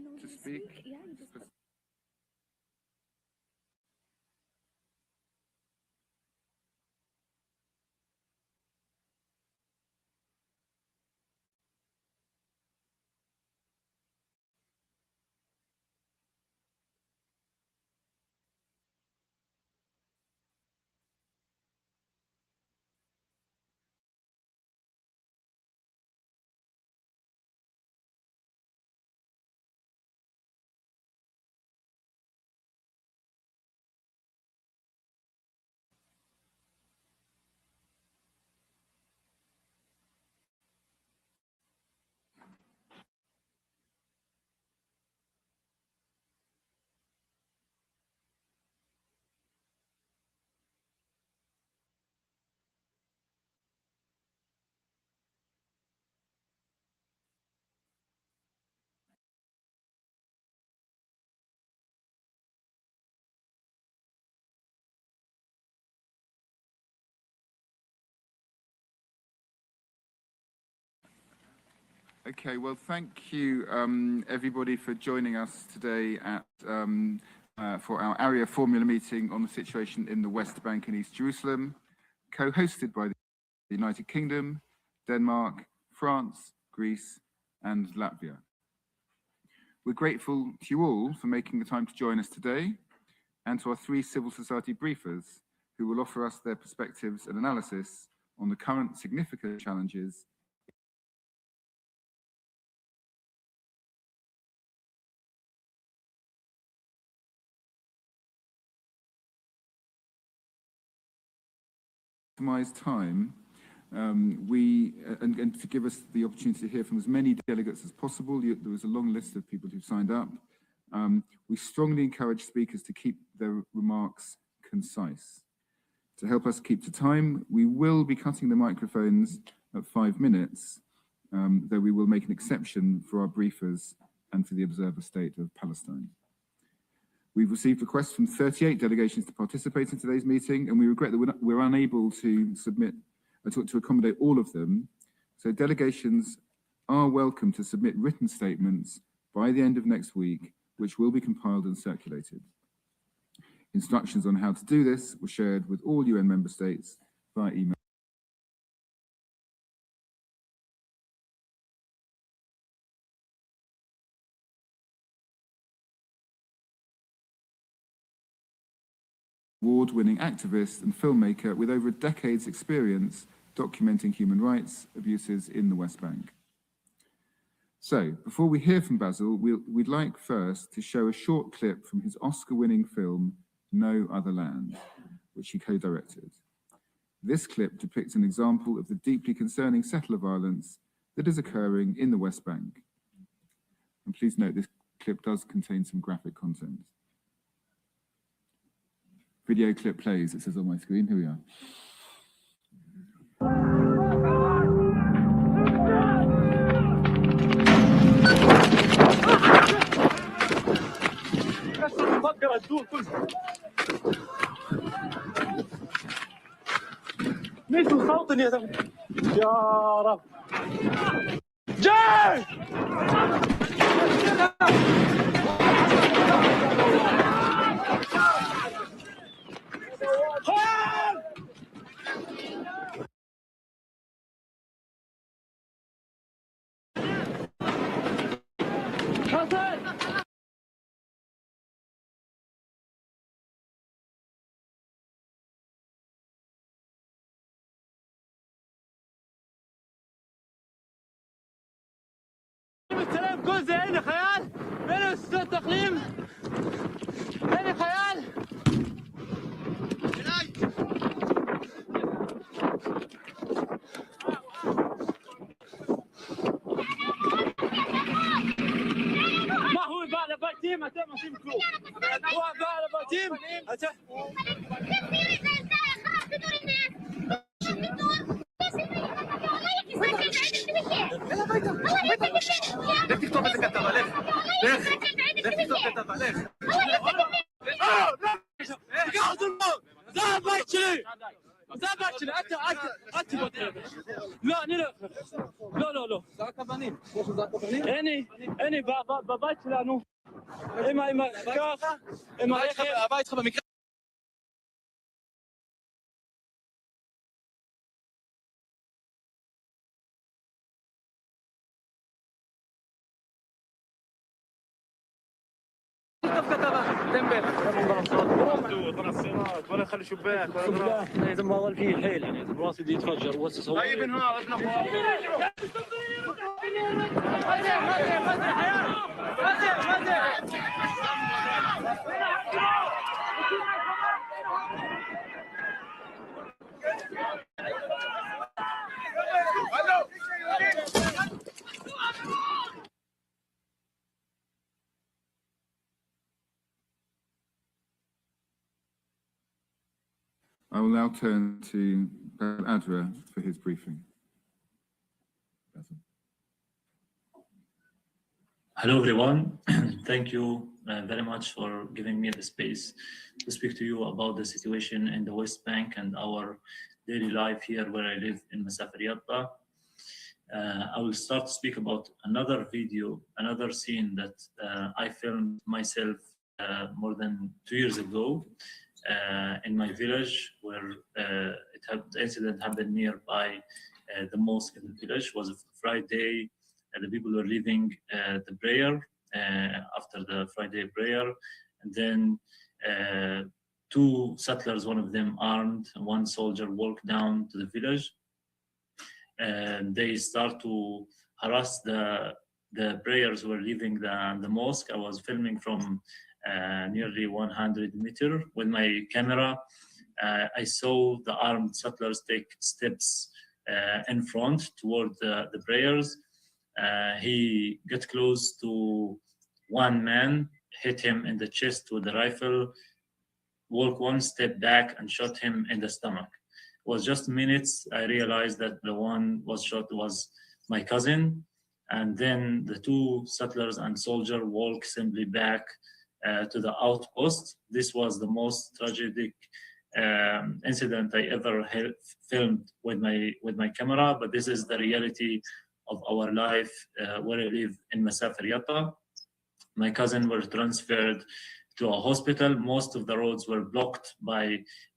to speak? Yeah, you just... Okay, well, thank you, everybody, for joining us today at, for our Arria-Formula meeting on the situation in the West Bank and East Jerusalem, co-hosted by the United Kingdom, Denmark, France, Greece, and Latvia. We're grateful to you all for making the time to join us today, and to our 3 civil society briefers who will offer us their perspectives and analysis on the current significant challenges time and to give us the opportunity to hear from as many delegates as possible. There was a long list of people who've signed up. We strongly encourage speakers to keep their remarks concise. To help us keep to time, we will be cutting the microphones at 5 minutes, though we will make an exception for our briefers and for the observer state of Palestine. We've received requests from 38 delegations to participate in today's meeting, and we regret that we're unable to submit to accommodate all of them. So delegations are welcome to submit written statements by the end of next week, which will be compiled and circulated. Instructions on how to do this were shared with all UN member states via email. Award-winning activist and filmmaker with over a decade's experience documenting human rights abuses in the West Bank. So, before we hear from Basil, we'd like first to show a short clip from his Oscar-winning film, No Other Land, which he co-directed. This clip depicts an example of the deeply concerning settler violence that is occurring in the West Bank. And please note, this clip does contain some graphic content. Video clip plays, it says on my screen. Here we are. يا رب جاي السلام جزء هنا خيال بين استاذ تقليم هنا خيال ما هو بعد باتيم ما تيم كلو هو بعد باتيم ليش تكتب اللي كتب عليك؟ ليش تكتب كتب عليك؟ لا نلف لا زعك بنين اني ببيت لانه اما كاف اما بيت خبا ولا خلي شباك اذا ما ظل فيه الحيل يعني راسي دي يتفجر وسس هو طيب هنا I will now turn to Adria for his briefing. Hello, everyone. Thank you very much for giving me the space to speak to you about the situation in the West Bank and our daily life here where I live in Masafir Yatta. I will start to speak about another video, another scene that I filmed myself more than 2 years ago in my village, where the incident happened nearby the mosque in the village. It was a Friday. The people were leaving the prayer after the Friday prayer, and then two settlers, one of them armed, one soldier, walked down to the village, and they start to harass the prayers who were leaving the mosque. I was filming from nearly 100 meters with my camera. I saw the armed settlers take steps in front toward the prayers. He got close to one man, hit him in the chest with the rifle, walked one step back and shot him in the stomach. It was just minutes. I realized that the one was shot was my cousin. And then the two settlers and soldier walked simply back to the outpost. This was the most tragic incident I ever filmed with my camera, but this is the reality of our life where I live in Masafir Yatta. My cousin were transferred to a hospital. Most of the roads were blocked by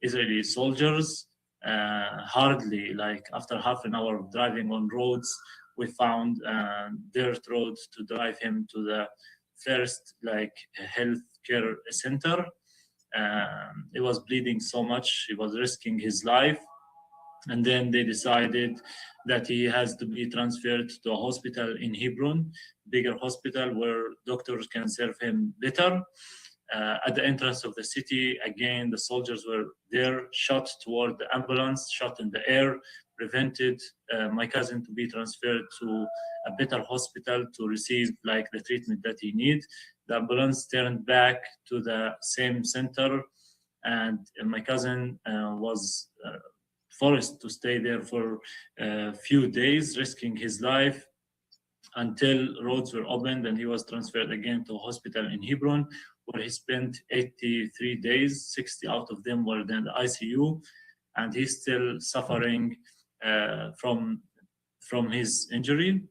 Israeli soldiers. Hardly, like after half an hour of driving on roads, we found dirt road to drive him to the first health care center. He was bleeding so much, he was risking his life. And then they decided that he has to be transferred to a hospital in Hebron, bigger hospital where doctors can serve him better. At the entrance of the city, again, the soldiers were there, shot toward the ambulance, shot in the air, prevented my cousin to be transferred to a better hospital to receive the treatment that he needs. The ambulance turned back to the same center, and my cousin was forced to stay there for a few days, risking his life until roads were opened, and he was transferred again to a hospital in Hebron, where he spent 83 days. 60 out of them were in the ICU, and he's still suffering from his injury.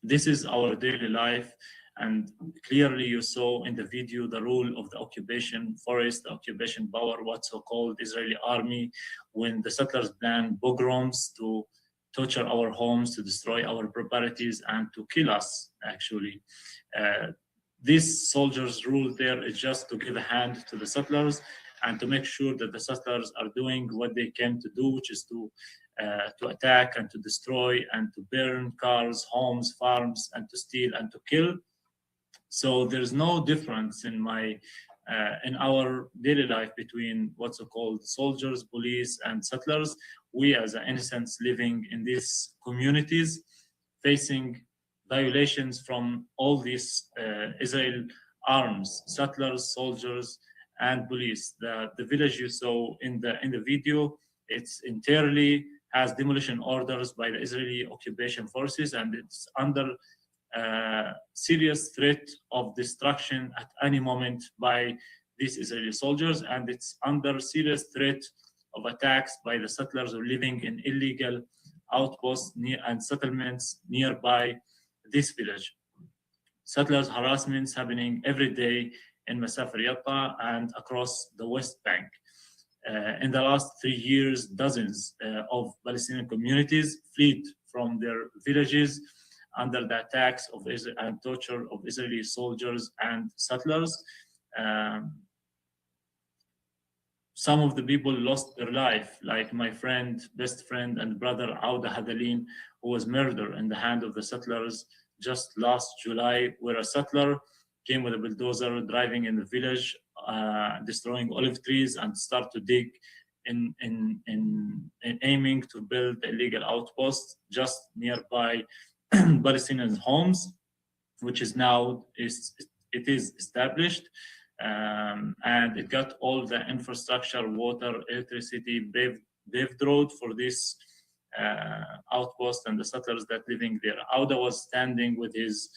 This is our daily life, and clearly you saw in the video the role of the occupation force, the occupation power, what's so-called Israeli army, when the settlers planned pogroms to torture our homes, to destroy our properties, and to kill us, actually. These soldiers' role there is just to give a hand to the settlers and to make sure that the settlers are doing what they came to do, which is to attack and to destroy and to burn cars, homes, farms, and to steal and to kill. So there's no difference in our daily life between what's so-called soldiers, police, and settlers. We, as innocents living in these communities, facing violations from all these Israel arms, settlers, soldiers, and police. The village you saw in the video, it's entirely has demolition orders by the Israeli occupation forces, and it's under serious threat of destruction at any moment by these Israeli soldiers, and it's under serious threat of attacks by the settlers who are living in illegal outposts and settlements nearby this village. Settlers harassments happening every day in Masafir Yatta and across the West Bank. In the last 3 years, dozens of Palestinian communities fled from their villages under the attacks of and torture of Israeli soldiers and settlers. Some of the people lost their life, like my friend, best friend, and brother Auda Hadalin, who was murdered in the hand of the settlers just last July, where a settler came with a bulldozer driving in the village, destroying olive trees, and start to dig in aiming to build the illegal outposts just nearby Palestinian homes, which is now it is established. And it got all the infrastructure, water, electricity, paved road for this outpost and the settlers that living there. Auda was standing with his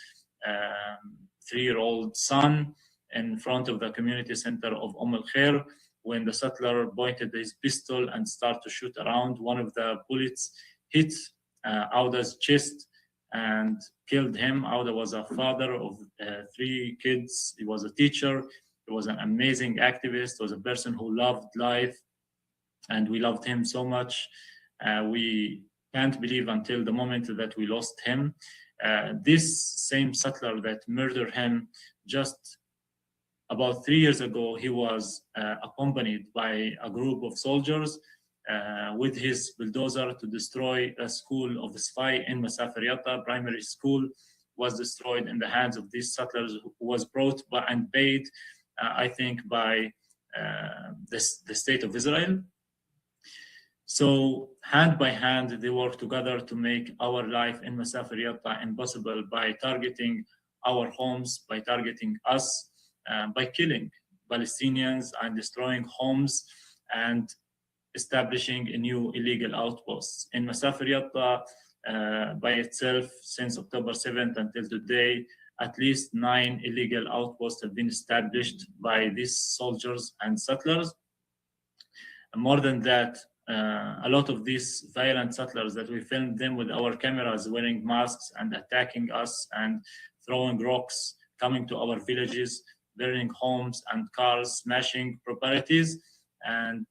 3-year-old son in front of the community center of Al Khair when the settler pointed his pistol and started to shoot around. One of the bullets hit Auda's chest and killed him. Auda was a father of 3 kids. He was a teacher. He was an amazing activist. Was a person who loved life, and we loved him so much. We can't believe until the moment that we lost him. This same settler that murdered him just about 3 years ago, he was accompanied by a group of soldiers with his bulldozer to destroy a school of Sfai in Masafir Yatta. Primary school was destroyed in the hands of these settlers, who was brought by and paid, I think, by the state of Israel. So hand by hand, they work together to make our life in Masafir Yatta impossible by targeting our homes, by targeting us, by killing Palestinians and destroying homes and establishing a new illegal outposts. In Masafir Yatta by itself, since October 7th until today, at least 9 illegal outposts have been established by these soldiers and settlers. And more than that, a lot of these violent settlers that we filmed them with our cameras wearing masks and attacking us and throwing rocks, coming to our villages, burning homes and cars, smashing properties, and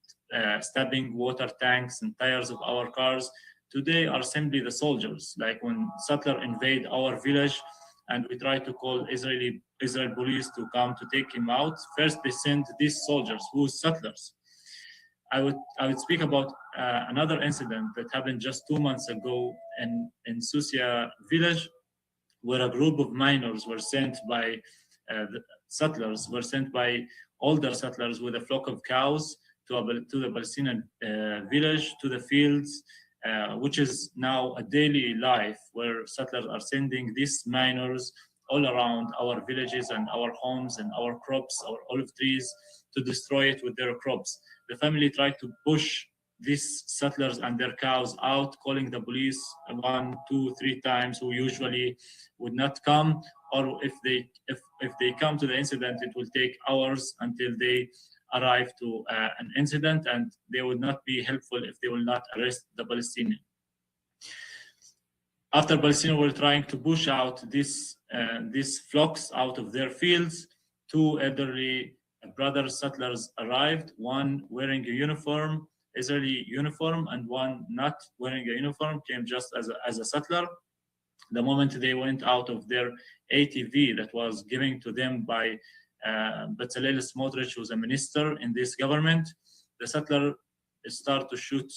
stabbing water tanks and tires of our cars. Today are simply the soldiers. Like when settler invade our village and we try to call Israel police to come to take him out, first they send these soldiers, who's settlers. I would speak about another incident that happened just 2 months ago in Susia village, where a group of minors were sent by the settlers, were sent by older settlers with a flock of cows to the Palestinian village, to the fields, which is now a daily life where settlers are sending these minors all around our villages and our homes and our crops, our olive trees, to destroy it with their crops. The family tried to push these settlers and their cows out, calling the police 1, 2, 3 times, who usually would not come, or if they come to the incident, it will take hours until they arrive to an incident, and they would not be helpful if they will not arrest the Palestinian. After Palestinians were trying to push out these flocks out of their fields, 2 elderly brother settlers arrived, one wearing a uniform, Israeli uniform, and one not wearing a uniform, came just as a settler. The moment they went out of their ATV that was given to them by Bezalel Smotrich, who's a minister in this government, the settler started to shoot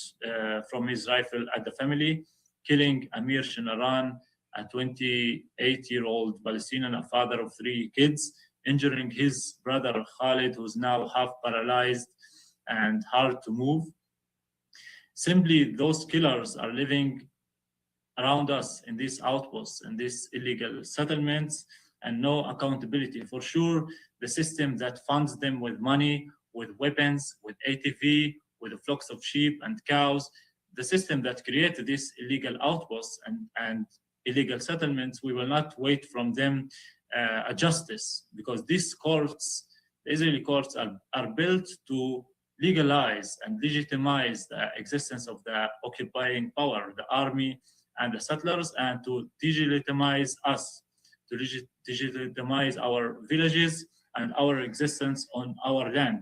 from his rifle at the family, killing Amir Shinaran, a 28-year-old Palestinian, a father of 3 kids, injuring his brother Khalid, who's now half paralyzed and hard to move. Simply, those killers are living around us in these outposts and these illegal settlements, and no accountability. For sure, the system that funds them with money, with weapons, with ATV, with flocks of sheep and cows, the system that created these illegal outposts and illegal settlements, we will not wait from them a justice, because these courts, the Israeli courts, are built to legalize and legitimize the existence of the occupying power, the army and the settlers, and to delegitimize us, to delegitimize our villages and our existence on our land.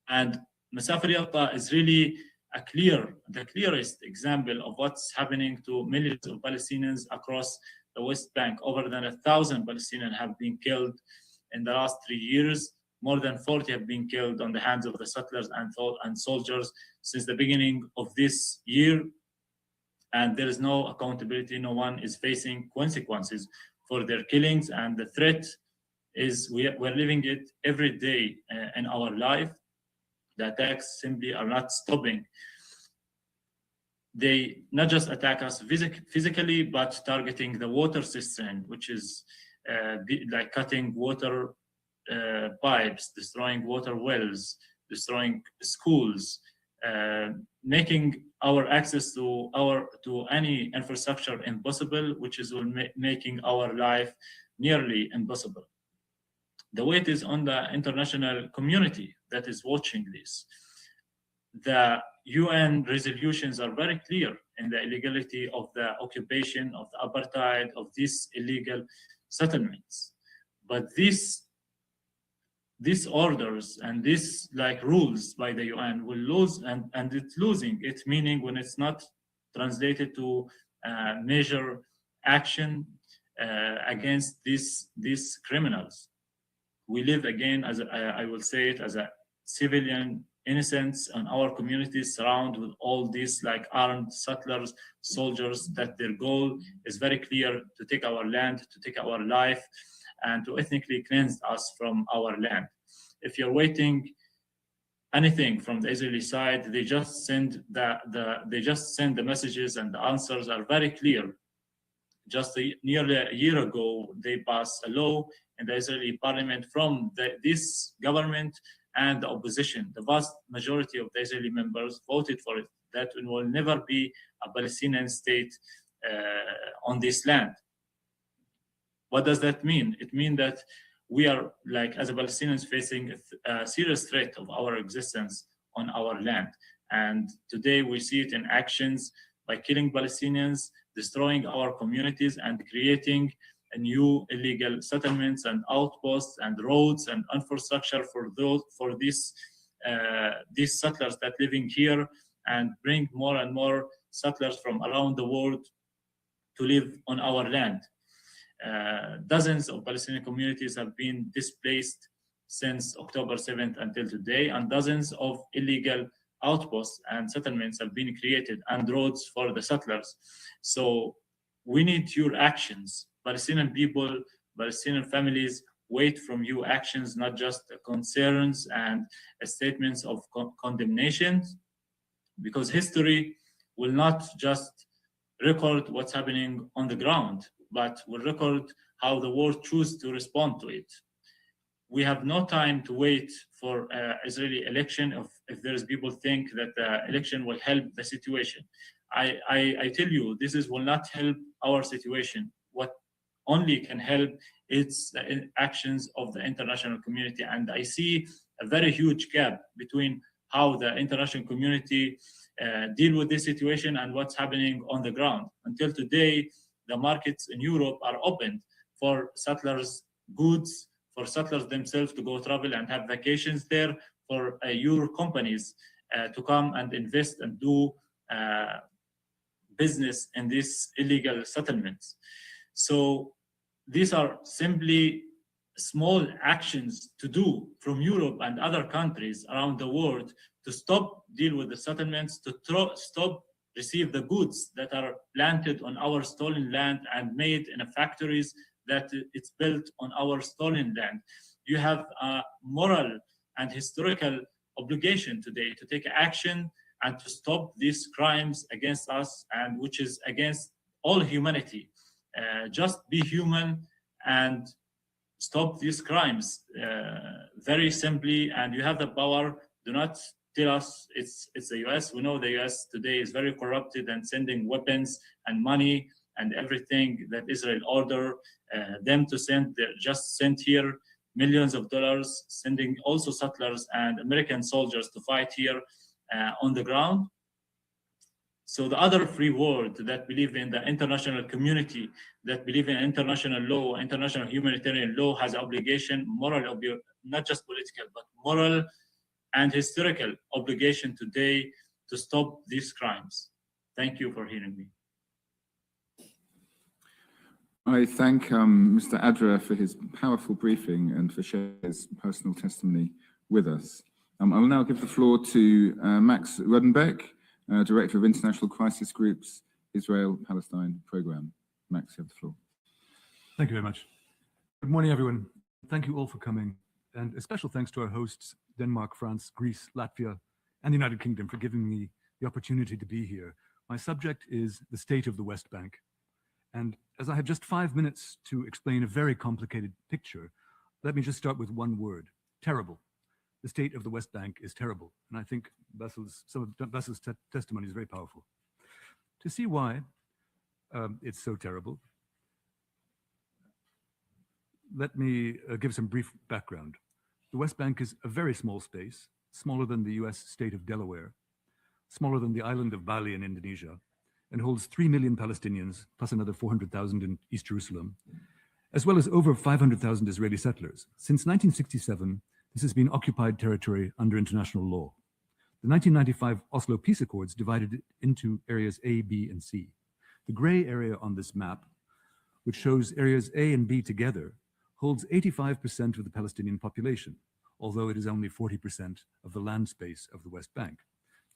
And Masafri is really the clearest example of what's happening to millions of Palestinians across the West Bank. Over than 1,000 Palestinians have been killed in the last 3 years. More than 40 have been killed on the hands of the settlers and soldiers since the beginning of this year. And there is no accountability. No one is facing consequences for their killings. And the threat is we're living it every day in our life. The attacks simply are not stopping. They not just attack us physically, but targeting the water system, which is like cutting water pipes, destroying water wells, destroying schools, making our access to any infrastructure impossible, which is making our life nearly impossible. The weight is on the international community that is watching this. The UN resolutions are very clear in the illegality of the occupation, of the apartheid, of these illegal settlements. But these orders and these like rules by the UN will lose, and it's losing its meaning when it's not translated to major action against these criminals. We live again, as I will say it, as a civilian innocents, and our communities surrounded with all these like armed settlers, soldiers, that their goal is very clear: to take our land, to take our life, and to ethnically cleanse us from our land. If you're waiting anything from the Israeli side, they just send the messages, and the answers are very clear. Just nearly a year ago, they passed a law in the Israeli parliament from this government and the opposition. The vast majority of the Israeli members voted for it, that it will never be a Palestinian state on this land. What does that mean? It means that we are, like, as a Palestinians, facing a serious threat of our existence on our land. And today we see it in actions by killing Palestinians, destroying our communities, and creating a new illegal settlements and outposts and roads and infrastructure for these settlers that living here, and bring more and more settlers from around the world to live on our land. Dozens of Palestinian communities have been displaced since October 7th until today, and dozens of illegal outposts and settlements have been created, and roads for the settlers. So we need your actions. Palestinian people, Palestinian families wait from you actions, not just concerns and statements of condemnation, because history will not just record what's happening on the ground, but will record how the world chooses to respond to it. We have no time to wait for Israeli election if there's people think that the election will help the situation. I tell you, will not help our situation. What only can help is the actions of the international community. And I see a very huge gap between how the international community deal with this situation and what's happening on the ground. Until today, the markets in Europe are open for settlers' goods, for settlers themselves to go travel and have vacations there, for Euro companies to come and invest and do business in these illegal settlements. So these are simply small actions to do from Europe and other countries around the world to stop deal with the settlements, to stop receive the goods that are planted on our stolen land and made in factories that it's built on our stolen land. You have a moral and historical obligation today to take action and to stop these crimes against us, and which is against all humanity. Just be human and stop these crimes very simply, and you have the power. Do not tell us it's the US. We know the US today is very corrupted and sending weapons and money and everything that Israel order them to send. They're just sent here millions of dollars, sending also settlers and American soldiers to fight here on the ground. So the other free world that believe in the international community, that believe in international law, international humanitarian law, has obligation, moral, not just political, but moral and historical obligation today to stop these crimes. Thank you for hearing me. I thank Mr. Adra for his powerful briefing and for sharing his personal testimony with us. I will now give the floor to Max Rodenbeck, Director of International Crisis Group's Israel-Palestine Program. Max, you have the floor. Thank you very much. Good morning, everyone. Thank you all for coming. And a special thanks to our hosts, Denmark, France, Greece, Latvia, and the United Kingdom for giving me the opportunity to be here. My subject is the state of the West Bank. And as I have just 5 minutes to explain a very complicated picture, let me just start with one word: terrible. The state of the West Bank is terrible. And I think some of Bassel's testimony is very powerful. To see why it's so terrible, let me give some brief background. The West Bank is a very small space, smaller than the US state of Delaware, smaller than the island of Bali in Indonesia, and holds 3 million Palestinians, plus another 400,000 in East Jerusalem, as well as over 500,000 Israeli settlers. Since 1967, this has been occupied territory under international law. The 1995 Oslo Peace Accords divided it into areas A, B, and C. The gray area on this map, which shows areas A and B together, holds 85% of the Palestinian population, although it is only 40% of the land space of the West Bank.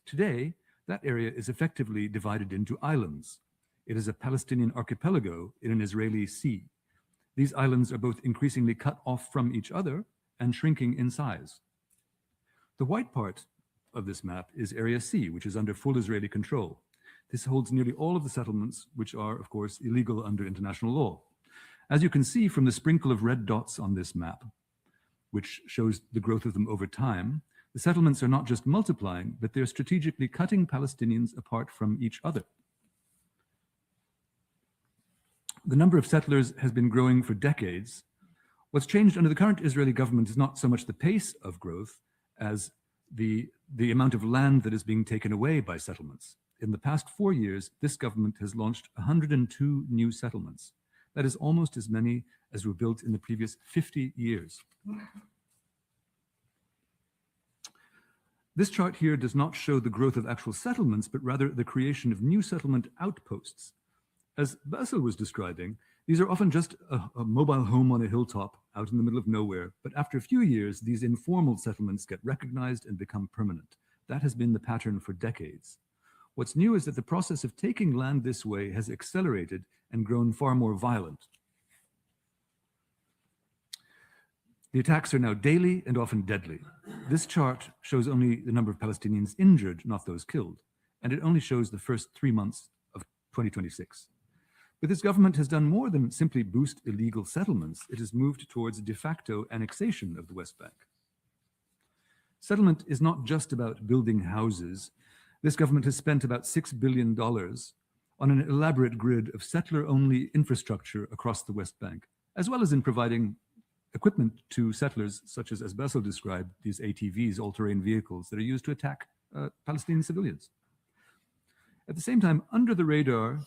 Today, that area is effectively divided into islands. It is a Palestinian archipelago in an Israeli sea. These islands are both increasingly cut off from each other and shrinking in size. The white part of this map is Area C, which is under full Israeli control. This holds nearly all of the settlements, which are, of course, illegal under international law. As you can see from the sprinkle of red dots on this map, which shows the growth of them over time, the settlements are not just multiplying, but they're strategically cutting Palestinians apart from each other. The number of settlers has been growing for decades. What's changed under the current Israeli government is not so much the pace of growth as the amount of land that is being taken away by settlements. In the past 4 years, this government has launched 102 new settlements. That is almost as many as were built in the previous 50 years. This chart here does not show the growth of actual settlements, but rather the creation of new settlement outposts. As Bassel was describing, these are often just a mobile home on a hilltop out in the middle of nowhere, but after a few years, these informal settlements get recognized and become permanent. That has been the pattern for decades. What's new is that the process of taking land this way has accelerated and grown far more violent. The attacks are now daily and often deadly. This chart shows only the number of Palestinians injured, not those killed, and it only shows the first 3 months of 2026. But this government has done more than simply boost illegal settlements. It has moved towards de facto annexation of the West Bank. Settlement is not just about building houses. This government has spent about $6 billion on an elaborate grid of settler-only infrastructure across the West Bank, as well as in providing equipment to settlers, such as Bassel described, these ATVs, all-terrain vehicles that are used to attack Palestinian civilians. At the same time, under the radar,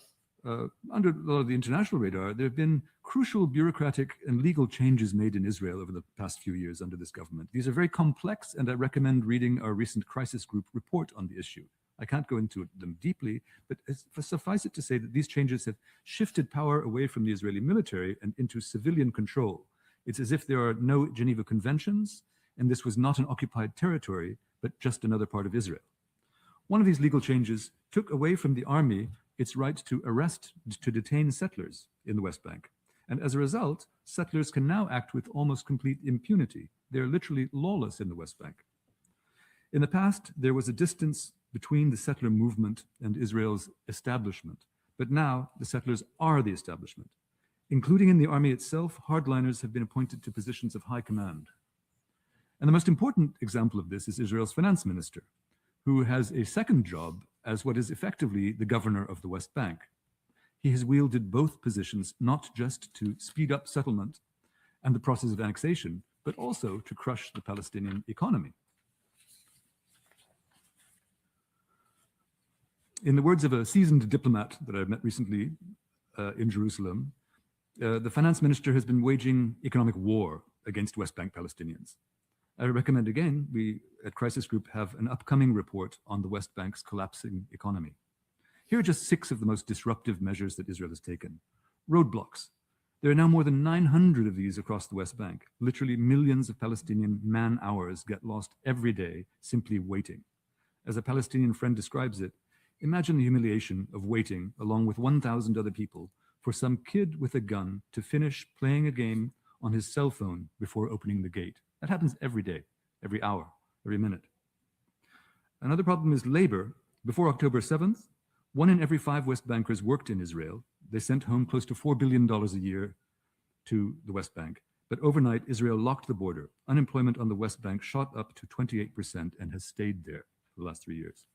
under a lot of the international radar, there have been crucial bureaucratic and legal changes made in Israel over the past few years under this government. These are very complex, and I recommend reading our recent crisis group report on the issue. I can't go into them deeply, but suffice it to say that these changes have shifted power away from the Israeli military and into civilian control. It's as if there are no Geneva Conventions, and this was not an occupied territory, but just another part of Israel. One of these legal changes took away from the army its right to arrest, to detain settlers in the West Bank. And as a result, settlers can now act with almost complete impunity. They're literally lawless in the West Bank. In the past, there was a distance between the settler movement and Israel's establishment, but now the settlers are the establishment. Including in the army itself, hardliners have been appointed to positions of high command. And the most important example of this is Israel's finance minister, who has a second job as what is effectively the governor of the West Bank. He has wielded both positions, not just to speed up settlement and the process of annexation, but also to crush the Palestinian economy. In the words of a seasoned diplomat that I met recently in Jerusalem, the finance minister has been waging economic war against West Bank Palestinians. I recommend again, we at Crisis Group have an upcoming report on the West Bank's collapsing economy. Here are just 6 of the most disruptive measures that Israel has taken. Roadblocks. There are now more than 900 of these across the West Bank. Literally millions of Palestinian man-hours get lost every day simply waiting. As a Palestinian friend describes it, imagine the humiliation of waiting along with 1,000 other people for some kid with a gun to finish playing a game on his cell phone before opening the gate. That happens every day, every hour, every minute. Another problem is labor. Before October 7th, 1 in every 5 West Bankers worked in Israel. They sent home close to $4 billion a year to the West Bank. But overnight, Israel locked the border. Unemployment on the West Bank shot up to 28% and has stayed there for the last 3 years.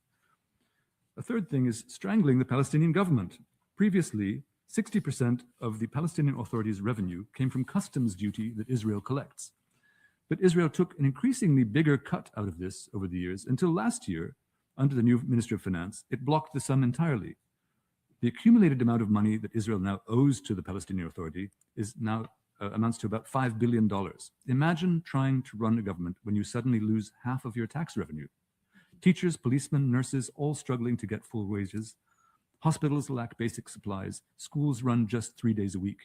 A third thing is strangling the Palestinian government. Previously, 60% of the Palestinian Authority's revenue came from customs duty that Israel collects. But Israel took an increasingly bigger cut out of this over the years until last year, under the new Minister of Finance, it blocked the sum entirely. The accumulated amount of money that Israel now owes to the Palestinian Authority is now amounts to about $5 billion. Imagine trying to run a government when you suddenly lose half of your tax revenue. Teachers, policemen, nurses, all struggling to get full wages. Hospitals lack basic supplies. Schools run just 3 days a week.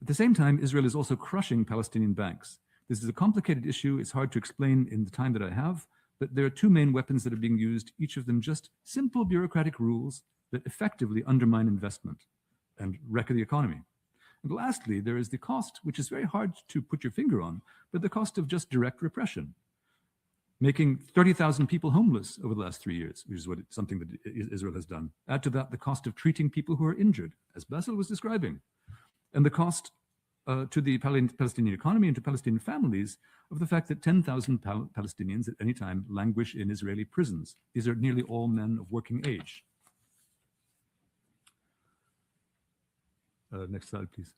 At the same time, Israel is also crushing Palestinian banks. This is a complicated issue. It's hard to explain in the time that I have, but there are 2 main weapons that are being used, each of them just simple bureaucratic rules that effectively undermine investment and wreck the economy. And lastly, there is the cost, which is very hard to put your finger on, but the cost of just direct repression. Making 30,000 people homeless over the last 3 years, which is something that Israel has done. Add to that the cost of treating people who are injured, as Basil was describing, and the cost to the Palestinian economy and to Palestinian families of the fact that 10,000 Palestinians at any time languish in Israeli prisons. These are nearly all men of working age. Next slide, please.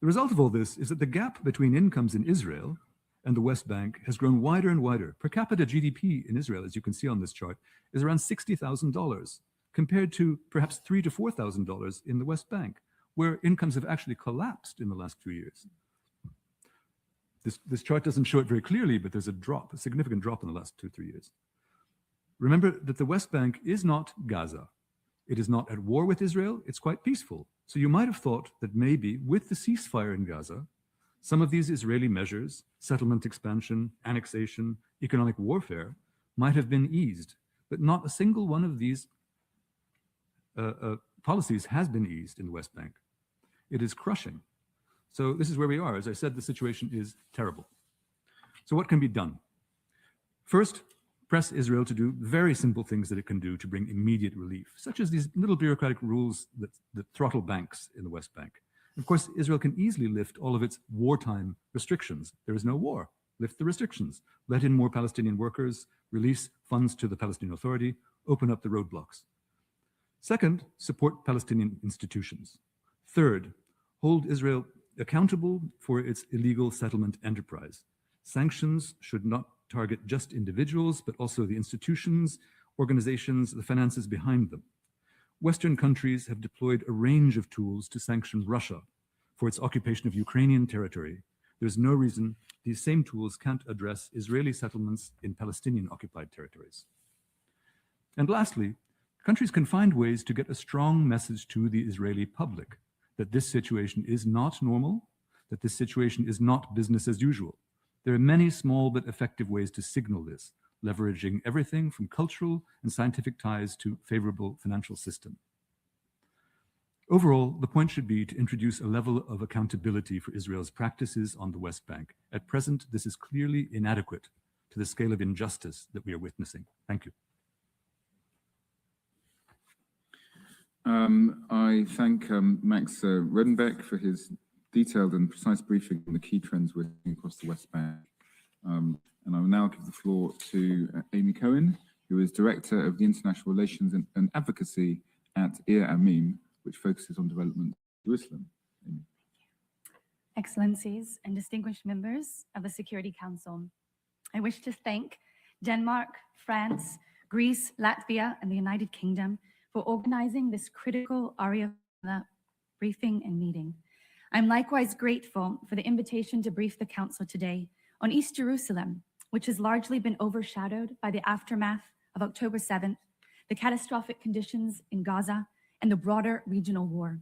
The result of all this is that the gap between incomes in Israel and the West Bank has grown wider and wider. Per capita GDP in Israel, as you can see on this chart, is around $60,000, compared to perhaps $3,000 to $4,000 in the West Bank, where incomes have actually collapsed in the last 2 years. This chart doesn't show it very clearly, but there's a significant drop in the last 2-3 years. Remember that the West Bank is not Gaza. It is not at war with Israel, it's quite peaceful. So you might have thought that maybe with the ceasefire in Gaza, some of these Israeli measures, settlement expansion, annexation, economic warfare, might have been eased, but not a single one of these policies has been eased in the West Bank. It is crushing. So this is where we are. As I said, the situation is terrible. So what can be done? First, press Israel to do very simple things that it can do to bring immediate relief, such as these little bureaucratic rules that throttle banks in the West Bank. Of course, Israel can easily lift all of its wartime restrictions. There is no war. Lift the restrictions. Let in more Palestinian workers, release funds to the Palestinian Authority, open up the roadblocks. Second, support Palestinian institutions. Third, hold Israel accountable for its illegal settlement enterprise. Sanctions should not target just individuals, but also the institutions, organizations, the finances behind them. Western countries have deployed a range of tools to sanction Russia for its occupation of Ukrainian territory. There's no reason these same tools can't address Israeli settlements in Palestinian occupied territories. And lastly, countries can find ways to get a strong message to the Israeli public that this situation is not normal, that this situation is not business as usual. There are many small but effective ways to signal this, leveraging everything from cultural and scientific ties to favorable financial system. Overall, the point should be to introduce a level of accountability for Israel's practices on the West Bank. At present, this is clearly inadequate to the scale of injustice that we are witnessing. Thank you. I thank Max Redenbeck for his detailed and precise briefing on the key trends we're seeing across the West Bank. And I will now give the floor to Amy Cohen, who is Director of the International Relations and Advocacy at Arria-Formula, which focuses on development in Jerusalem. Amy. Excellencies and distinguished members of the Security Council, I wish to thank Denmark, France, Greece, Latvia, and the United Kingdom for organizing this critical Arria-Formula briefing and meeting. I'm likewise grateful for the invitation to brief the Council today on East Jerusalem, which has largely been overshadowed by the aftermath of October 7th, the catastrophic conditions in Gaza, and the broader regional war.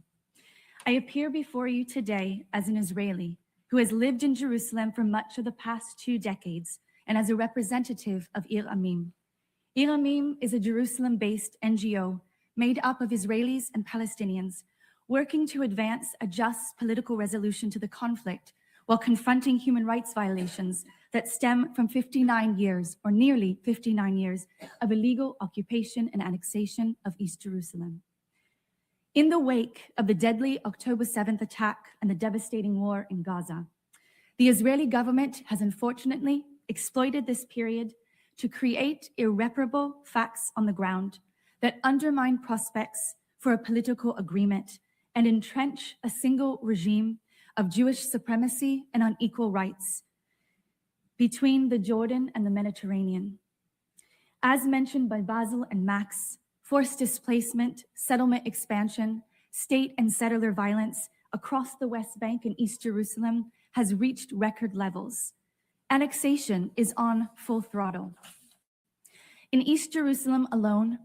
I appear before you today as an Israeli who has lived in Jerusalem for much of the past 2 decades and as a representative of Ir Amim. Ir Amim is a Jerusalem-based NGO made up of Israelis and Palestinians working to advance a just political resolution to the conflict while confronting human rights violations that stem from 59 years, or nearly 59 years, of illegal occupation and annexation of East Jerusalem. In the wake of the deadly October 7th attack and the devastating war in Gaza, the Israeli government has unfortunately exploited this period to create irreparable facts on the ground that undermine prospects for a political agreement and entrench a single regime of Jewish supremacy and unequal rights between the Jordan and the Mediterranean. As mentioned by Basil and Max, forced displacement, settlement expansion, state and settler violence across the West Bank and East Jerusalem has reached record levels. Annexation is on full throttle. In East Jerusalem alone,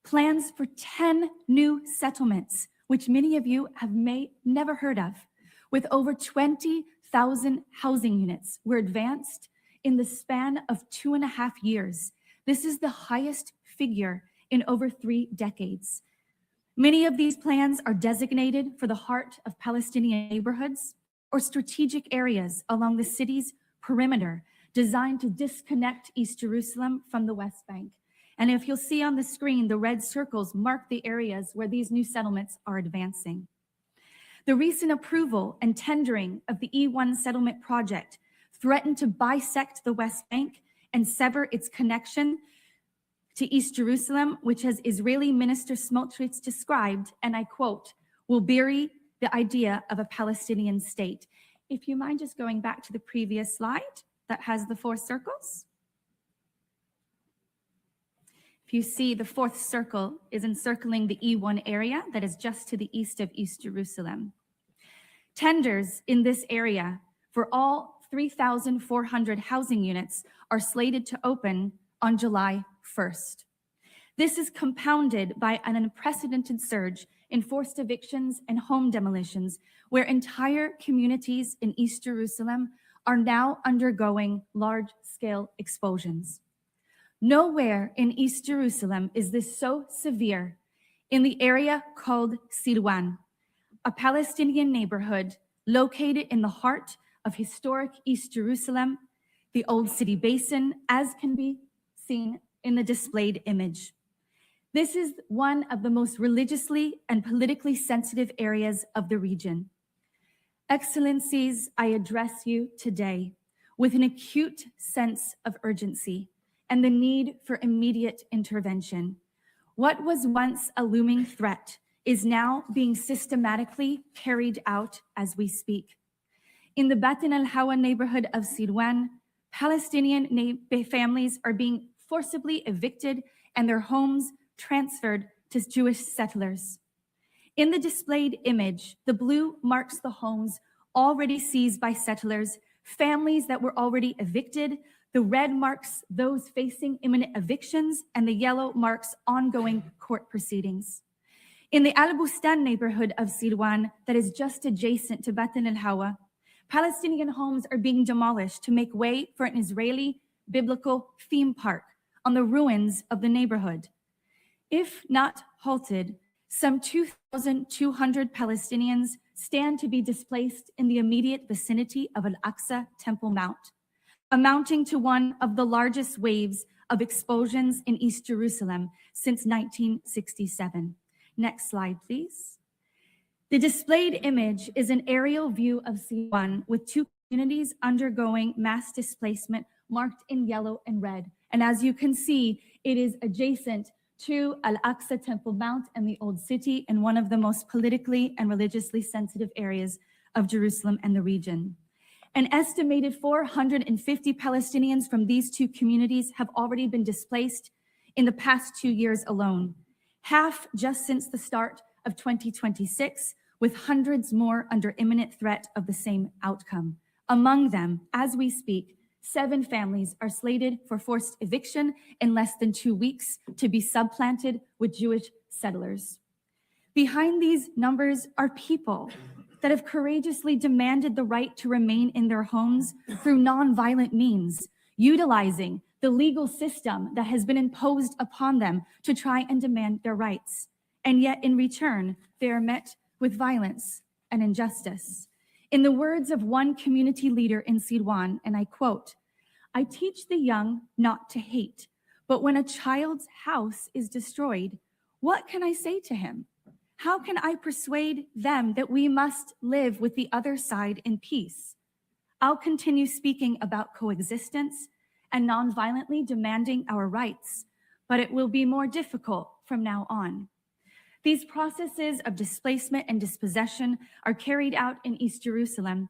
plans for 10 new settlements, which many of you have never heard of, with over 20,000 housing units, were advanced in the span of 2.5 years. This is the highest figure in over 3 decades. Many of these plans are designated for the heart of Palestinian neighborhoods or strategic areas along the city's perimeter designed to disconnect East Jerusalem from the West Bank. And if you'll see on the screen, the red circles mark the areas where these new settlements are advancing. The recent approval and tendering of the E1 settlement project threatened to bisect the West Bank and sever its connection to East Jerusalem, which as Israeli Minister Smotrich described, and I quote, will bury the idea of a Palestinian state. If you mind just going back to the previous slide that has the 4 circles. If you see, the 4th circle is encircling the E1 area that is just to the east of East Jerusalem. Tenders in this area for all 3,400 housing units are slated to open on July 1st. This is compounded by an unprecedented surge in forced evictions and home demolitions, where entire communities in East Jerusalem are now undergoing large-scale expulsions. Nowhere in East Jerusalem is this so severe in the area called Silwan, a Palestinian neighborhood located in the heart of historic East Jerusalem, the Old City Basin, as can be seen in the displayed image. This is one of the most religiously and politically sensitive areas of the region. Excellencies, I address you today with an acute sense of urgency and the need for immediate intervention. What was once a looming threat is now being systematically carried out as we speak. In the Batin al-Hawa neighborhood of Silwan, Palestinian families are being forcibly evicted and their homes transferred to Jewish settlers. In the displayed image, the blue marks the homes already seized by settlers, families that were already evicted. The red marks those facing imminent evictions, and the yellow marks ongoing court proceedings. In the Al Bustan neighborhood of Silwan, that is just adjacent to Batin al-Hawa, Palestinian homes are being demolished to make way for an Israeli biblical theme park on the ruins of the neighborhood. If not halted, some 2,200 Palestinians stand to be displaced in the immediate vicinity of Al-Aqsa Temple Mount, amounting to one of the largest waves of expulsions in East Jerusalem since 1967. Next slide, please. The displayed image is an aerial view of Silwan with 2 communities undergoing mass displacement marked in yellow and red. And as you can see, it is adjacent to Al-Aqsa Temple Mount and the Old City, in one of the most politically and religiously sensitive areas of Jerusalem and the region. An estimated 450 Palestinians from these two communities have already been displaced in the past 2 years alone, half just since the start of 2026, with hundreds more under imminent threat of the same outcome. Among them, as we speak, 7 families are slated for forced eviction in less than 2 weeks to be supplanted with Jewish settlers. Behind these numbers are people that have courageously demanded the right to remain in their homes through nonviolent means, utilizing the legal system that has been imposed upon them to try and demand their rights. And yet in return, they are met with violence and injustice. In the words of one community leader in Sidwan, and I quote, "I teach the young not to hate, but when a child's house is destroyed, what can I say to him? How can I persuade them that we must live with the other side in peace? I'll continue speaking about coexistence and nonviolently demanding our rights, but it will be more difficult from now on." These processes of displacement and dispossession are carried out in East Jerusalem,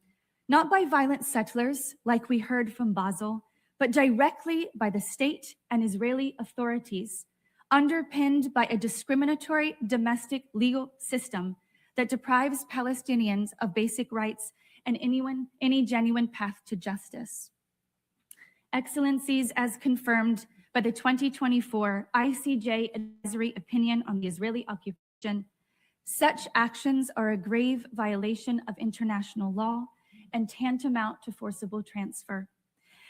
not by violent settlers like we heard from Basel, but directly by the state and Israeli authorities, underpinned by a discriminatory domestic legal system that deprives Palestinians of basic rights and any genuine path to justice. Excellencies, as confirmed by the 2024 ICJ advisory opinion on the Israeli occupation, such actions are a grave violation of international law and tantamount to forcible transfer.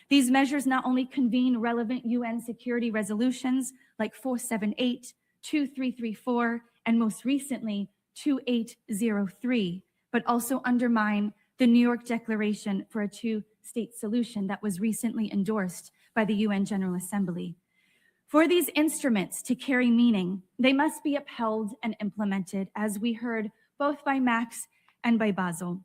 These measures not only convene relevant UN security resolutions like 478, 2334, and most recently 2803, but also undermine the New York Declaration for a Two-State Solution that was recently endorsed by the UN General Assembly. For these instruments to carry meaning, they must be upheld and implemented, as we heard both by Max and by Basel.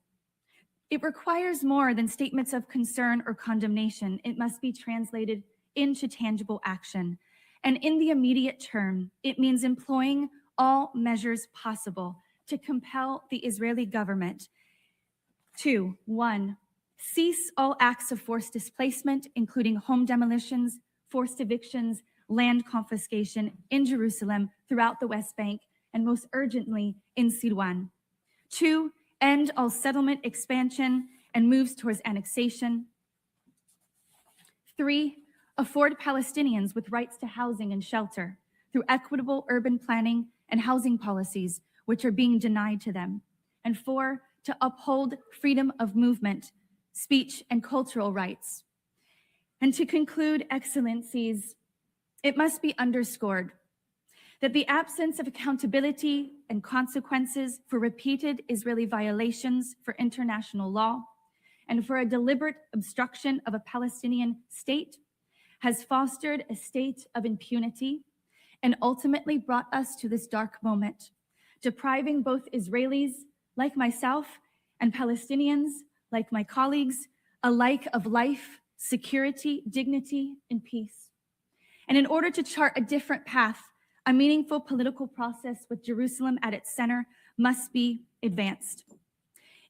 It requires more than statements of concern or condemnation. It must be translated into tangible action. And in the immediate term, it means employing all measures possible to compel the Israeli government to, 1, cease all acts of forced displacement, including home demolitions, forced evictions, land confiscation in Jerusalem, throughout the West Bank, and most urgently in Sidwan. 2, end all settlement expansion and moves towards annexation. 3, afford Palestinians with rights to housing and shelter through equitable urban planning and housing policies, which are being denied to them. And 4, to uphold freedom of movement, speech, and cultural rights. And to conclude, Excellencies, it must be underscored that the absence of accountability and consequences for repeated Israeli violations for international law and for a deliberate obstruction of a Palestinian state has fostered a state of impunity and ultimately brought us to this dark moment, depriving both Israelis like myself and Palestinians like my colleagues alike of life, security, dignity, and peace. And in order to chart a different path, a meaningful political process with Jerusalem at its center must be advanced.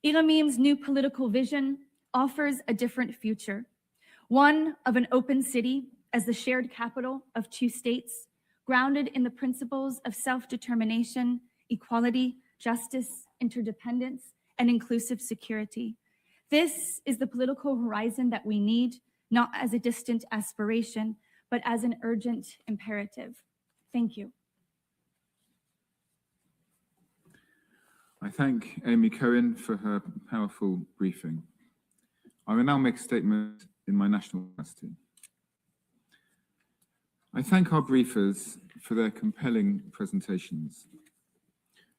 Iramim's new political vision offers a different future, one of an open city as the shared capital of 2 states, grounded in the principles of self-determination, equality, justice, interdependence, and inclusive security. This is the political horizon that we need, not as a distant aspiration, but as an urgent imperative. Thank you. I thank Amy Cohen for her powerful briefing. I will now make a statement in my national capacity. I thank our briefers for their compelling presentations.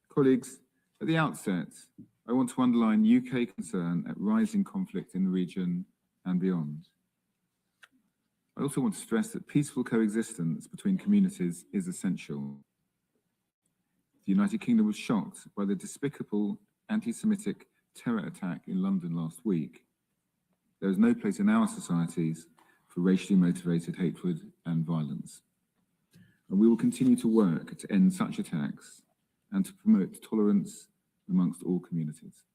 Colleagues, at the outset, I want to underline UK concern at rising conflict in the region and beyond. I also want to stress that peaceful coexistence between communities is essential. The United Kingdom was shocked by the despicable anti-Semitic terror attack in London last week. There is no place in our societies for racially motivated hatred and violence. And we will continue to work to end such attacks and to promote tolerance amongst all communities.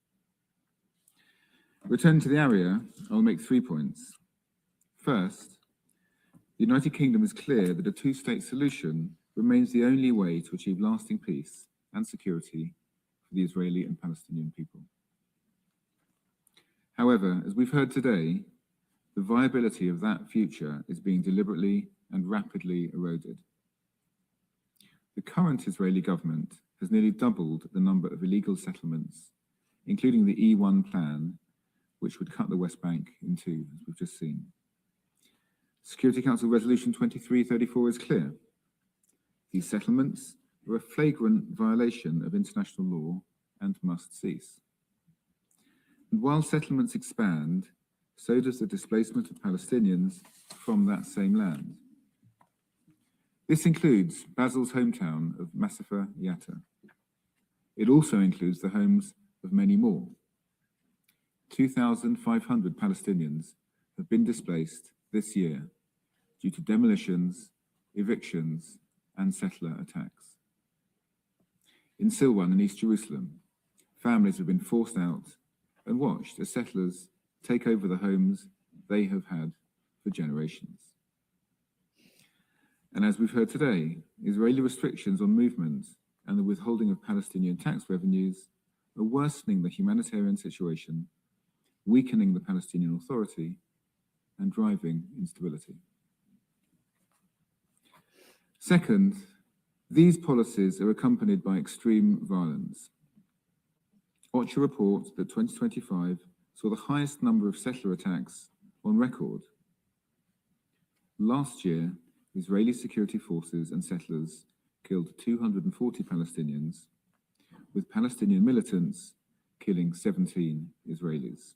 Returning to the area, I'll make 3 points. First, the United Kingdom is clear that a two-state solution remains the only way to achieve lasting peace and security for the Israeli and Palestinian people. However, as we've heard today, the viability of that future is being deliberately and rapidly eroded. The current Israeli government has nearly doubled the number of illegal settlements, including the E1 plan, which would cut the West Bank in two, as we've just seen. Security Council Resolution 2334 is clear. These settlements are a flagrant violation of international law and must cease. And while settlements expand, so does the displacement of Palestinians from that same land. This includes Basil's hometown of Masafa Yatta. It also includes the homes of many more. 2,500 Palestinians have been displaced this year due to demolitions, evictions, and settler attacks. In Silwan in East Jerusalem, families have been forced out and watched as settlers take over the homes they have had for generations. And as we've heard today, Israeli restrictions on movement and the withholding of Palestinian tax revenues are worsening the humanitarian situation, weakening the Palestinian Authority, and driving instability. Second, these policies are accompanied by extreme violence. OCHA reports that 2025 saw the highest number of settler attacks on record. Last year, Israeli security forces and settlers killed 240 Palestinians, with Palestinian militants killing 17 Israelis.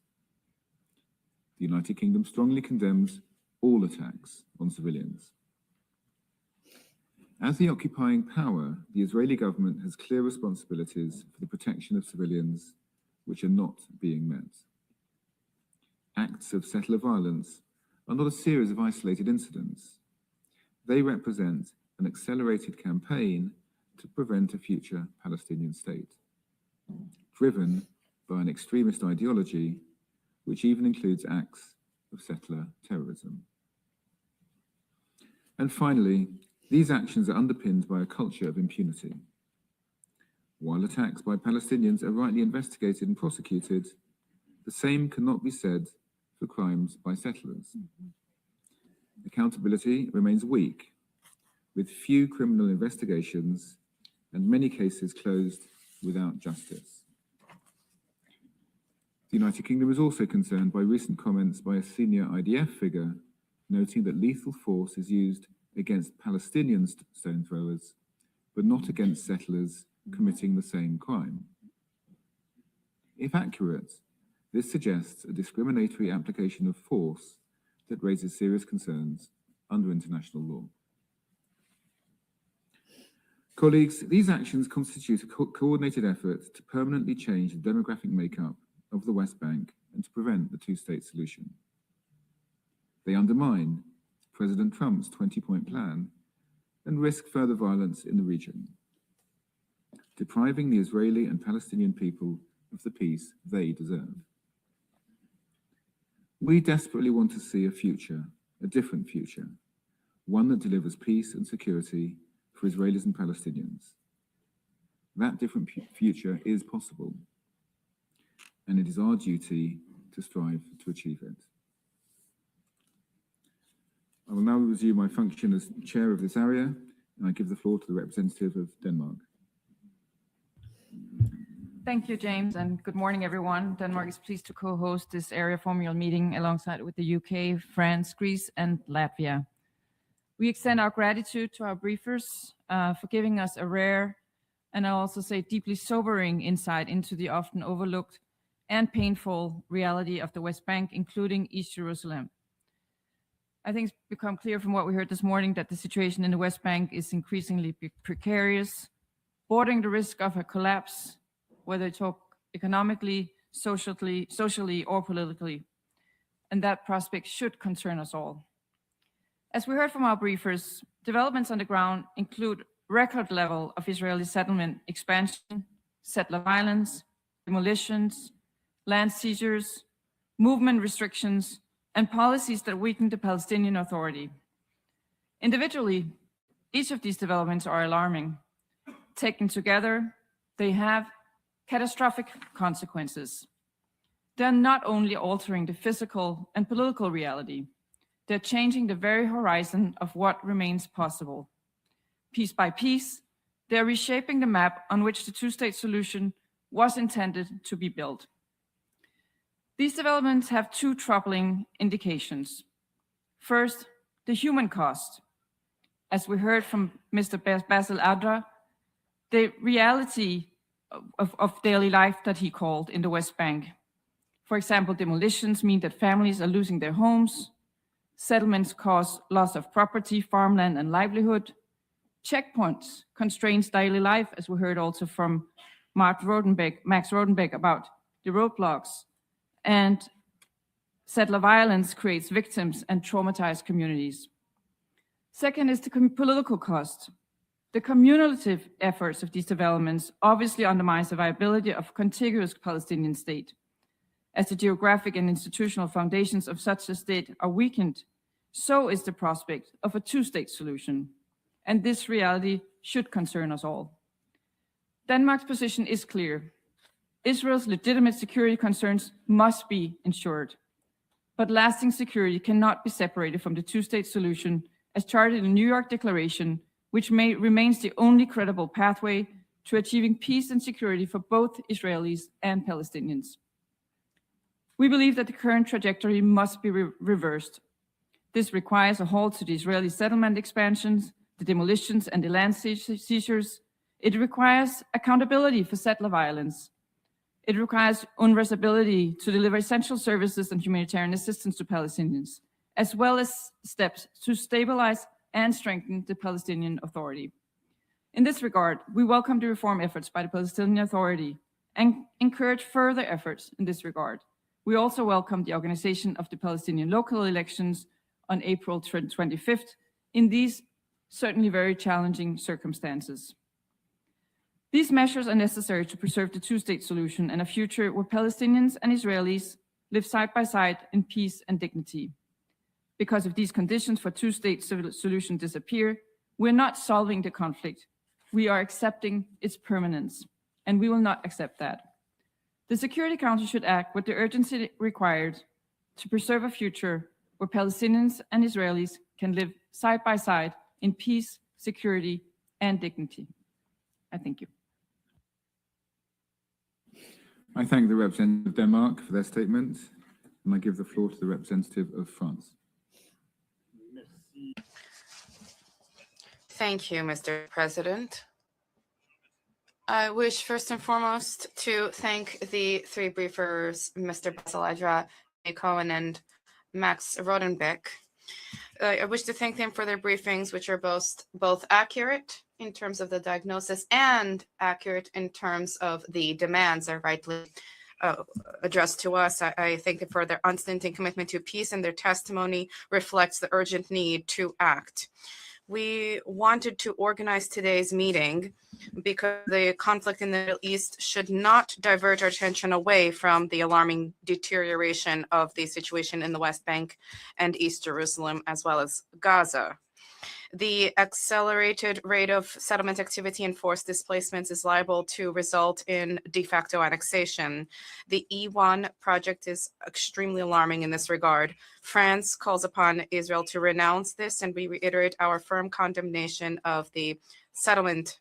The United Kingdom strongly condemns all attacks on civilians. As the occupying power, the Israeli government has clear responsibilities for the protection of civilians which are not being met. Acts of settler violence are not a series of isolated incidents. They represent an accelerated campaign to prevent a future Palestinian state, driven by an extremist ideology which even includes acts of settler terrorism. And finally, these actions are underpinned by a culture of impunity. While attacks by Palestinians are rightly investigated and prosecuted, the same cannot be said for crimes by settlers. Accountability remains weak, with few criminal investigations and many cases closed without justice. The United Kingdom is also concerned by recent comments by a senior IDF figure noting that lethal force is used against Palestinian stone throwers, but not against settlers committing the same crime. If accurate, this suggests a discriminatory application of force that raises serious concerns under international law. Colleagues, these actions constitute a coordinated effort to permanently change the demographic makeup of the West Bank and to prevent the two-state solution. They undermine President Trump's 20-point plan and risk further violence in the region, depriving the Israeli and Palestinian people of the peace they deserve. We desperately want to see a future, a different future, one that delivers peace and security for Israelis and Palestinians. That different future is possible, and it is our duty to strive to achieve it. I will now resume my function as chair of this area, and I give the floor to the representative of Denmark. Thank you, James, and good morning, everyone. Denmark is pleased to co-host this Arria-Formula meeting alongside with the UK, France, Greece, and Latvia. We extend our gratitude to our briefers for giving us a rare, and I'll also say deeply sobering insight into the often overlooked and painful reality of the West Bank, including East Jerusalem. I think it's become clear from what we heard this morning that the situation in the West Bank is increasingly precarious, bordering the risk of a collapse, whether it's economically, socially, or politically. And that prospect should concern us all. As we heard from our briefers, developments on the ground include record level of Israeli settlement expansion, settler violence, demolitions, land seizures, movement restrictions, and policies that weaken the Palestinian Authority. Individually, each of these developments are alarming. Taken together, they have catastrophic consequences. They're not only altering the physical and political reality, they're changing the very horizon of what remains possible. Piece by piece, they're reshaping the map on which the two-state solution was intended to be built. These developments have two troubling indications. First, the human cost. As we heard from Mr. Basil Adra, the reality of daily life that he called in the West Bank. For example, demolitions mean that families are losing their homes. Settlements cause loss of property, farmland, and livelihood. Checkpoints constrains daily life, as we heard also from Max Rodenbeck about the roadblocks. And settler violence creates victims and traumatized communities. Second is the political cost. The cumulative efforts of these developments obviously undermines the viability of a contiguous Palestinian state. As the geographic and institutional foundations of such a state are weakened, so is the prospect of a two-state solution. And this reality should concern us all. Denmark's position is clear. Israel's legitimate security concerns must be ensured. But lasting security cannot be separated from the two-state solution as charted in the New York Declaration, which remains the only credible pathway to achieving peace and security for both Israelis and Palestinians. We believe that the current trajectory must be reversed. This requires a halt to the Israeli settlement expansions, the demolitions and the land seizures. It requires accountability for settler violence. It requires UNRWA's ability to deliver essential services and humanitarian assistance to Palestinians, as well as steps to stabilize and strengthen the Palestinian Authority. In this regard, we welcome the reform efforts by the Palestinian Authority and encourage further efforts in this regard. We also welcome the organization of the Palestinian local elections on April 25th in these certainly very challenging circumstances. These measures are necessary to preserve the two-state solution and a future where Palestinians and Israelis live side by side in peace and dignity. Because if these conditions for two-state solution disappear, we're not solving the conflict. We are accepting its permanence, and we will not accept that. The Security Council should act with the urgency required to preserve a future where Palestinians and Israelis can live side by side in peace, security, and dignity. I thank you. I thank the representative of Denmark for their statement, and I give the floor to the representative of France. Thank you, Mr. President. I wish first and foremost to thank the three briefers, Mr. Basil Adra, Cohen, and Max Rodenbeck. I wish to thank them for their briefings, which are both accurate in terms of the diagnosis and accurate in terms of the demands that are rightly addressed to us. I thank them for their unstinting commitment to peace, and their testimony reflects the urgent need to act. We wanted to organize today's meeting because the conflict in the Middle East should not divert our attention away from the alarming deterioration of the situation in the West Bank and East Jerusalem, as well as Gaza. The accelerated rate of settlement activity and forced displacements is liable to result in de facto annexation. The E1 project is extremely alarming in this regard. France calls upon Israel to renounce this, and we reiterate our firm condemnation of the settlement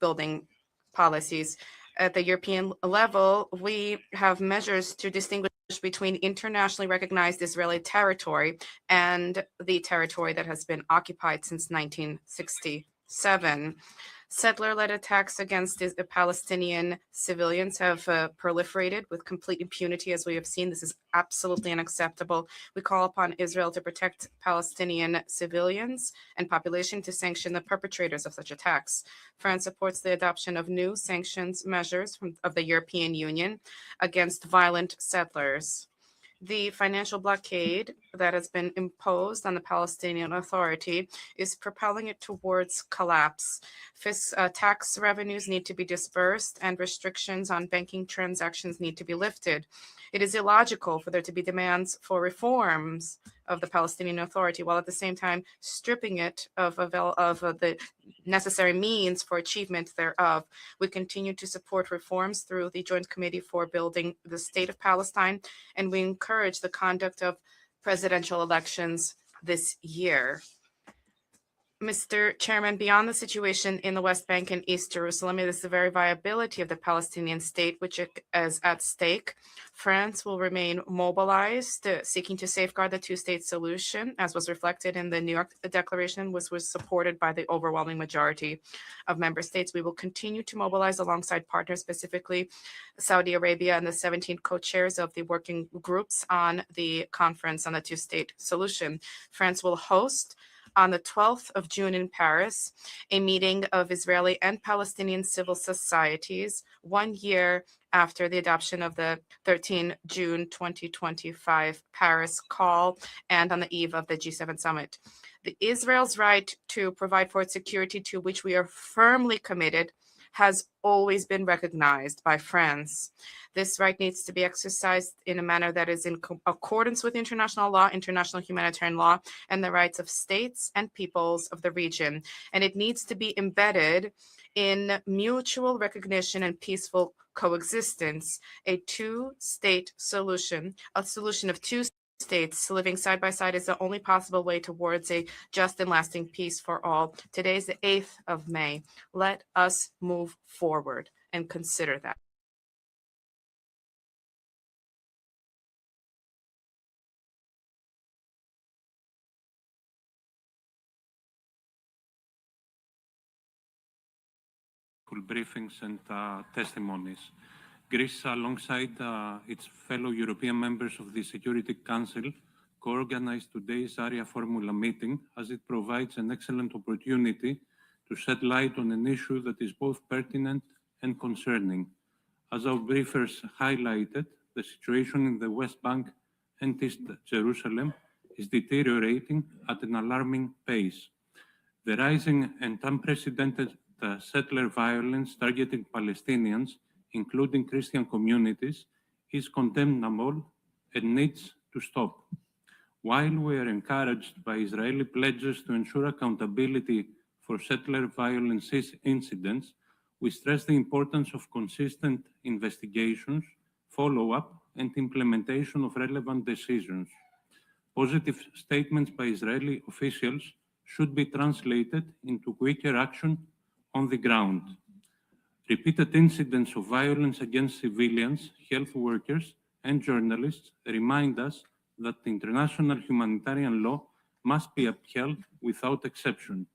building policies. At the European level, we have measures to distinguish between internationally recognized Israeli territory and the territory that has been occupied since 1967. Settler-led attacks against the Palestinian civilians have proliferated with complete impunity, as we have seen. This is absolutely unacceptable. We call upon Israel to protect Palestinian civilians and population, to sanction the perpetrators of such attacks. France supports the adoption of new sanctions measures of the European Union against violent settlers. The financial blockade that has been imposed on the Palestinian Authority is propelling it towards collapse. Tax revenues need to be dispersed and restrictions on banking transactions need to be lifted. It is illogical for there to be demands for reforms of the Palestinian Authority while at the same time stripping it of the necessary means for achievement thereof. We continue to support reforms through the Joint Committee for Building the State of Palestine, and we encourage the conduct of presidential elections this year. Mr. Chairman, beyond the situation in the West Bank and East Jerusalem, it is the very viability of the Palestinian state which is at stake. France will remain mobilized, seeking to safeguard the two-state solution, as was reflected in the New York Declaration, which was supported by the overwhelming majority of member states. We will continue to mobilize alongside partners, specifically Saudi Arabia and the 17 co-chairs of the working groups on the conference on the two-state solution. France will host on the 12th of June in Paris, a meeting of Israeli and Palestinian civil societies 1 year after the adoption of the 13 June 2025 Paris call and on the eve of the G7 summit. Israel's right to provide for its security, to which we are firmly committed, has always been recognized by France. This right needs to be exercised in a manner that is in accordance with international law, international humanitarian law, and the rights of states and peoples of the region. And it needs to be embedded in mutual recognition and peaceful coexistence. A two-state solution, a solution of two states living side by side, is the only possible way towards a just and lasting peace for all. Today is the 8th of May. Let us move forward and consider that. Briefings and testimonies. Greece, alongside its fellow European members of the Security Council, co-organized today's Arria-Formula meeting, as it provides an excellent opportunity to shed light on an issue that is both pertinent and concerning. As our briefers highlighted, the situation in the West Bank and East Jerusalem is deteriorating at an alarming pace. The rising and unprecedented settler violence targeting Palestinians, including Christian communities, is condemnable and needs to stop. While we are encouraged by Israeli pledges to ensure accountability for settler violence incidents, we stress the importance of consistent investigations, follow-up, and implementation of relevant decisions. Positive statements by Israeli officials should be translated into quicker action on the ground. Repeated incidents of violence against civilians, health workers, and journalists remind us that international humanitarian law must be upheld without exception.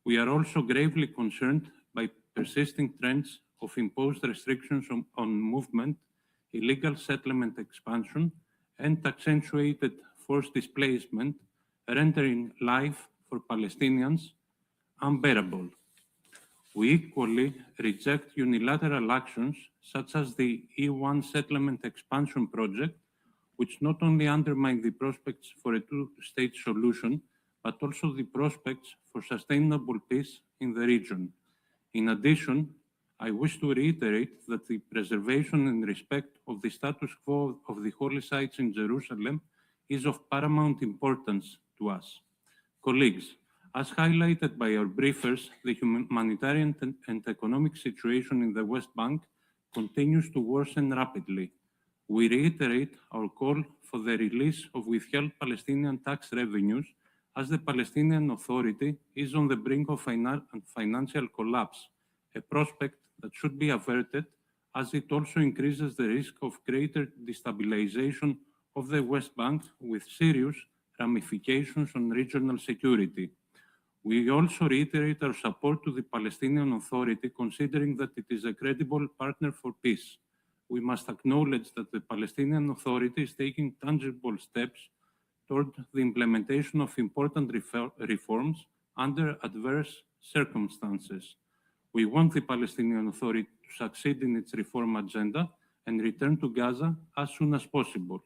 We are also gravely concerned by persisting trends of imposed restrictions on movement, illegal settlement expansion, and accentuated forced displacement, rendering life for Palestinians unbearable. We equally reject unilateral actions such as the E1 settlement expansion project, which not only undermine the prospects for a two-state solution, but also the prospects for sustainable peace in the region. In addition, I wish to reiterate that the preservation and respect of the status quo of the holy sites in Jerusalem is of paramount importance to us. Colleagues, as highlighted by our briefers, the humanitarian and economic situation in the West Bank continues to worsen rapidly. We reiterate our call for the release of withheld Palestinian tax revenues, as the Palestinian Authority is on the brink of financial collapse, a prospect that should be averted, as it also increases the risk of greater destabilization of the West Bank with serious ramifications on regional security. We also reiterate our support to the Palestinian Authority, considering that it is a credible partner for peace. We must acknowledge that the Palestinian Authority is taking tangible steps toward the implementation of important reforms under adverse circumstances. We want the Palestinian Authority to succeed in its reform agenda and return to Gaza as soon as possible.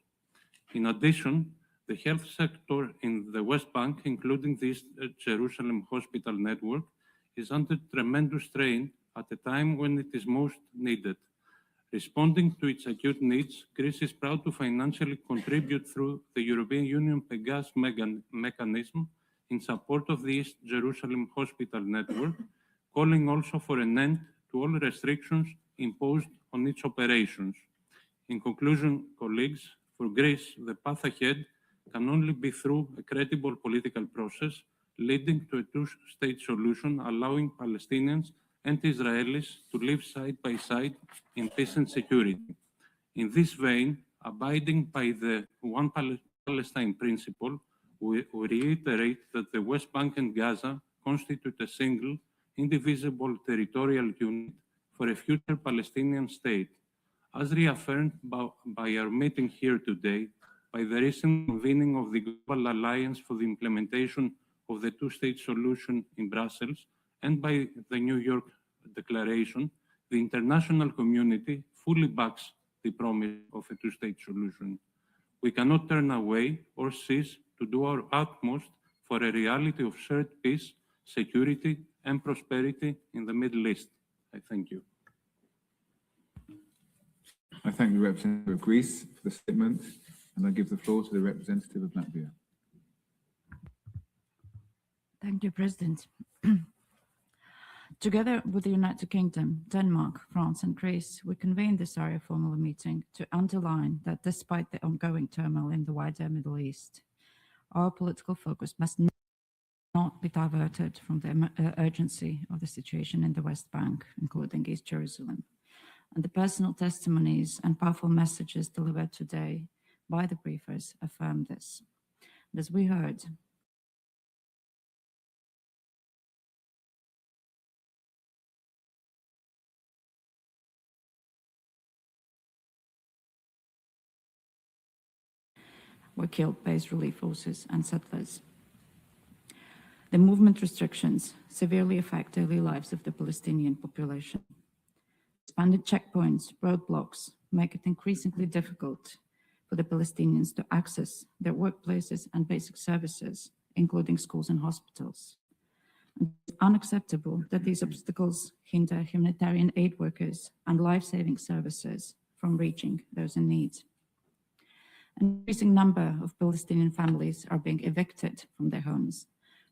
In addition, The health sector in the West Bank, including this Jerusalem hospital network, is under tremendous strain at a time when it is most needed. Responding to its acute needs, Greece is proud to financially contribute through the European Union Pegas mechanism in support of the East Jerusalem hospital network, calling also for an end to all restrictions imposed on its operations. In conclusion, colleagues, for Greece, the path ahead can only be through a credible political process leading to a two-state solution, allowing Palestinians and Israelis to live side by side in peace and security. In this vein, abiding by the One Palestine principle, we reiterate that the West Bank and Gaza constitute a single, indivisible territorial unit for a future Palestinian state. As reaffirmed by our meeting here today, by the recent convening of the Global Alliance for the Implementation of the Two-State Solution in Brussels, and by the New York Declaration, the international community fully backs the promise of a two-state solution. We cannot turn away or cease to do our utmost for a reality of shared peace, security, and prosperity in the Middle East. I thank you. I thank the representative of Greece for the statement, and I give the floor to the representative of Latvia. Thank you, President. Together with the United Kingdom, Denmark, France, and Greece, we convened this Arria-Formula meeting to underline that despite the ongoing turmoil in the wider Middle East, our political focus must not be diverted from the urgency of the situation in the West Bank, including East Jerusalem. And the personal testimonies and powerful messages delivered today by the briefers affirm this. And as we heard, were killed by Israeli forces and settlers. The movement restrictions severely affect daily lives of the Palestinian population. Expanded checkpoints, roadblocks make it increasingly difficult for the Palestinians to access their workplaces and basic services, including schools and hospitals. And it's unacceptable that these obstacles hinder humanitarian aid workers and life-saving services from reaching those in need. An increasing number of Palestinian families are being evicted from their homes.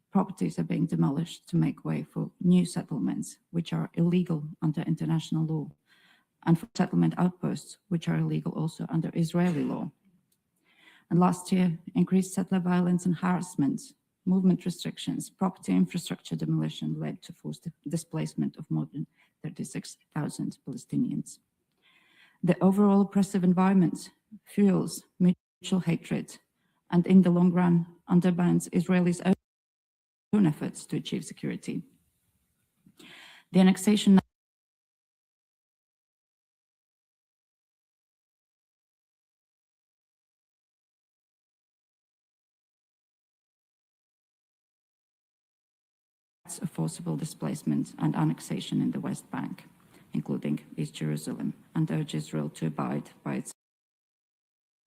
Properties are being demolished to make way for new settlements, which are illegal under international law, and for settlement outposts, which are illegal also under Israeli law. And last year, increased settler violence and harassment, movement restrictions, property infrastructure demolition led to forced displacement of more than 36,000 Palestinians. The overall oppressive environment fuels mutual hatred and in the long run undermines Israelis' own efforts to achieve security. The annexation of forcible displacement and annexation in the West Bank, including East Jerusalem, and urge Israel to abide by its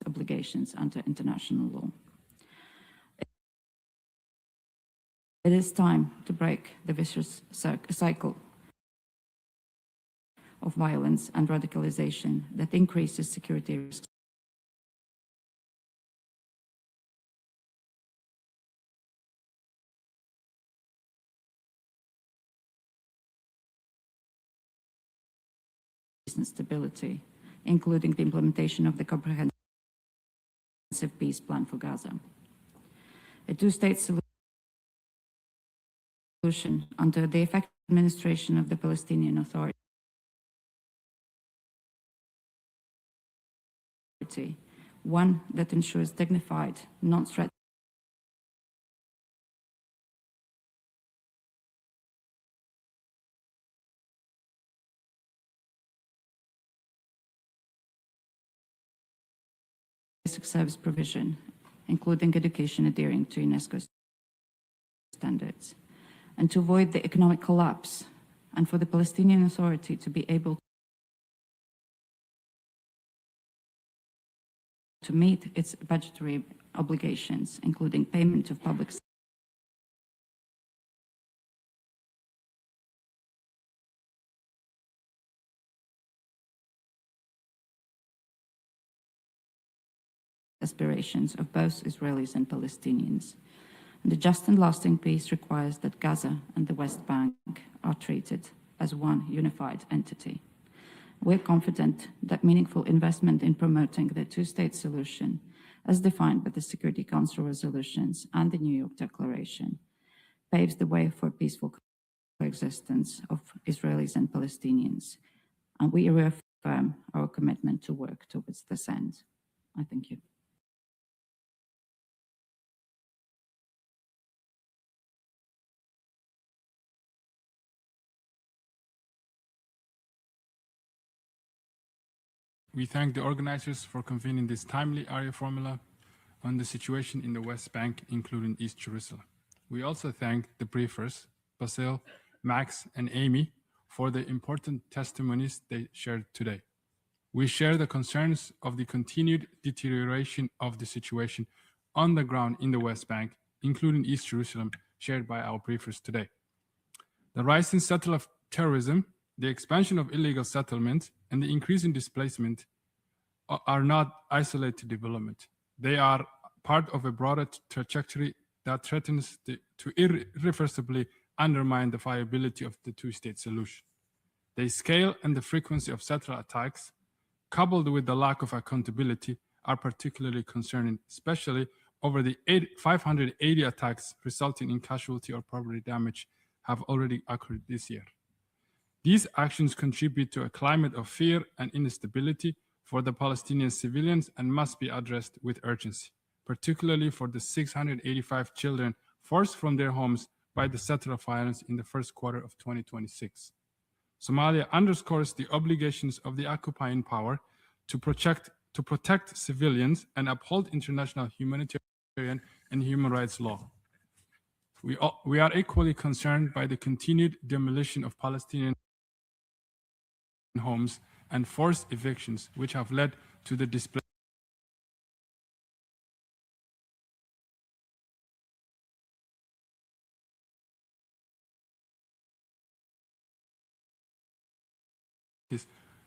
obligations under international law. It is time to break the vicious cycle of violence and radicalization that increases security risks and stability, including the implementation of the comprehensive peace plan for Gaza. A two-state solution under the effective administration of the Palestinian Authority, one that ensures dignified, non-threatening basic service provision, including education adhering to UNESCO standards, and to avoid the economic collapse, and for the Palestinian Authority to be able to meet its budgetary obligations, including payment of public aspirations of both Israelis and Palestinians. And the just and lasting peace requires that Gaza and the West Bank are treated as one unified entity. We're confident that meaningful investment in promoting the two-state solution, as defined by the Security Council resolutions and the New York Declaration, paves the way for peaceful coexistence of Israelis and Palestinians. And we reaffirm our commitment to work towards this end. I thank you. We thank the organizers for convening this timely Arria-Formula on the situation in the West Bank, including East Jerusalem. We also thank the briefers, Basil, Max, and Amy, for the important testimonies they shared today. We share the concerns of the continued deterioration of the situation on the ground in the West Bank, including East Jerusalem, shared by our briefers today. The rising settle of terrorism, the expansion of illegal settlements, and the increase in displacement are not isolated development. They are part of a broader trajectory that threatens to irreversibly undermine the viability of the two-state solution. The scale and the frequency of settler attacks, coupled with the lack of accountability, are particularly concerning, especially over the 580 attacks resulting in casualty or property damage have already occurred this year. These actions contribute to a climate of fear and instability for the Palestinian civilians and must be addressed with urgency, particularly for the 685 children forced from their homes by the settler violence in the first quarter of 2026. Somalia underscores the obligations of the occupying power to protect civilians and uphold international humanitarian and human rights law. We are equally concerned by the continued demolition of Palestinian homes and forced evictions, which have led to the displacement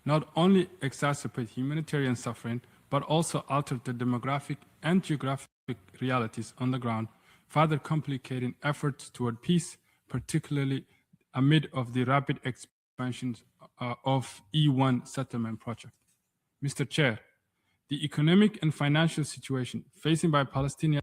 not only exacerbate humanitarian suffering, but also alter the demographic and geographic realities on the ground, further complicating efforts toward peace, particularly amid of the rapid expansions of E1 settlement project. Mr. Chair, the economic and financial situation facing by Palestinians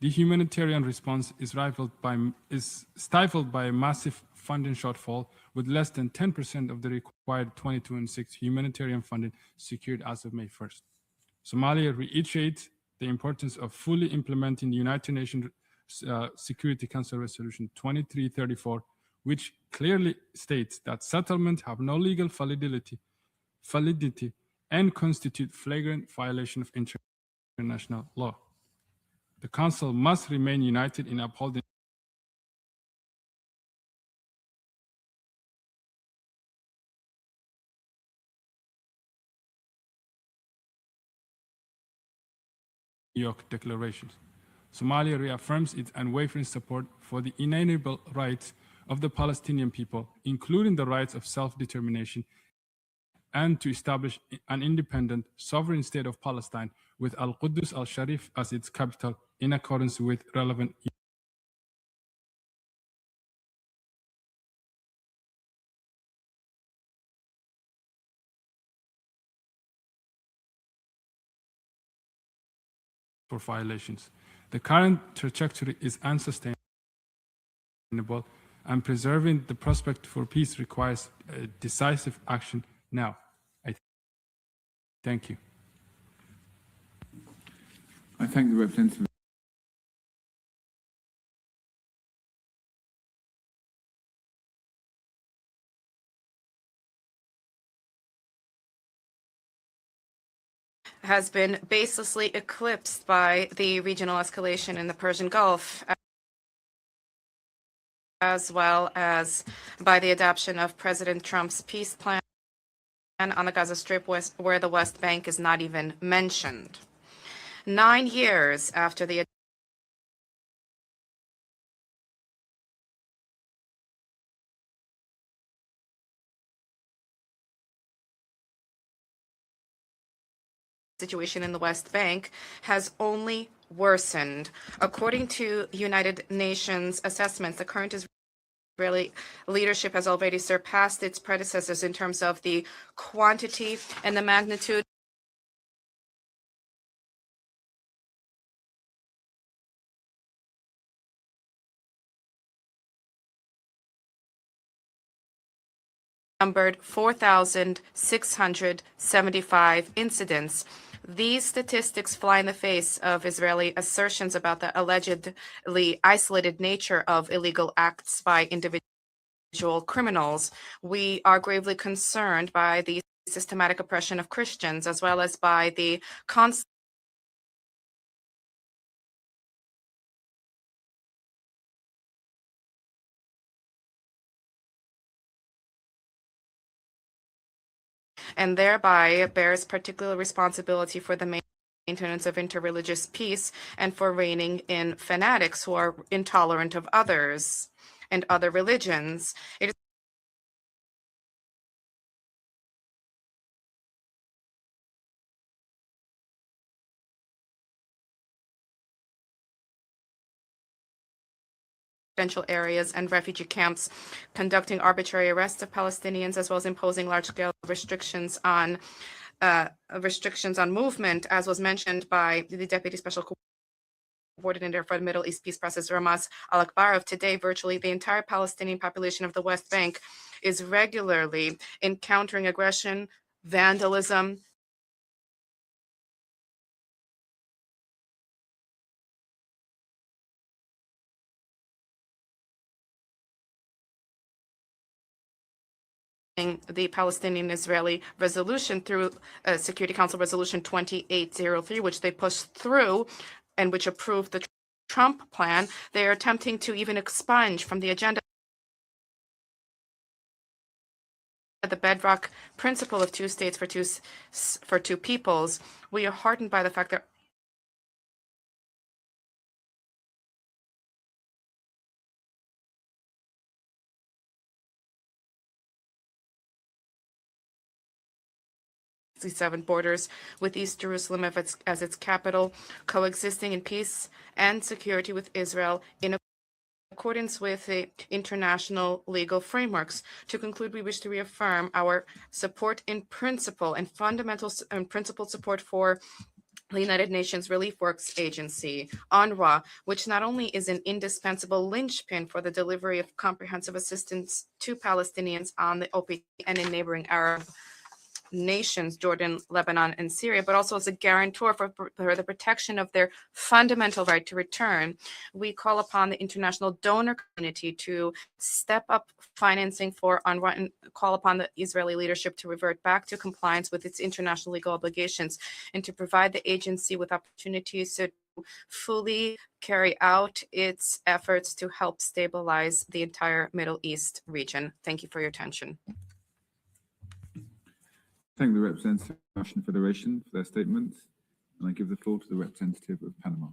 the humanitarian response is stifled by a massive funding shortfall, with less than 10% of the required 2026 humanitarian funding secured as of May 1st. Somalia reiterates the importance of fully implementing the United Nations Security Council Resolution 2334, which clearly states that settlements have no legal validity and constitute flagrant violation of international law. The Council must remain united in upholding New York declarations. Somalia reaffirms its unwavering support for the inalienable rights of the Palestinian people, including the rights of self-determination, and to establish an independent, sovereign state of Palestine with Al-Quds al-Sharif as its capital in accordance with relevant for violations. The current trajectory is unsustainable, and preserving the prospect for peace requires decisive action now. Thank you. I thank the representative. has been baselessly eclipsed by the regional escalation in the Persian Gulf, as well as by the adoption of President Trump's peace plan on the Gaza Strip, where the West Bank is not even mentioned. 9 years after the situation in the West Bank has only worsened. According to United Nations assessments, the current Israeli leadership has already surpassed its predecessors in terms of the quantity and the magnitude numbered 4,675 incidents. These statistics fly in the face of Israeli assertions about the allegedly isolated nature of illegal acts by individual criminals. We are gravely concerned by the systematic oppression of Christians, as well as by the constant and thereby bears particular responsibility for the maintenance of interreligious peace and for reining in fanatics who are intolerant of others and other religions. It is residential areas and refugee camps, conducting arbitrary arrests of Palestinians, as well as imposing large-scale restrictions on movement, as was mentioned by the Deputy Special Coordinator for the Middle East Peace Process, Ramaz Al-Akbarov. Today, virtually the entire Palestinian population of the West Bank is regularly encountering aggression, vandalism, the Palestinian-Israeli resolution through Security Council Resolution 2803, which they pushed through and which approved the Trump plan. They are attempting to even expunge from the agenda the bedrock principle of 2 states for two peoples. We are heartened by the fact that borders with East Jerusalem as its capital, coexisting in peace and security with Israel in accordance with the international legal frameworks. To conclude, we wish to reaffirm our support in principle and fundamental and principled support for the United Nations Relief Works Agency, UNRWA, which not only is an indispensable linchpin for the delivery of comprehensive assistance to Palestinians on the OPT and in neighboring Arab nations, Jordan, Lebanon, and Syria, but also as a guarantor for the protection of their fundamental right to return. We call upon the international donor community to step up financing for UNRWA and call upon the Israeli leadership to revert back to compliance with its international legal obligations and to provide the agency with opportunities to fully carry out its efforts to help stabilize the entire Middle East region. Thank you for your attention. Thank the representative of the Russian Federation for their statement, and I give the floor to the representative of Panama.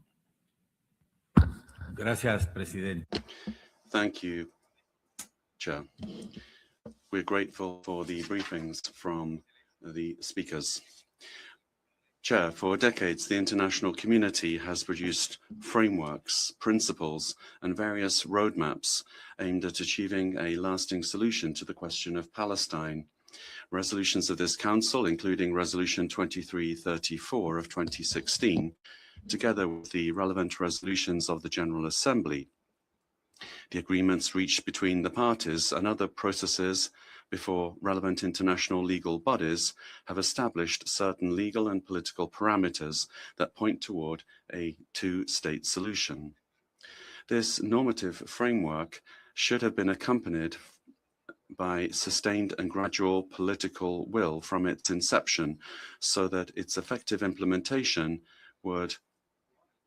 Gracias, President. Thank you, Chair. We're grateful for the briefings from the speakers. Chair, for decades, the international community has produced frameworks, principles, and various roadmaps aimed at achieving a lasting solution to the question of Palestine. Resolutions of this Council, including Resolution 2334 of 2016, together with the relevant resolutions of the General Assembly, the agreements reached between the parties and other processes before relevant international legal bodies have established certain legal and political parameters that point toward a two-state solution. This normative framework should have been accompanied by sustained and gradual political will from its inception, so that its effective implementation would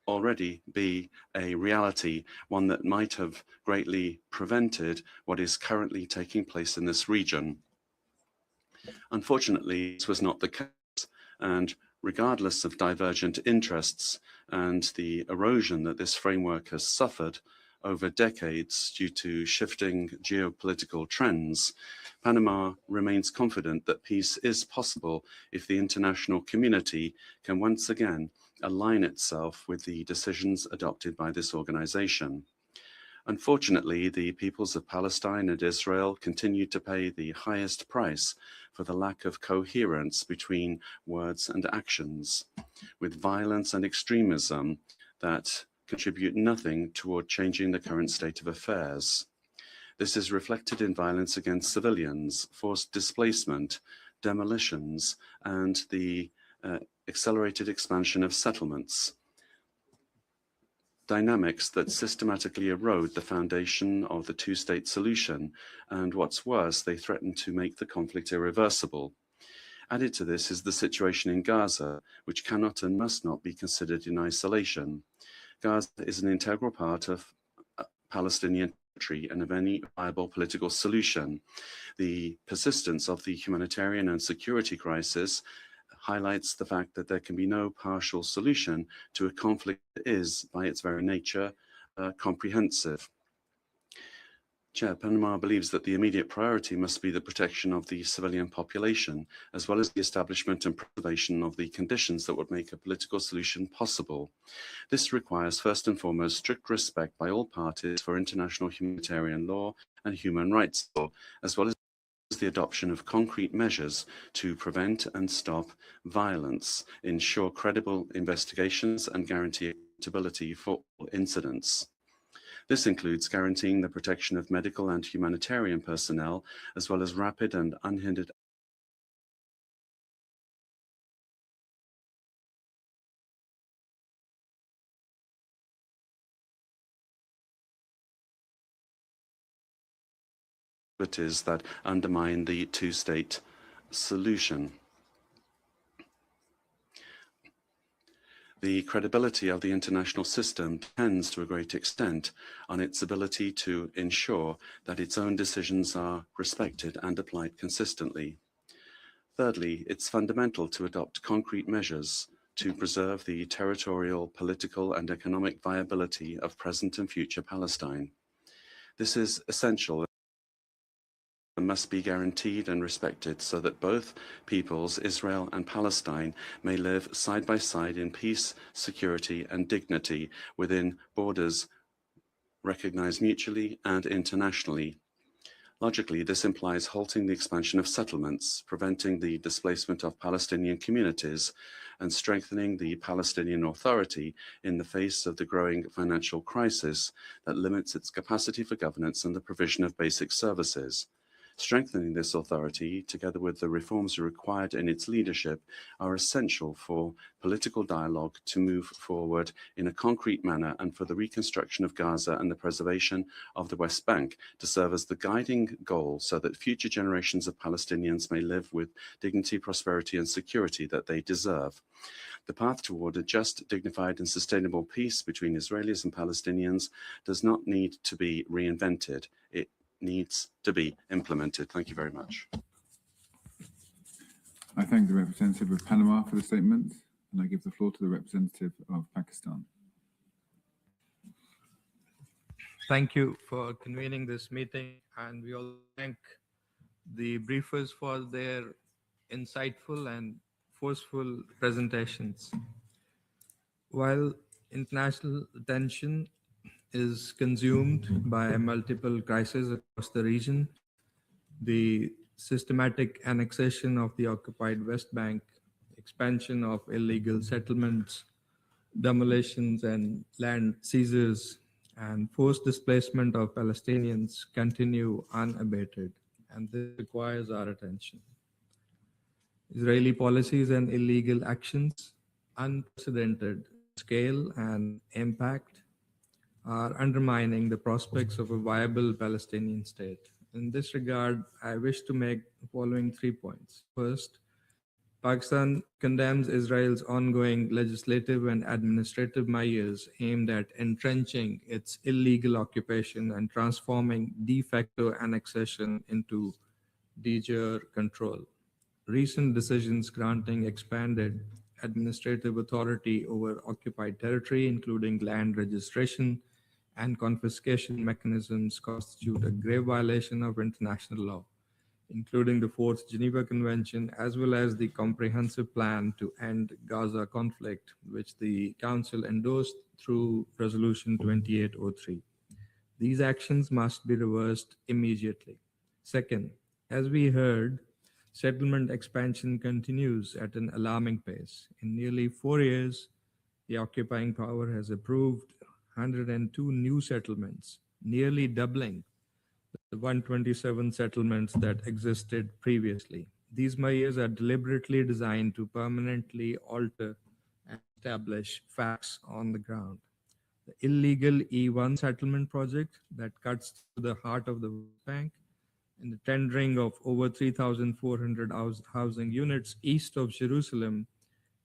already be a reality, one that might have greatly prevented what is currently taking place in this region. Unfortunately, this was not the case, and regardless of divergent interests and the erosion that this framework has suffered over decades due to shifting geopolitical trends, Panama remains confident that peace is possible if the international community can once again align itself with the decisions adopted by this organization. Unfortunately, the peoples of Palestine and Israel continue to pay the highest price for the lack of coherence between words and actions, with violence and extremism that contribute nothing toward changing the current state of affairs. This is reflected in violence against civilians, forced displacement, demolitions, and the accelerated expansion of settlements. Dynamics that systematically erode the foundation of the two-state solution, and what's worse, they threaten to make the conflict irreversible. Added to this is the situation in Gaza, which cannot and must not be considered in isolation. Gaza is an integral part of Palestinian territory and of any viable political solution. The persistence of the humanitarian and security crisis highlights the fact that there can be no partial solution to a conflict that is, by its very nature, comprehensive. Chair, Panama believes that the immediate priority must be the protection of the civilian population, as well as the establishment and preservation of the conditions that would make a political solution possible. This requires, first and foremost, strict respect by all parties for international humanitarian law and human rights law, as well as the adoption of concrete measures to prevent and stop violence, ensure credible investigations, and guarantee accountability for all incidents. This includes guaranteeing the protection of medical and humanitarian personnel, as well as rapid and unhindered activities that undermine the two-state solution. The credibility of the international system depends to a great extent on its ability to ensure that its own decisions are respected and applied consistently. Thirdly, it's fundamental to adopt concrete measures to preserve the territorial, political, and economic viability of present and future Palestine. This is essential and must be guaranteed and respected so that both peoples, Israel and Palestine, may live side by side in peace, security, and dignity within borders recognized mutually and internationally. Logically, this implies halting the expansion of settlements, preventing the displacement of Palestinian communities, and strengthening the Palestinian Authority in the face of the growing financial crisis that limits its capacity for governance and the provision of basic services. Strengthening this authority, together with the reforms required in its leadership, are essential for political dialogue to move forward in a concrete manner and for the reconstruction of Gaza and the preservation of the West Bank to serve as the guiding goal so that future generations of Palestinians may live with dignity, prosperity, and security that they deserve. The path toward a just, dignified, and sustainable peace between Israelis and Palestinians does not need to be reinvented. It needs to be implemented. Thank you very much. I thank the representative of Panama for the statement, and I give the floor to the representative of Pakistan. Thank you for convening this meeting, and we all thank the briefers for their insightful and forceful presentations. While international attention is consumed by multiple crises across the region, the systematic annexation of the occupied West Bank, expansion of illegal settlements, demolitions and land seizures, and forced displacement of Palestinians continue unabated, and this requires our attention. Israeli policies and illegal actions, unprecedented scale and impact, are undermining the prospects of a viable Palestinian state In this regard, I wish to make the following 3 points. First, Pakistan condemns Israel's ongoing legislative and administrative measures aimed at entrenching its illegal occupation and transforming de facto annexation into de jure control. Recent decisions granting expanded administrative authority over occupied territory, including land registration and confiscation mechanisms, constitute a grave violation of international law, including the Fourth Geneva Convention, as well as the Comprehensive Plan to End Gaza Conflict, which the Council endorsed through Resolution 2803. These actions must be reversed immediately. Second, as we heard, settlement expansion continues at an alarming pace. In nearly 4 years, the occupying power has approved 102 new settlements, nearly doubling the 127 settlements that existed previously. These measures are deliberately designed to permanently alter and establish facts on the ground. The illegal E1 settlement project that cuts through the heart of the West Bank and the tendering of over 3,400 housing units east of Jerusalem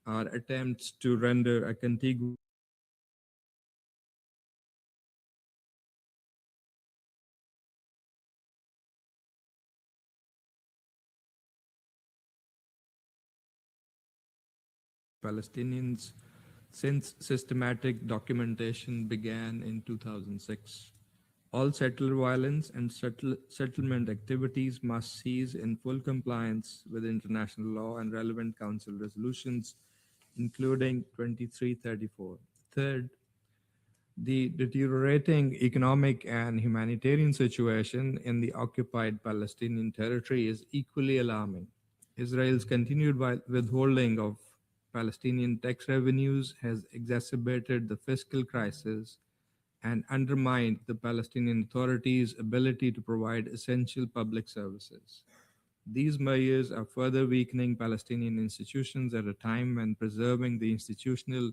are attempts to render a contiguous Palestinians since systematic documentation began in 2006. All settler violence and settlement activities must cease in full compliance with international law and relevant council resolutions, including 2334. Third, the deteriorating economic and humanitarian situation in the occupied Palestinian territory is equally alarming. Israel's continued withholding of Palestinian tax revenues has exacerbated the fiscal crisis and undermined the Palestinian Authority's ability to provide essential public services. These measures are further weakening Palestinian institutions at a time when preserving the institutional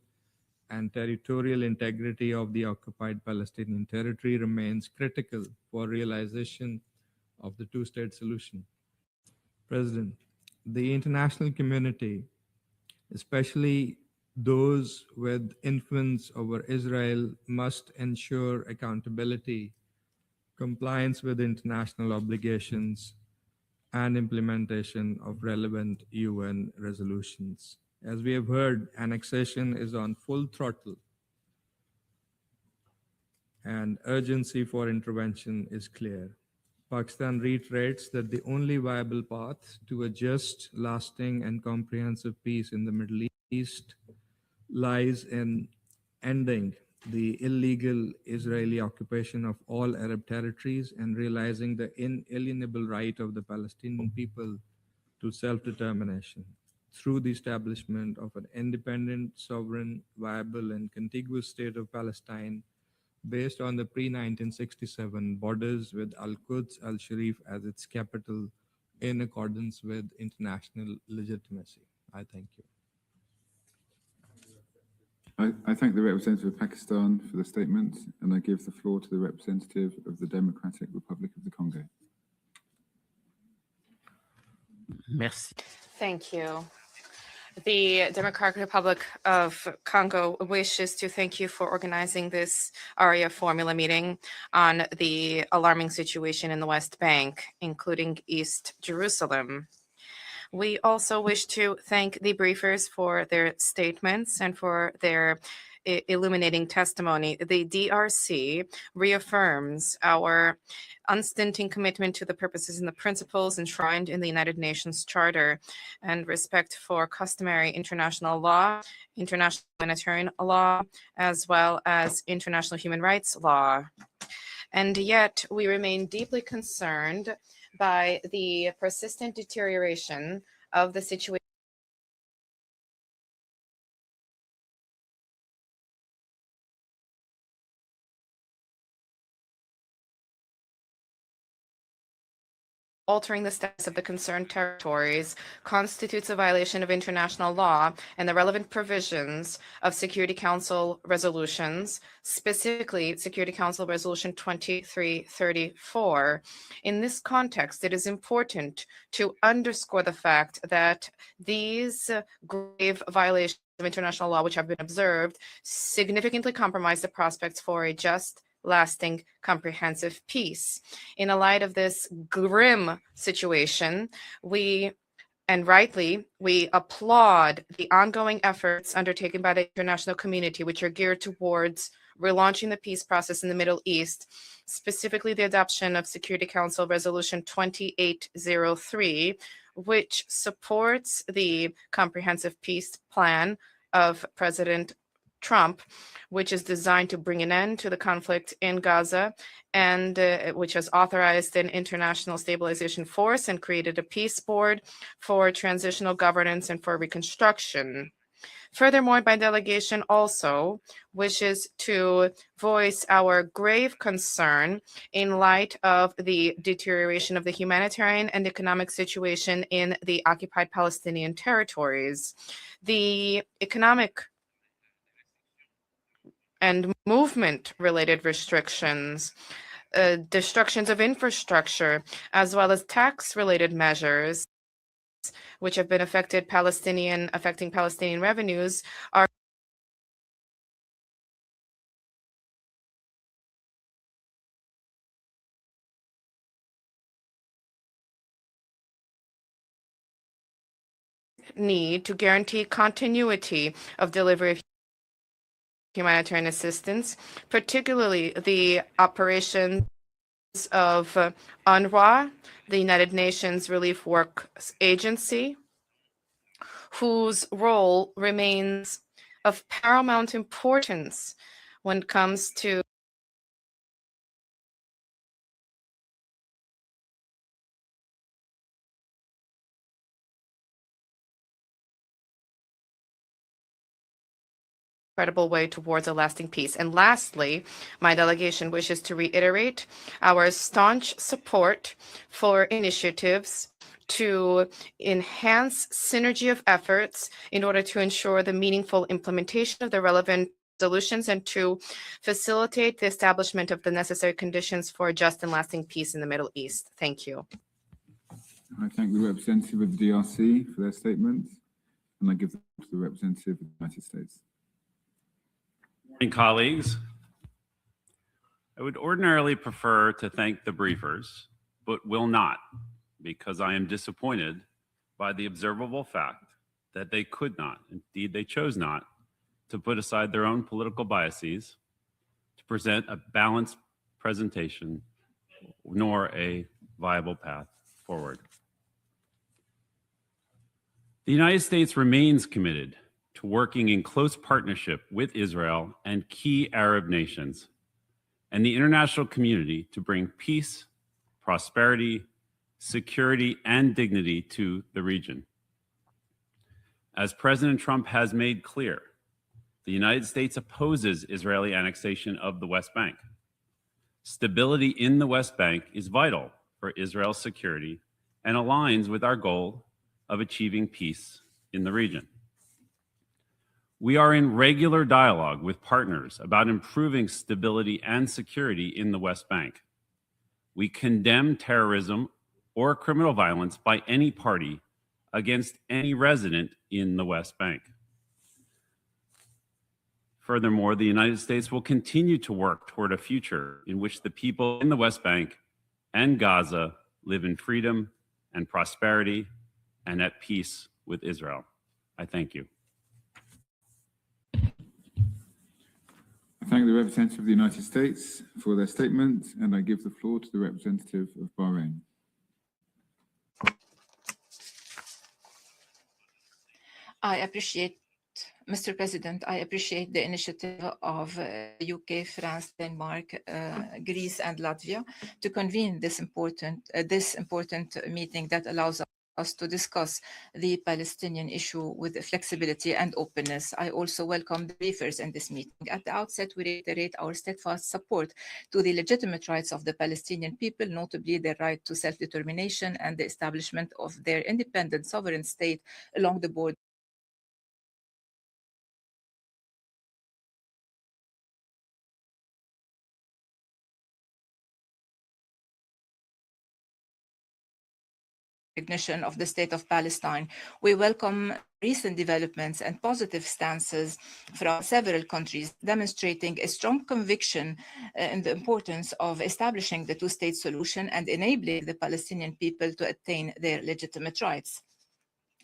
and territorial integrity of the occupied Palestinian territory remains critical for realization of the two-state solution. President, the international community, especially those with influence over Israel, must ensure accountability, compliance with international obligations, and implementation of relevant UN resolutions. As we have heard, annexation is on full throttle, and urgency for intervention is clear. Pakistan reiterates that the only viable path to a just, lasting, and comprehensive peace in the Middle East lies in ending the illegal Israeli occupation of all Arab territories and realizing the inalienable right of the Palestinian people to self-determination through the establishment of an independent, sovereign, viable, and contiguous state of Palestine based on the pre-1967 borders with Al-Quds Al-Sharif as its capital in accordance with international legitimacy. I thank you. I thank the representative of Pakistan for the statement, and I give the floor to the representative of the Democratic Republic of the Congo. Merci. Thank you. The Democratic Republic of Congo wishes to thank you for organizing this Arria-Formula meeting on the alarming situation in the West Bank, including East Jerusalem. We also wish to thank the briefers for their statements and for their illuminating testimony. The DRC reaffirms our unstinting commitment to the purposes and the principles enshrined in the United Nations Charter and respect for customary international law, international humanitarian law, as well as international human rights law. And yet we remain deeply concerned by the persistent deterioration of the situation altering the status of the concerned territories constitutes a violation of international law and the relevant provisions of Security Council resolutions, specifically Security Council Resolution 2334. In this context, it is important to underscore the fact that these grave violations of international law which have been observed significantly compromise the prospects for a just, lasting, comprehensive peace. In the light of this grim situation, we applaud the ongoing efforts undertaken by the international community, which are geared towards relaunching the peace process in the Middle East, specifically the adoption of Security Council Resolution 2803, which supports the comprehensive peace plan of President Trump, which is designed to bring an end to the conflict in Gaza, and which has authorized an international stabilization force and created a peace board for transitional governance and for reconstruction. Furthermore, my delegation also wishes to voice our grave concern in light of the deterioration of the humanitarian and economic situation in the occupied Palestinian territories. The economic and movement-related restrictions, destructions of infrastructure, as well as tax-related measures, which have been affecting Palestinian revenues, are need to guarantee continuity of delivery of humanitarian assistance, particularly the operations of UNRWA, the United Nations Relief Work Agency, whose role remains of paramount importance when it comes to credible way towards a lasting peace. And lastly, my delegation wishes to reiterate our staunch support for initiatives to enhance synergy of efforts in order to ensure the meaningful implementation of the relevant solutions and to facilitate the establishment of the necessary conditions for a just and lasting peace in the Middle East. Thank you. I thank the representative of the DRC for their statement, and I give the floor to the representative of the United States. Morning, colleagues. I would ordinarily prefer to thank the briefers, but will not, because I am disappointed by the observable fact that they could not, indeed they chose not, to put aside their own political biases to present a balanced presentation nor a viable path forward. The United States remains committed to working in close partnership with Israel and key Arab nations and the international community to bring peace, prosperity, security, and dignity to the region. As President Trump has made clear, the United States opposes Israeli annexation of the West Bank. Stability in the West Bank is vital for Israel's security and aligns with our goal of achieving peace in the region. We are in regular dialogue with partners about improving stability and security in the West Bank. We condemn terrorism or criminal violence by any party against any resident in the West Bank. Furthermore, the United States will continue to work toward a future in which the people in the West Bank and Gaza live in freedom and prosperity and at peace with Israel. I thank you. I thank the representative of the United States for their statement, and I give the floor to the representative of Bahrain. Mr. President, I appreciate the initiative of UK, France, Denmark, Greece, and Latvia to convene this important meeting that allows us us to discuss the Palestinian issue with flexibility and openness. I also welcome the briefers in this meeting. At the outset, we reiterate our steadfast support to the legitimate rights of the Palestinian people, notably their right to self-determination and the establishment of their independent sovereign state along the border. Recognition of the state of Palestine. We welcome recent developments and positive stances from several countries, demonstrating a strong conviction in the importance of establishing the two-state solution and enabling the Palestinian people to attain their legitimate rights.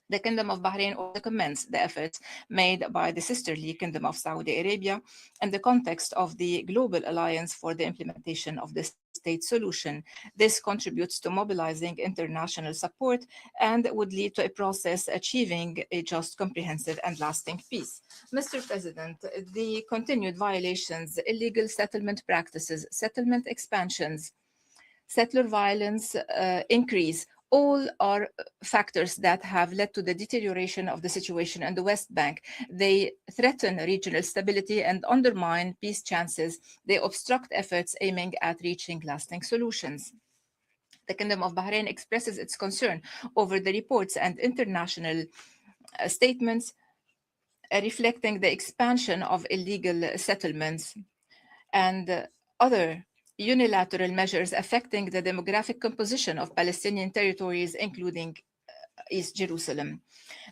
The Kingdom of Bahrain also commends the efforts made by the sisterly Kingdom of Saudi Arabia in the context of the Global Alliance for the Implementation of the State Solution. This contributes to mobilizing international support and would lead to a process achieving a just, comprehensive, and lasting peace. Mr. President, the continued violations, illegal settlement practices, settlement expansions, settler violence increase, all are factors that have led to the deterioration of the situation in the West Bank. They threaten regional stability and undermine peace chances. They obstruct efforts aiming at reaching lasting solutions. The Kingdom of Bahrain expresses its concern over the reports and international statements reflecting the expansion of illegal settlements and other unilateral measures affecting the demographic composition of Palestinian territories, including East Jerusalem.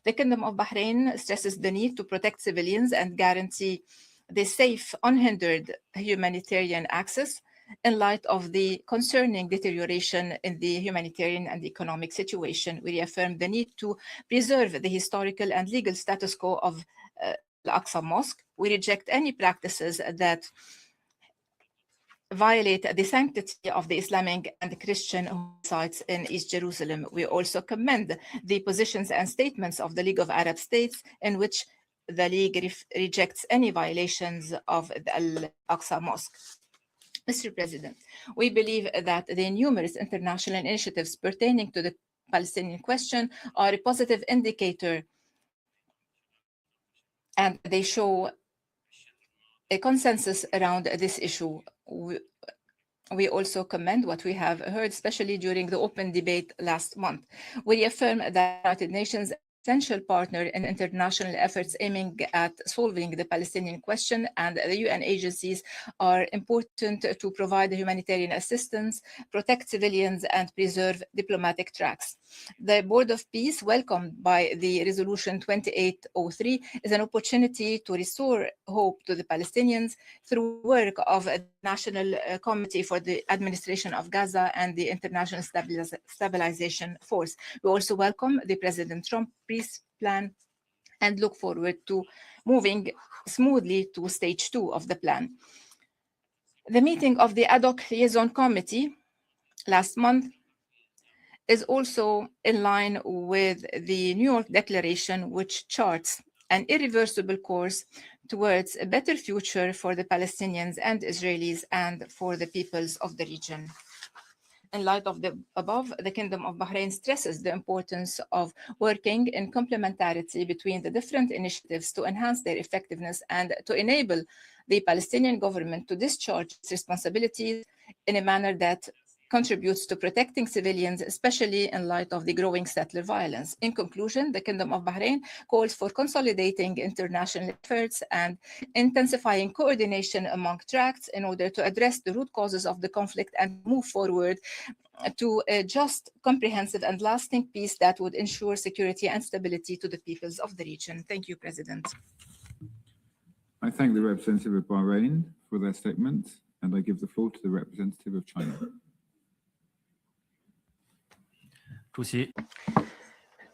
The Kingdom of Bahrain stresses the need to protect civilians and guarantee the safe, unhindered humanitarian access in light of the concerning deterioration in the humanitarian and economic situation. We reaffirm the need to preserve the historical and legal status quo of Al-Aqsa Mosque. We reject any practices that violate the sanctity of the Islamic and Christian sites in East Jerusalem. We also commend the positions and statements of the League of Arab States in which the League rejects any violations of the Al-Aqsa Mosque. Mr. President, we believe that the numerous international initiatives pertaining to the Palestinian question are a positive indicator, and they show a consensus around this issue. We also commend what we have heard, especially during the open debate last month. We affirm that the United Nations essential partner in international efforts aiming at solving the Palestinian question, and the UN agencies are important to provide humanitarian assistance, protect civilians, and preserve diplomatic tracks. The Board of Peace, welcomed by the Resolution 2803, is an opportunity to restore hope to the Palestinians through work of the National Committee for the Administration of Gaza and the International Stabilization Force. We also welcome the President Trump peace plan and look forward to moving smoothly to stage 2 of the plan. The meeting of the Ad hoc Liaison Committee last month is also in line with the New York Declaration, which charts an irreversible course towards a better future for the Palestinians and Israelis and for the peoples of the region. In light of the above, the Kingdom of Bahrain stresses the importance of working in complementarity between the different initiatives to enhance their effectiveness and to enable the Palestinian government to discharge its responsibilities in a manner that contributes to protecting civilians, especially in light of the growing settler violence. In conclusion, the Kingdom of Bahrain calls for consolidating international efforts and intensifying coordination among tracts in order to address the root causes of the conflict and move forward to a just, comprehensive, and lasting peace that would ensure security and stability to the peoples of the region. Thank you, President. I thank the representative of Bahrain for their statement, and I give the floor to the representative of China.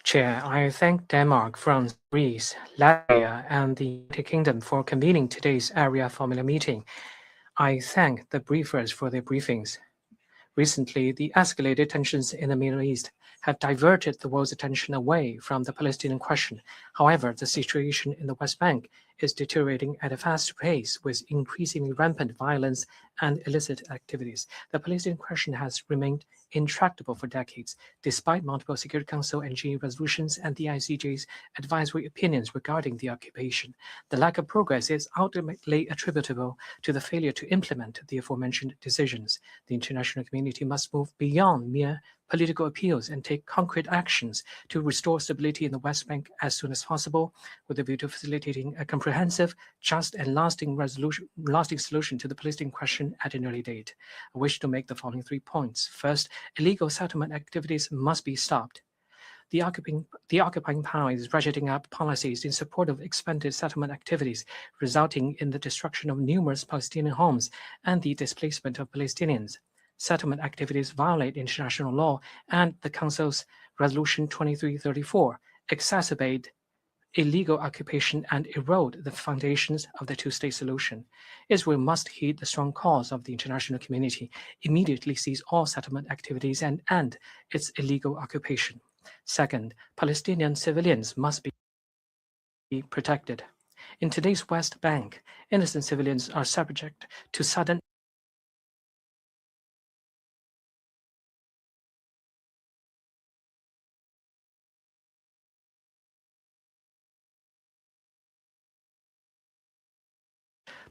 Chair, I thank Denmark, France, Greece, Latvia, and the United Kingdom for convening today's Arria-Formula meeting. I thank the briefers for their briefings. Recently, the escalated tensions in the Middle East have diverted the world's attention away from the Palestinian question. However, the situation in the West Bank is deteriorating at a fast pace with increasingly rampant violence and illicit activities. The Palestinian question has remained intractable for decades, despite multiple Security Council and GA resolutions and the ICJ's advisory opinions regarding the occupation. The lack of progress is ultimately attributable to the failure to implement the aforementioned decisions. The international community must move beyond mere political appeals and take concrete actions to restore stability in the West Bank as soon as possible, with a view to facilitating a comprehensive, just, and lasting solution to the Palestinian question at an early date. I wish to make the following 3 points. First, illegal settlement activities must be stopped. The occupying power is ratcheting up policies in support of expanded settlement activities, resulting in the destruction of numerous Palestinian homes and the displacement of Palestinians. Settlement activities violate international law and the Council's Resolution 2334, exacerbate illegal occupation and erode the foundations of the two-state solution. Israel must heed the strong calls of the international community, immediately cease all settlement activities and end its illegal occupation. Second, Palestinian civilians must be protected. In today's West Bank, innocent civilians are subject to sudden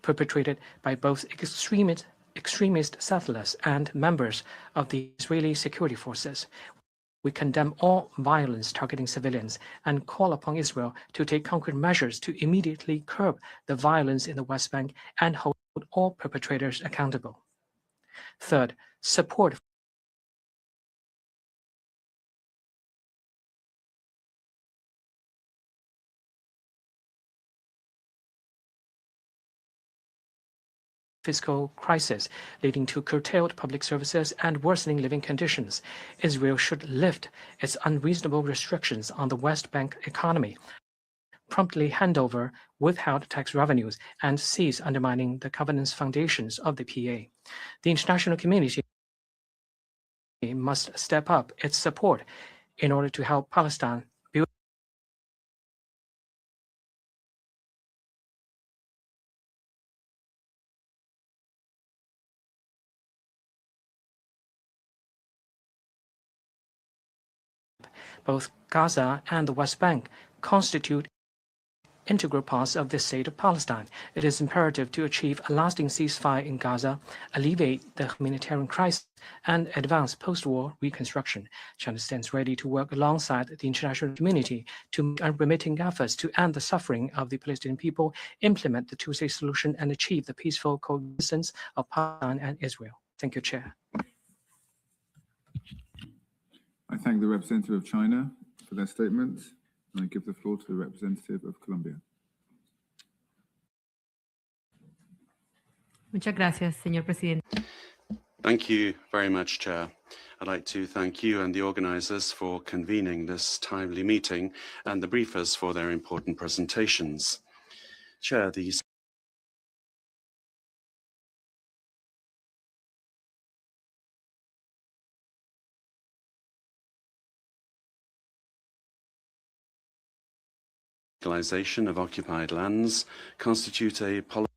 perpetrated by both extremist settlers and members of the Israeli security forces. We condemn all violence targeting civilians and call upon Israel to take concrete measures to immediately curb the violence in the West Bank and hold all perpetrators accountable. Third, support fiscal crisis, leading to curtailed public services and worsening living conditions. Israel should lift its unreasonable restrictions on the West Bank economy, promptly hand over withheld tax revenues, and cease undermining the governance foundations of the PA. The international community must step up its support in order to help Palestine build both Gaza and the West Bank constitute integral parts of the state of Palestine. It is imperative to achieve a lasting ceasefire in Gaza, alleviate the humanitarian crisis, and advance post-war reconstruction. China stands ready to work alongside the international community to make unremitting efforts to end the suffering of the Palestinian people, implement the two-state solution, and achieve the peaceful coexistence of Palestine and Israel. Thank you, Chair. I thank the representative of China for their statement, and I give the floor to the representative of Colombia. Muchas gracias, señor presidente. Thank you very much, Chair. I'd like to thank you and the organisers for convening this timely meeting and the briefers for their important presentations. Chair, the legalization of occupied lands constitute a policy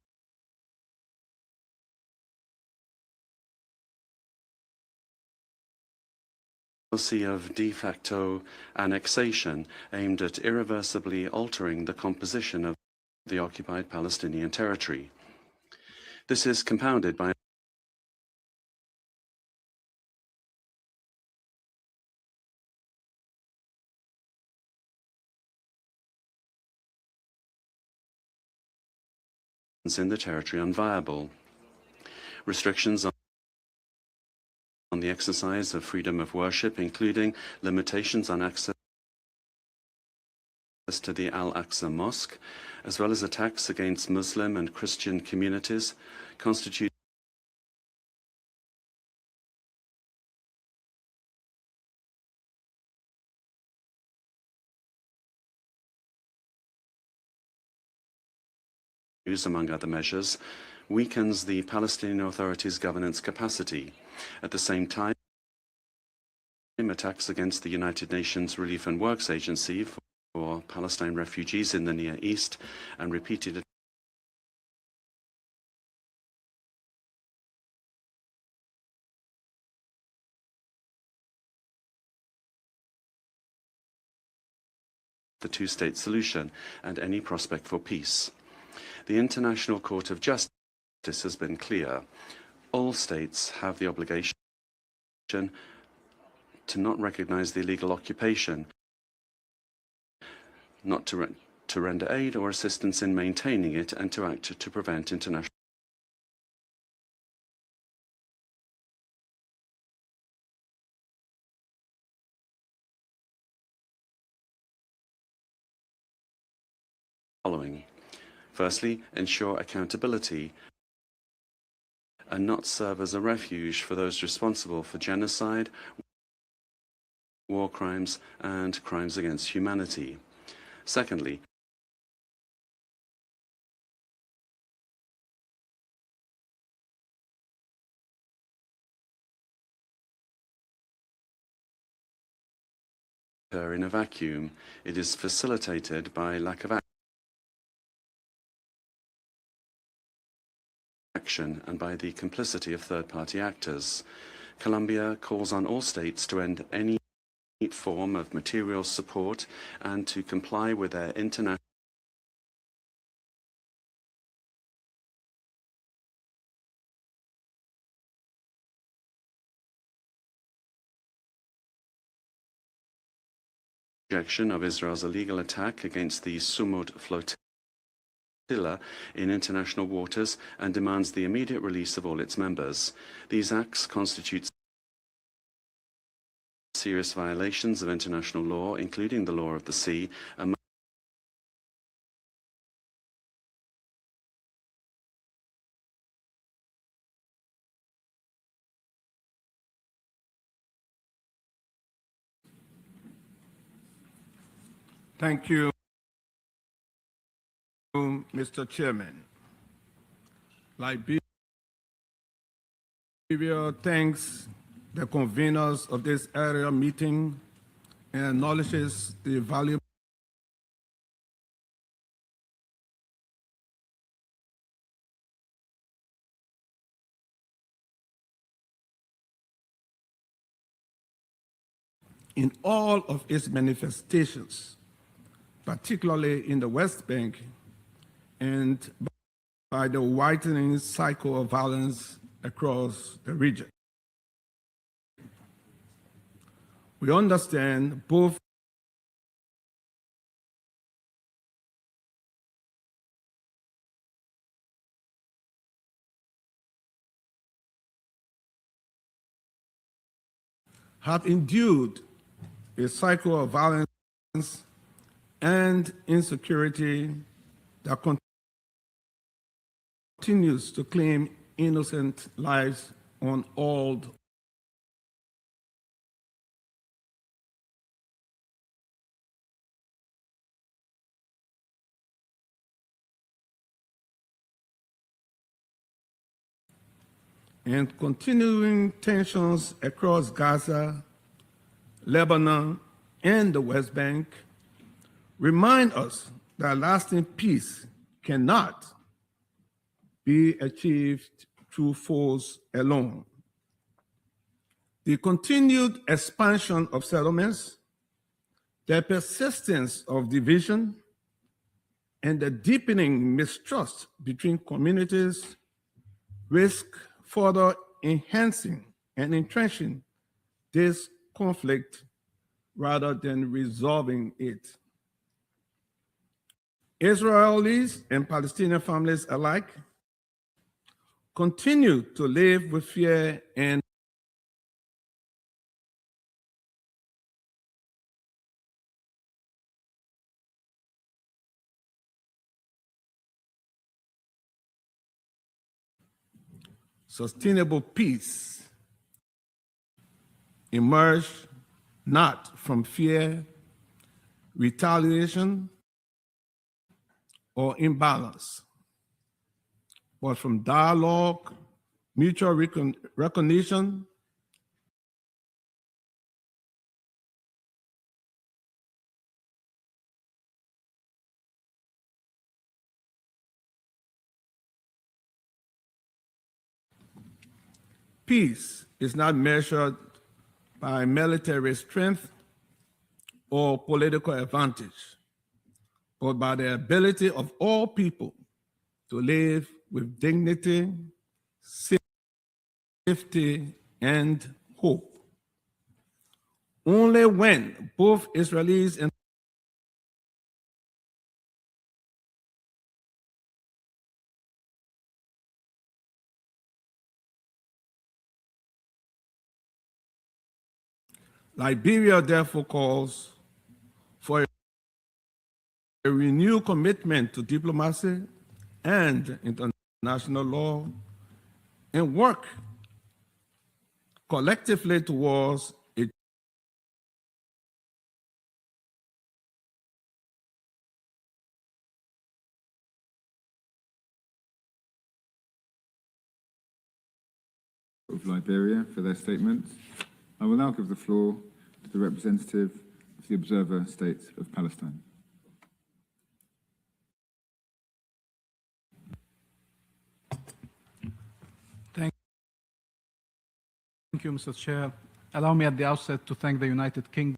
of de facto annexation aimed at irreversibly altering the composition of the occupied Palestinian territory. This is compounded by in the territory unviable. Restrictions on the exercise of freedom of worship, including limitations on access to the Al-Aqsa Mosque, as well as attacks against Muslim and Christian communities, constitute among other measures, weakens the Palestinian Authority's governance capacity. At the same time, attacks against the United Nations Relief and Works Agency for of Palestine refugees in the Near East and repeated the two-state solution and any prospect for peace. The International Court of Justice has been clear. All states have the obligation to not recognize the illegal occupation, not to render aid or assistance in maintaining it, and to act to prevent international following. Firstly, ensure accountability and not serve as a refuge for those responsible for genocide, war crimes, and crimes against humanity. Secondly, in a vacuum. It is facilitated by lack of action and by the complicity of third-party actors. Colombia calls on all states to end any form of material support and to comply with their international rejection of Israel's illegal attack against the Sumud flotilla in international waters and demands the immediate release of all its members. These acts constitute serious violations of international law, including the law of the sea, and Thank you, Mr. Chairman. Liberia thanks the conveners of this area meeting and acknowledges the valuable in all of its manifestations, particularly in the West Bank, and by the widening cycle of violence across the region. We understand both have endured a cycle of violence and insecurity that continues to claim innocent lives on all and continuing tensions across Gaza, Lebanon, and the West Bank remind us that lasting peace cannot be achieved through force alone. The continued expansion of settlements, the persistence of division, and the deepening mistrust between communities risk further enhancing and entrenching this conflict rather than resolving it. Israelis and Palestinian families alike continue to live with fear and sustainable peace emerge not from fear, retaliation, or imbalance, but from dialogue, mutual recognition, Peace is not measured by military strength or political advantage, but by the ability of all people to live with dignity, safety, and hope. Only when both Israelis and Liberia therefore calls for a renewed commitment to diplomacy and international law and work collectively towards a of Liberia for their statement. I will now give the floor to the representative of the Observer State of Palestine. Thank you, Mr. Chair. Allow me at the outset to thank the United Kingdom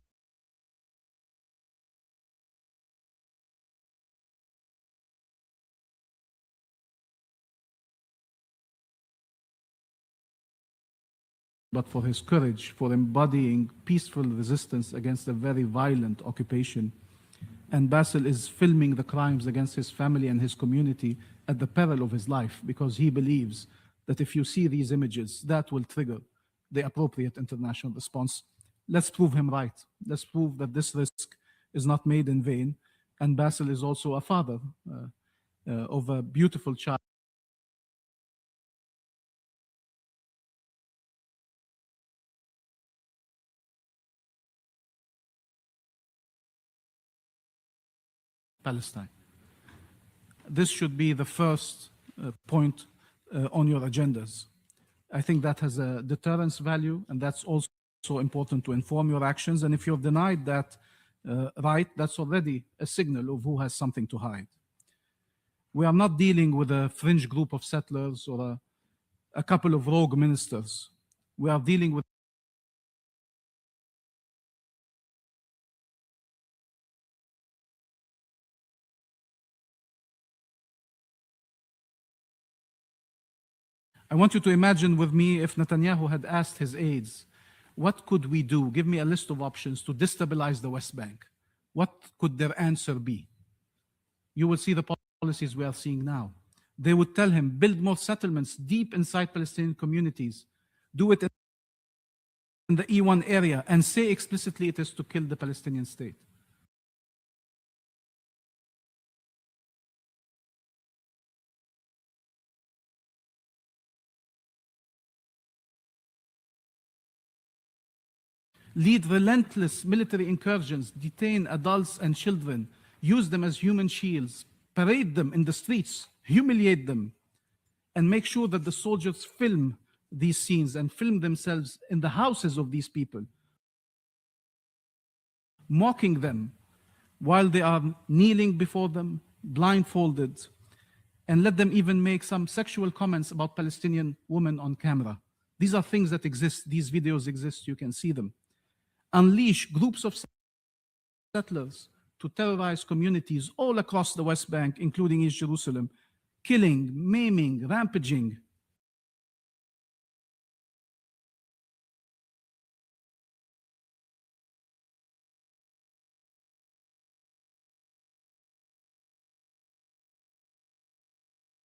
but for his courage, for embodying peaceful resistance against a very violent occupation. And Basil is filming the crimes against his family and his community at the peril of his life, because he believes that if you see these images, that will trigger the appropriate international response. Let's prove him right. Let's prove that this risk is not made in vain. And Basil is also a father of a beautiful child. Palestine. This should be the first point on your agendas. I think that has a deterrence value, and that's also important to inform your actions. And if you're denied that right, that's already a signal of who has something to hide. We are not dealing with a fringe group of settlers or a couple of rogue ministers. We are dealing with I want you to imagine with me if Netanyahu had asked his aides, what could we do? Give me a list of options to destabilize the West Bank. What could their answer be? You will see the policies we are seeing now. They would tell him, build more settlements deep inside Palestinian communities. Do it in the E1 area and say explicitly it is to kill the Palestinian state. Lead relentless military incursions, detain adults and children, use them as human shields, parade them in the streets, humiliate them, and make sure that the soldiers film these scenes and film themselves in the houses of these people, mocking them while they are kneeling before them, blindfolded, and let them even make some sexual comments about Palestinian women on camera. These are things that exist. These videos exist. You can see them. Unleash groups of settlers to terrorize communities all across the West Bank, including East Jerusalem, killing, maiming, rampaging.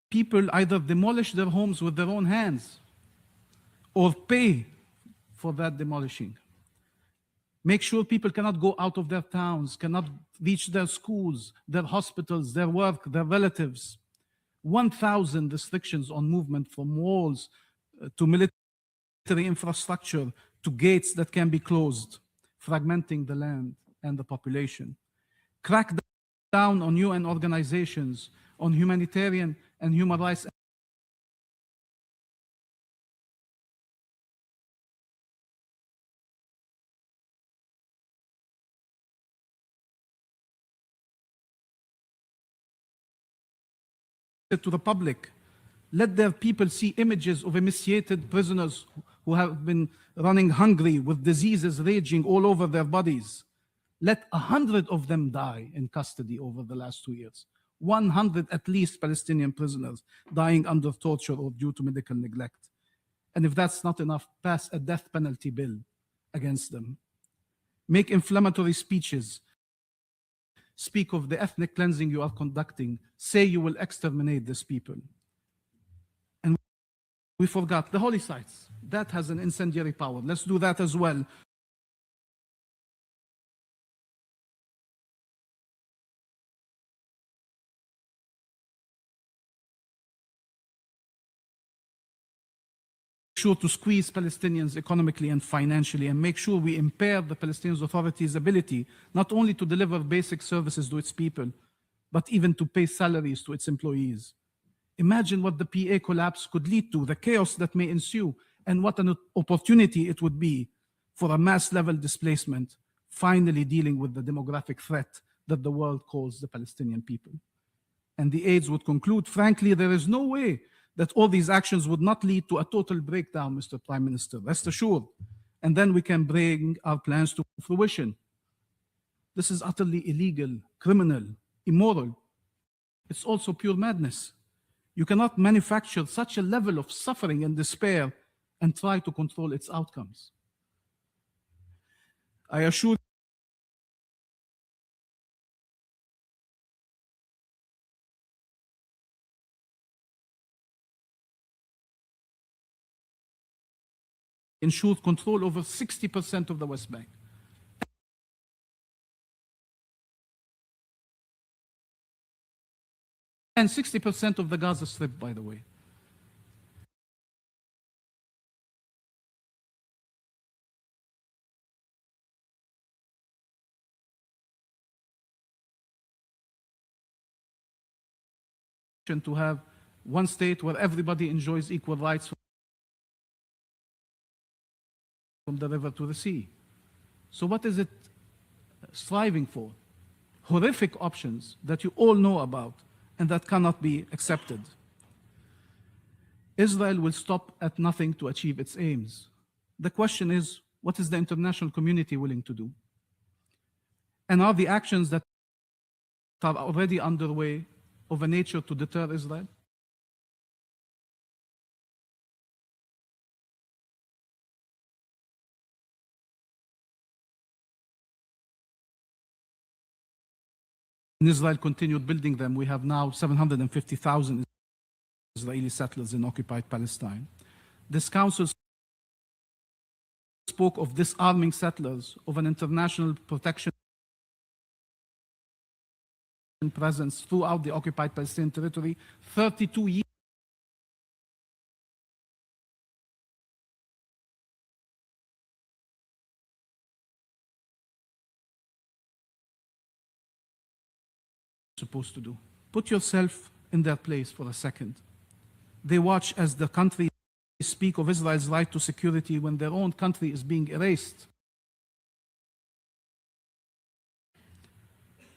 People either demolish their homes with their own hands or pay for that demolishing. Make sure people cannot go out of their towns, cannot reach their schools, their hospitals, their work, their relatives. 1,000 restrictions on movement from walls to military infrastructure to gates that can be closed, fragmenting the land and the population. Crack down on UN organizations, on humanitarian and human rights to the public. Let their people see images of emaciated prisoners who have been running hungry with diseases raging all over their bodies. Let 100 of them die in custody over the last 2 years. 100 at least Palestinian prisoners dying under torture or due to medical neglect. And if that's not enough, pass a death penalty bill against them. Make inflammatory speeches. Speak of the ethnic cleansing you are conducting. Say you will exterminate these people. And we forgot the holy sites. That has an incendiary power. Let's do that as well. Sure to squeeze Palestinians economically and financially, and make sure we impair the Palestinian Authority's ability not only to deliver basic services to its people, but even to pay salaries to its employees. Imagine what the PA collapse could lead to, the chaos that may ensue, and what an opportunity it would be for a mass-level displacement, finally dealing with the demographic threat that the world calls the Palestinian people. And the aides would conclude, frankly, there is no way that all these actions would not lead to a total breakdown, Mr. Prime Minister, rest assured. And then we can bring our plans to fruition. This is utterly illegal, criminal, immoral. It's also pure madness. You cannot manufacture such a level of suffering and despair and try to control its outcomes. I assure ensured control over 60% of the West Bank. And 60% of the Gaza Strip, by the way. To have one state where everybody enjoys equal rights from the river to the sea. So what is it striving for? Horrific options that you all know about and that cannot be accepted. Israel will stop at nothing to achieve its aims. The question is, what is the international community willing to do? And are the actions that are already underway of a nature to deter Israel? And Israel continued building them. We have now 750,000 Israeli settlers in occupied Palestine. This council spoke of disarming settlers, of an international protection presence throughout the occupied Palestinian territory, 32 years. Supposed to do. Put yourself in their place for a second. They watch as the country speak of Israel's right to security when their own country is being erased.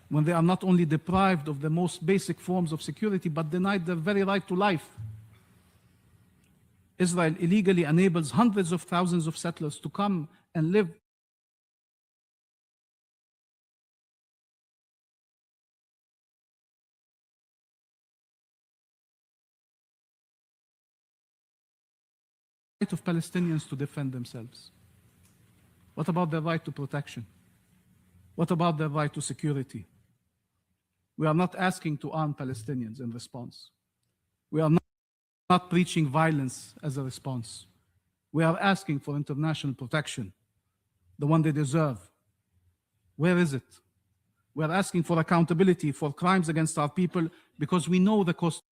When they are not only deprived of the most basic forms of security, but denied their very right to life. Israel illegally enables hundreds of thousands of settlers to come and live of Palestinians to defend themselves. What about their right to protection? What about their right to security? We are not asking to arm Palestinians in response. We are not preaching violence as a response. We are asking for international protection, the one they deserve. Where is it? We are asking for accountability for crimes against our people because we know the cost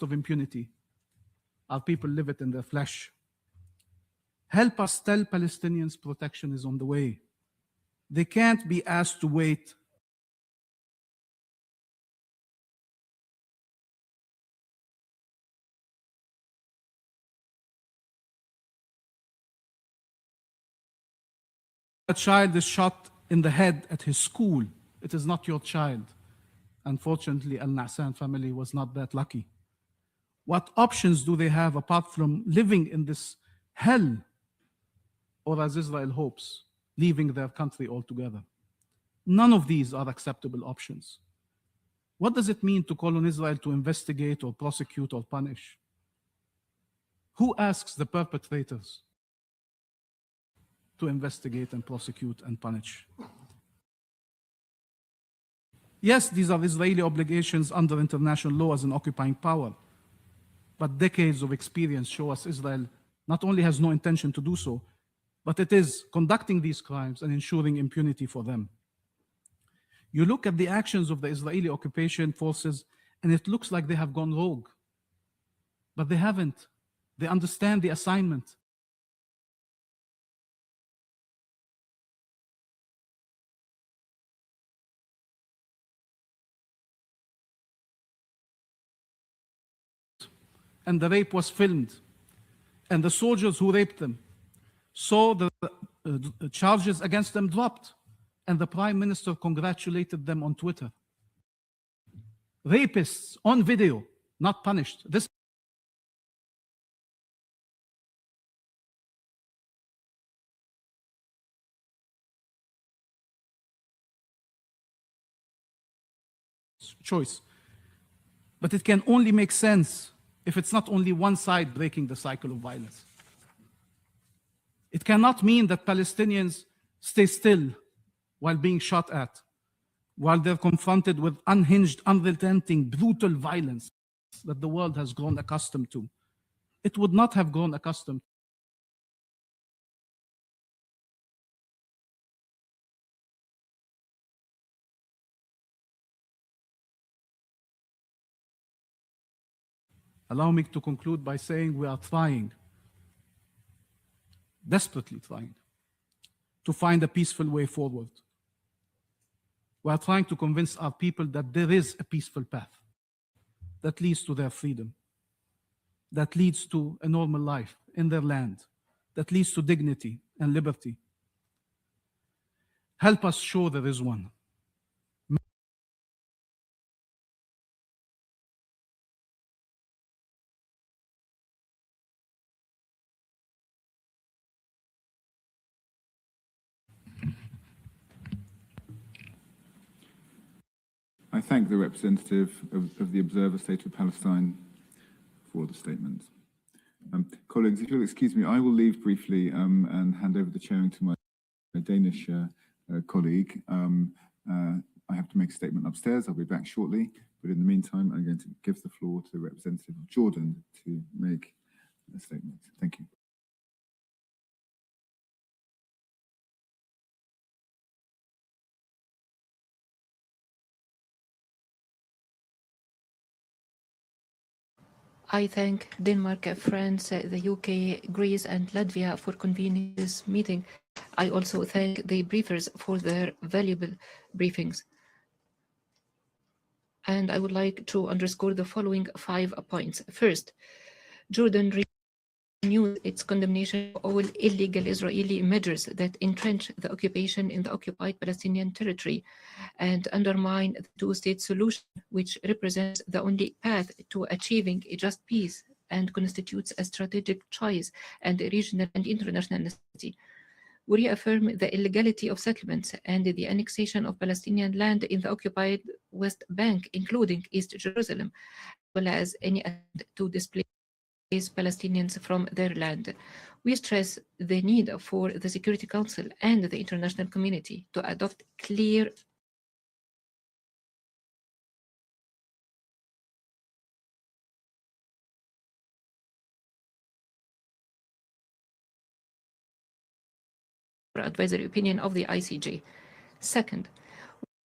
of impunity. Our people live it in their flesh. Help us tell Palestinians protection is on the way. They can't be asked to wait. A child is shot in the head at his school. It is not your child. Unfortunately, Al-Nasan family was not that lucky. What options do they have apart from living in this hell or as Israel hopes, leaving their country altogether. None of these are acceptable options. What does it mean to call on Israel to investigate or prosecute or punish? Who asks the perpetrators to investigate and prosecute and punish? Yes, these are Israeli obligations under international law as an occupying power, but decades of experience show us Israel not only has no intention to do so, but it is conducting these crimes and ensuring impunity for them. You look at the actions of the Israeli occupation forces, and it looks like they have gone rogue, but they haven't. They understand the assignment. And the rape was filmed, and the soldiers who raped them saw the charges against them dropped, and the Prime Minister congratulated them on Twitter. Rapists on video, not punished. This choice. But it can only make sense if it's not only one side breaking the cycle of violence. It cannot mean that Palestinians stay still while being shot at, while they're confronted with unhinged, unrelenting, brutal violence that the world has grown accustomed to. It would not have grown accustomed. Allow me to conclude by saying we are trying, desperately trying, to find a peaceful way forward. We are trying to convince our people that there is a peaceful path that leads to their freedom, that leads to a normal life in their land, that leads to dignity and liberty. Help us show there is one. I thank the representative of the Observer State of Palestine for the statement. Colleagues, if you'll excuse me, I will leave briefly and hand over the chairing to my Danish colleague. I have to make a statement upstairs. I'll be back shortly, but in the meantime, I'm going to give the floor to the representative of Jordan to make a statement. Thank you. I thank Denmark, France, the UK, Greece, and Latvia for convening this meeting. I also thank the briefers for their valuable briefings. And I would like to underscore the following 5 points. First, Jordan renewed its condemnation of all illegal Israeli measures that entrench the occupation in the occupied Palestinian territory and undermine the two-state solution, which represents the only path to achieving a just peace and constitutes a strategic choice and a regional and international necessity. We reaffirm the illegality of settlements and the annexation of Palestinian land in the occupied West Bank, including East Jerusalem, as well as any attempt to displace Palestinians from their land. We stress the need for the Security Council and the international community to adopt clear advisory opinion of the ICJ. Second,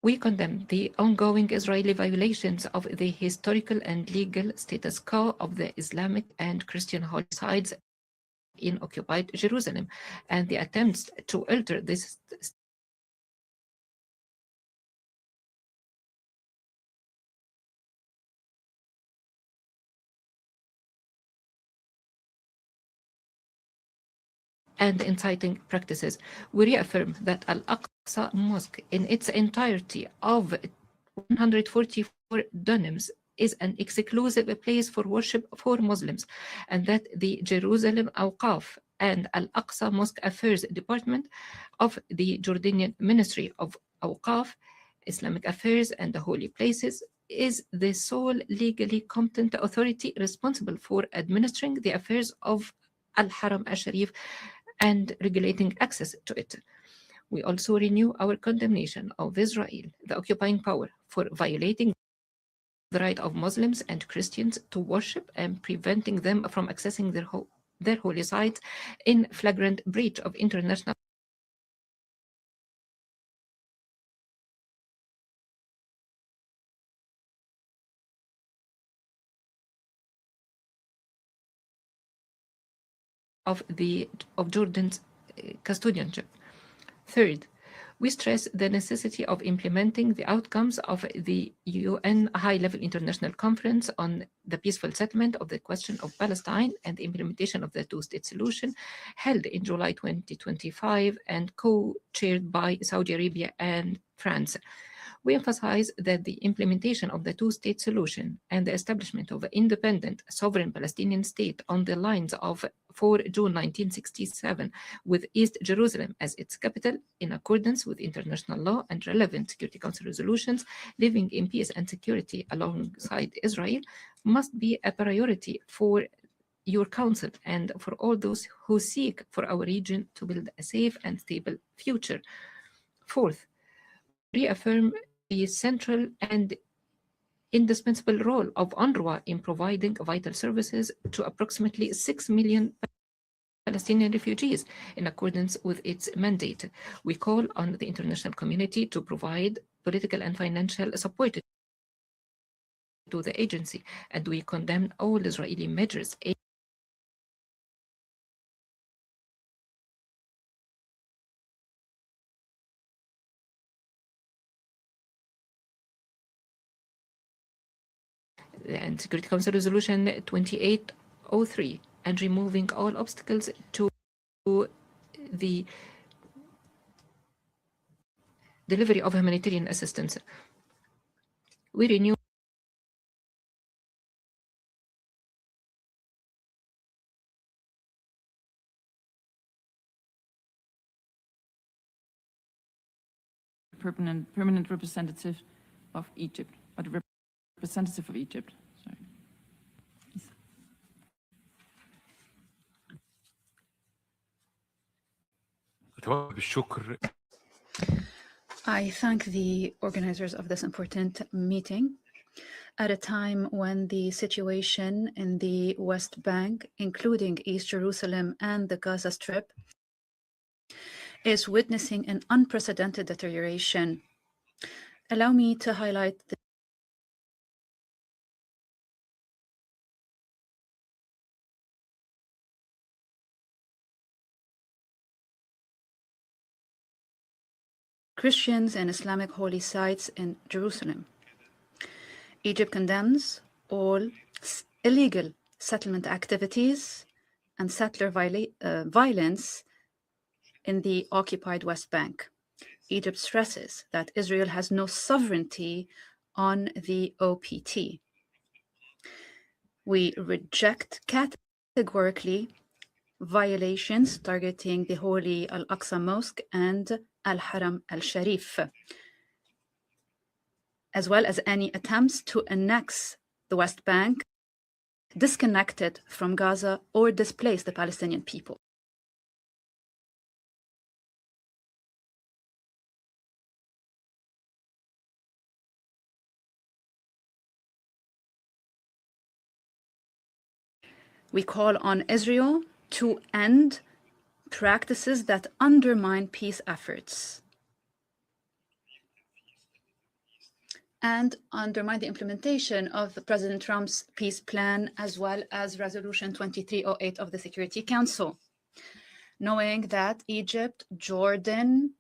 we condemn the ongoing Israeli violations of the historical and legal status quo of the Islamic and Christian holy sites in occupied Jerusalem and the attempts to alter this and inciting practices. We reaffirm that Al-Aqsa Mosque in its entirety of 144 dunams is an exclusive place for worship for Muslims, and that the Jerusalem Awqaf and Al-Aqsa Mosque Affairs Department of the Jordanian Ministry of Awqaf, Islamic Affairs and the Holy Places, is the sole legally competent authority responsible for administering the affairs of Al-Haram al-Sharif and regulating access to it. We also renew our condemnation of Israel, the occupying power, for violating the right of Muslims and Christians to worship and preventing them from accessing their holy sites in flagrant breach of international of Jordan's custodianship. Third, we stress the necessity of implementing the outcomes of the UN High-Level International Conference on the peaceful settlement of the question of Palestine and the implementation of the two-state solution held in July 2025 and co-chaired by Saudi Arabia and France. We emphasize that the implementation of the two-state solution and the establishment of an independent sovereign Palestinian state on the lines of 4 June 1967 with East Jerusalem as its capital in accordance with international law and relevant Security Council resolutions, living in peace and security alongside Israel must be a priority for your council and for all those who seek for our region to build a safe and stable future. Fourth, reaffirm the central and indispensable role of UNRWA in providing vital services to approximately 6 million Palestinian refugees in accordance with its mandate. We call on the international community to provide political and financial support to the agency, and we condemn all Israeli measures and Security Council Resolution 2803 and removing all obstacles to the delivery of humanitarian assistance. We renew permanent representative of Egypt, or the representative of Egypt. Sorry. I thank the organizers of this important meeting at a time when the situation in the West Bank, including East Jerusalem and the Gaza Strip, is witnessing an unprecedented deterioration. Allow me to highlight the Christians and Islamic holy sites in Jerusalem. Egypt condemns all illegal settlement activities and settler violence in the occupied West Bank. Egypt stresses that Israel has no sovereignty on the OPT. We reject categorically violations targeting the Holy Al-Aqsa Mosque and Al-Haram al-Sharif, as well as any attempts to annex the West Bank, disconnected from Gaza, or displace the Palestinian people. We call on Israel to end practices that undermine peace efforts and undermine the implementation of President Trump's peace plan, as well as Resolution 2308 of the Security Council, knowing that Egypt, Jordan,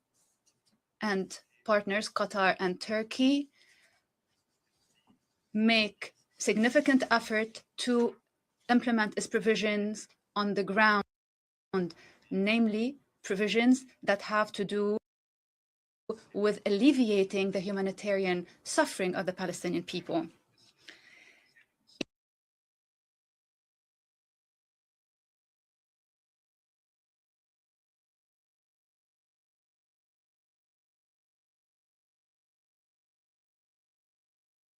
and partners Qatar and Turkey make significant effort to implement its provisions on the ground, namely provisions that have to do with alleviating the humanitarian suffering of the Palestinian people.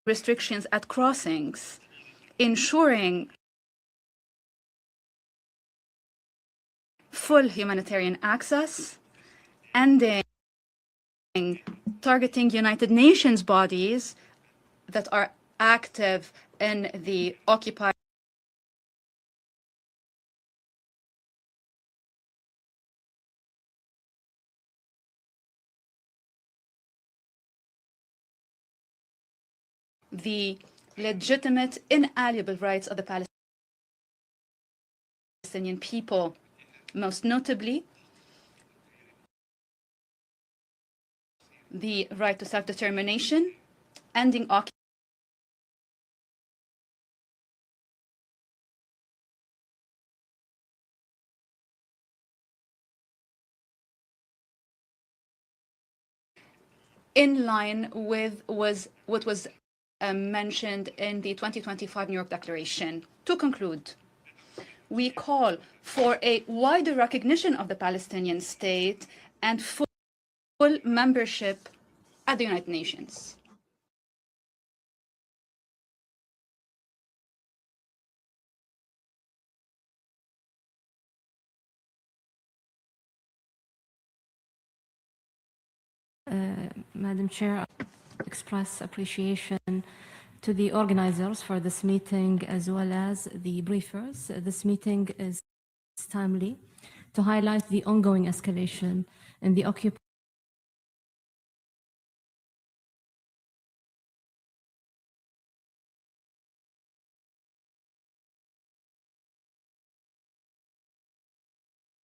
restrictions at crossings, ensuring full humanitarian access, ending targeting United Nations bodies that are active in the occupied the legitimate, inalienable rights of the Palestinian people, most notably the right to self-determination, ending in line with what was mentioned in the 2025 New York Declaration. To conclude, we call for a wider recognition of the Palestinian state and full membership at the United Nations. Madam Chair, express appreciation to the organizers for this meeting as well as the briefers. This meeting is timely to highlight the ongoing escalation in the occupied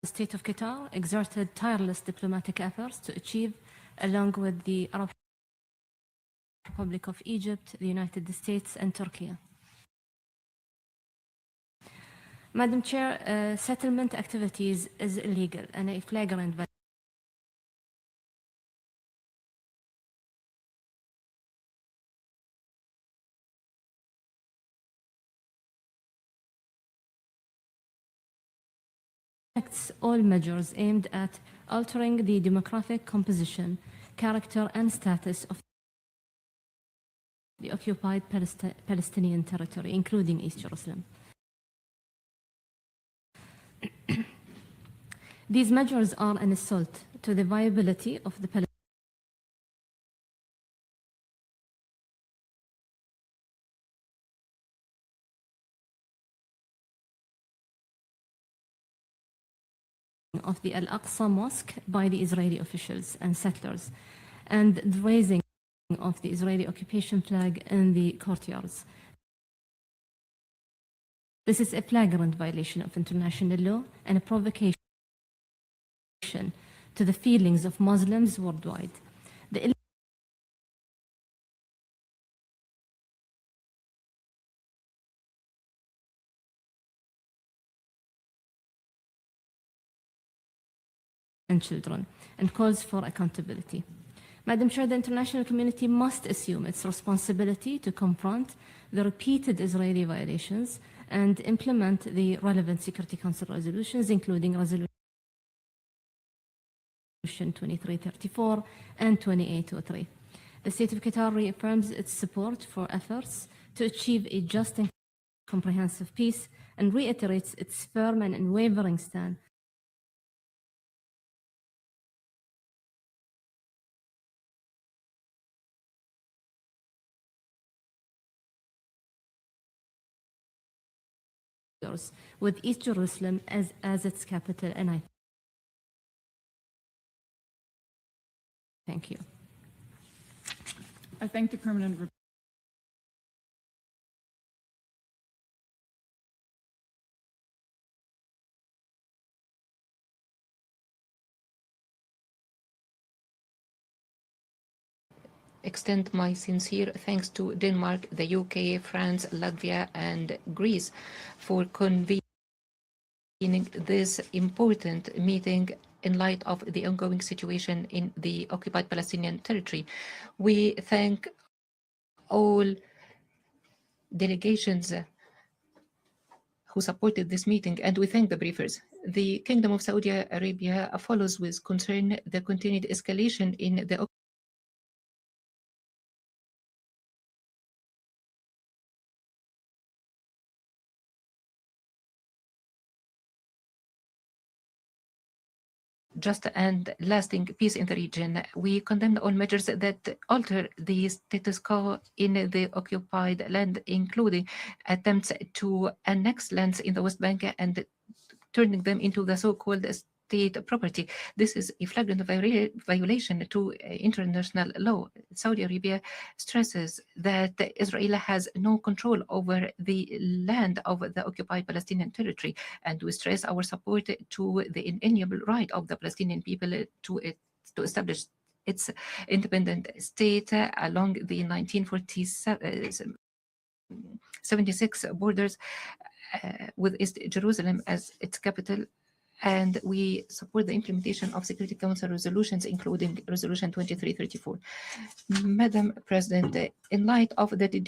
The state of Qatar exerted tireless diplomatic efforts to achieve, along with the Arab Republic of Egypt, the United States, and Turkey. Madam Chair, settlement activities is illegal and a flagrant violation all measures aimed at altering the demographic composition, character, and status of the occupied Palestinian territory, including East Jerusalem. These measures are an assault to the viability of the of the Al-Aqsa Mosque by the Israeli officials and settlers, and the raising of the Israeli occupation flag in the courtyards. This is a flagrant violation of international law and a provocation to the feelings of Muslims worldwide. The and children, and calls for accountability. Madam Chair, the international community must assume its responsibility to confront the repeated Israeli violations and implement the relevant Security Council resolutions, including Resolution 2334 and 2803. The State of Qatar reaffirms its support for efforts to achieve a just and comprehensive peace and reiterates its firm and unwavering stand with East Jerusalem as its capital, and I thank you. I thank the permanent extend my sincere thanks to Denmark, the UK, France, Latvia, and Greece for convening this important meeting in light of the ongoing situation in the occupied Palestinian territory. We thank all delegations who supported this meeting, and we thank the briefers. The Kingdom of Saudi Arabia follows with concern the continued escalation in the just and lasting peace in the region. We condemn all measures that alter the status quo in the occupied land, including attempts to annex lands in the West Bank and turning them into the so-called state property. This is a flagrant violation to international law. Saudi Arabia stresses that Israel has no control over the land of the occupied Palestinian territory, and we stress our support to the inalienable right of the Palestinian people to establish its independent state along the 1976 borders with East Jerusalem as its capital. And we support the implementation of Security Council resolutions, including Resolution 2334. Madam President, in light of the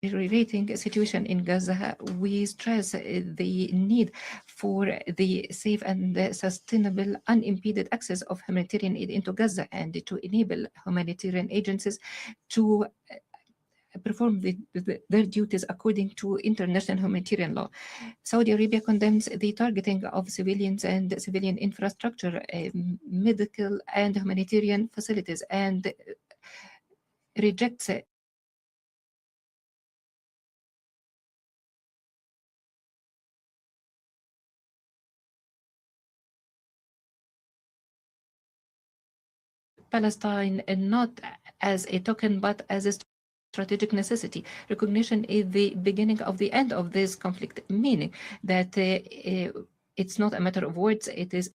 deteriorating situation in Gaza, we stress the need for the safe and sustainable, unimpeded access of humanitarian aid into Gaza and to enable humanitarian agencies to perform their duties according to international humanitarian law. Saudi Arabia condemns the targeting of civilians and civilian infrastructure, medical and humanitarian facilities, and rejects Palestine not as a token but as a strategic necessity. Recognition is the beginning of the end of this conflict, meaning that it's not a matter of words, it is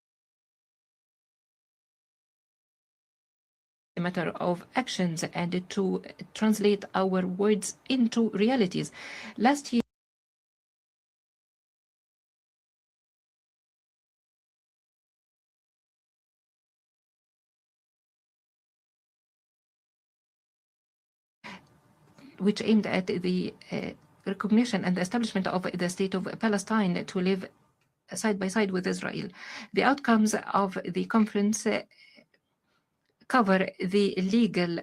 a matter of actions, and to translate our words into realities. Last year, which aimed at the recognition and the establishment of the state of Palestine to live side by side with Israel. The outcomes of the conference cover the legal,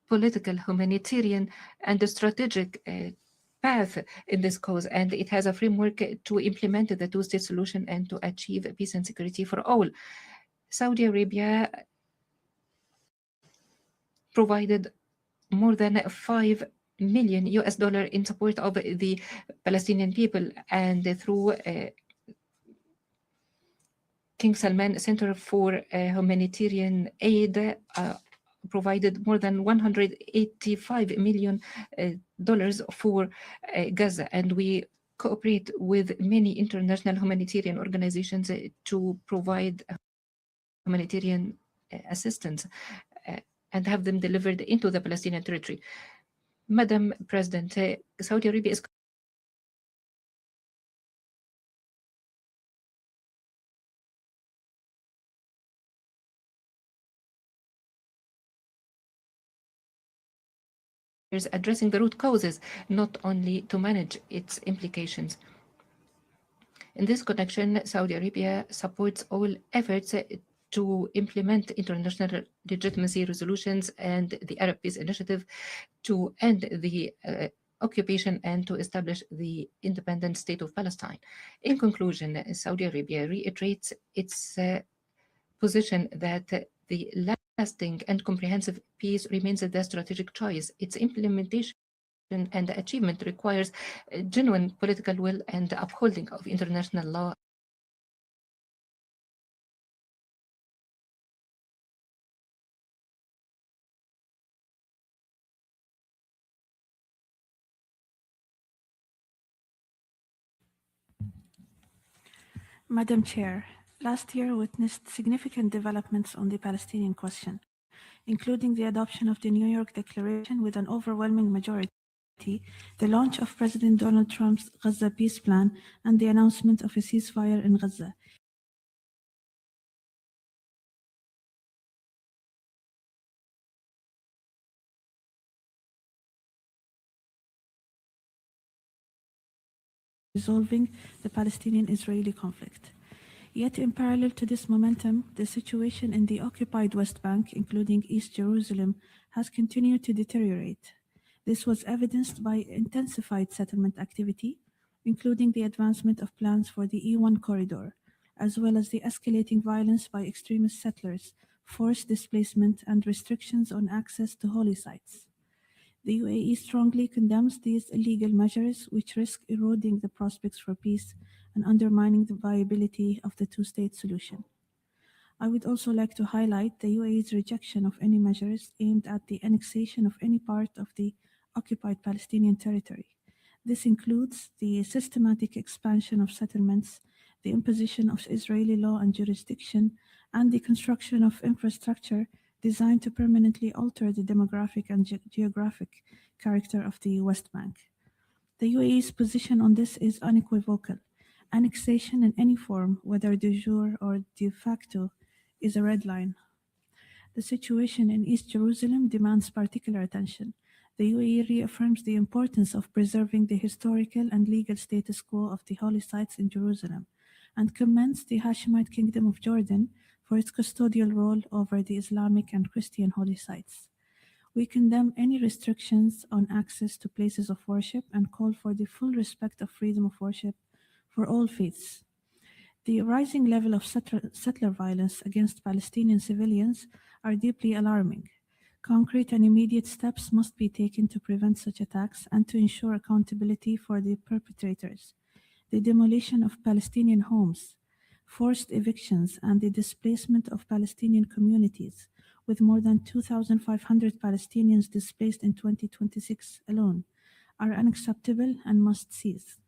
political, humanitarian, and the strategic path in this cause, and it has a framework to implement the two-state solution and to achieve peace and security for all. Saudi Arabia provided more than $5 million in support of the Palestinian people, and through King Salman Center for Humanitarian Aid provided more than $185 million for Gaza, and we cooperate with many international humanitarian organizations to provide humanitarian assistance and have them delivered into the Palestinian territory. Madam President, Saudi Arabia is addressing the root causes, not only to manage its implications. In this connection, Saudi Arabia supports all efforts to implement international legitimacy resolutions and the Arab Peace Initiative to end the occupation and to establish the independent state of Palestine. In conclusion, Saudi Arabia reiterates its position that the lasting and comprehensive peace remains the strategic choice. Its implementation and achievement requires genuine political will and upholding of international law. Madam Chair, last year witnessed significant developments on the Palestinian question, including the adoption of the New York Declaration with an overwhelming majority, the launch of President Donald Trump's Gaza peace plan, and the announcement of a ceasefire in Gaza. Resolving the Palestinian-Israeli conflict. Yet in parallel to this momentum, the situation in the occupied West Bank, including East Jerusalem, has continued to deteriorate. This was evidenced by intensified settlement activity, including the advancement of plans for the E1 corridor, as well as the escalating violence by extremist settlers, forced displacement, and restrictions on access to holy sites. The UAE strongly condemns these illegal measures, which risk eroding the prospects for peace and undermining the viability of the two-state solution. I would also like to highlight the UAE's rejection of any measures aimed at the annexation of any part of the occupied Palestinian territory. This includes the systematic expansion of settlements, the imposition of Israeli law and jurisdiction, and the construction of infrastructure designed to permanently alter the demographic and geographic character of the West Bank. The UAE's position on this is unequivocal. Annexation in any form, whether de jure or de facto, is a red line. The situation in East Jerusalem demands particular attention. The UAE reaffirms the importance of preserving the historical and legal status quo of the holy sites in Jerusalem and commends the Hashemite Kingdom of Jordan for its custodial role over the Islamic and Christian holy sites. We condemn any restrictions on access to places of worship and call for the full respect of freedom of worship for all faiths. The rising level of settler violence against Palestinian civilians are deeply alarming. Concrete and immediate steps must be taken to prevent such attacks and to ensure accountability for the perpetrators. The demolition of Palestinian homes, forced evictions, and the displacement of Palestinian communities, with more than 2,500 Palestinians displaced in 2026 alone, are unacceptable and must cease.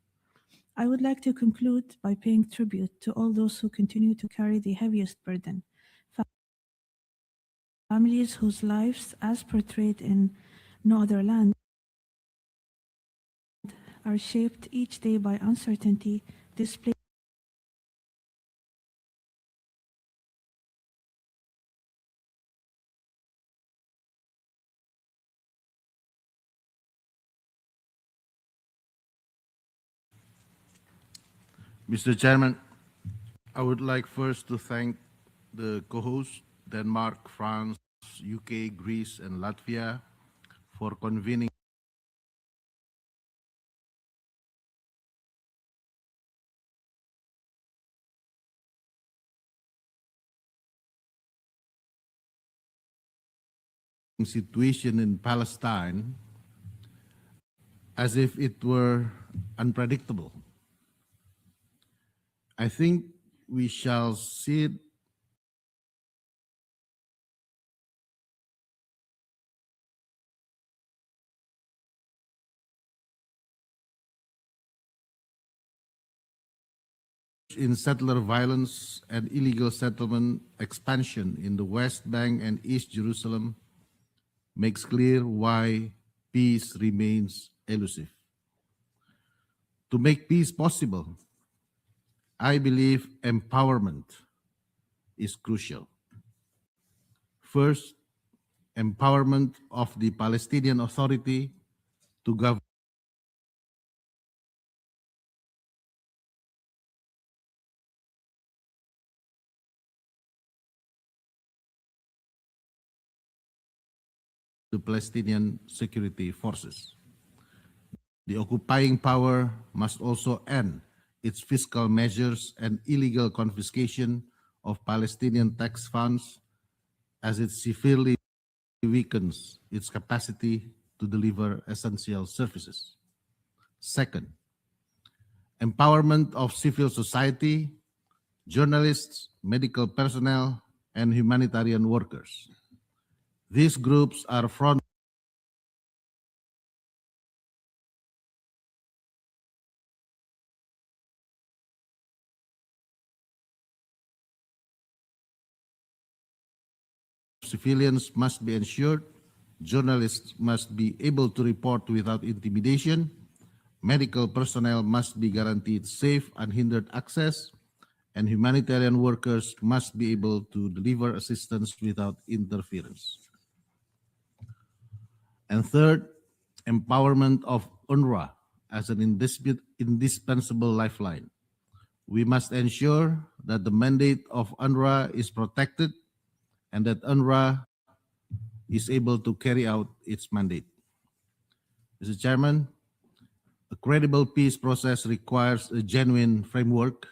I would like to conclude by paying tribute to all those who continue to carry the heaviest burden. Families whose lives, as portrayed in No Other Land, are shaped each day by uncertainty, displacement, Mr. Chairman, I would like first to thank the co-hosts, Denmark, France, UK, Greece, and Latvia, for convening situation in Palestine as if it were unpredictable. I think we shall see it in settler violence and illegal settlement expansion in the West Bank and East Jerusalem makes clear why peace remains elusive. To make peace possible, I believe empowerment is crucial. First, empowerment of the Palestinian Authority to govern the Palestinian security forces. The occupying power must also end its fiscal measures and illegal confiscation of Palestinian tax funds, as it severely weakens its capacity to deliver essential services. Second, empowerment of civil society, journalists, medical personnel, and humanitarian workers. These groups are front civilians must be ensured, journalists must be able to report without intimidation, medical personnel must be guaranteed safe, unhindered access, and humanitarian workers must be able to deliver assistance without interference. And third, empowerment of UNRWA as an indispensable lifeline. We must ensure that the mandate of UNRWA is protected and that UNRWA is able to carry out its mandate. Mr. Chairman, a credible peace process requires a genuine framework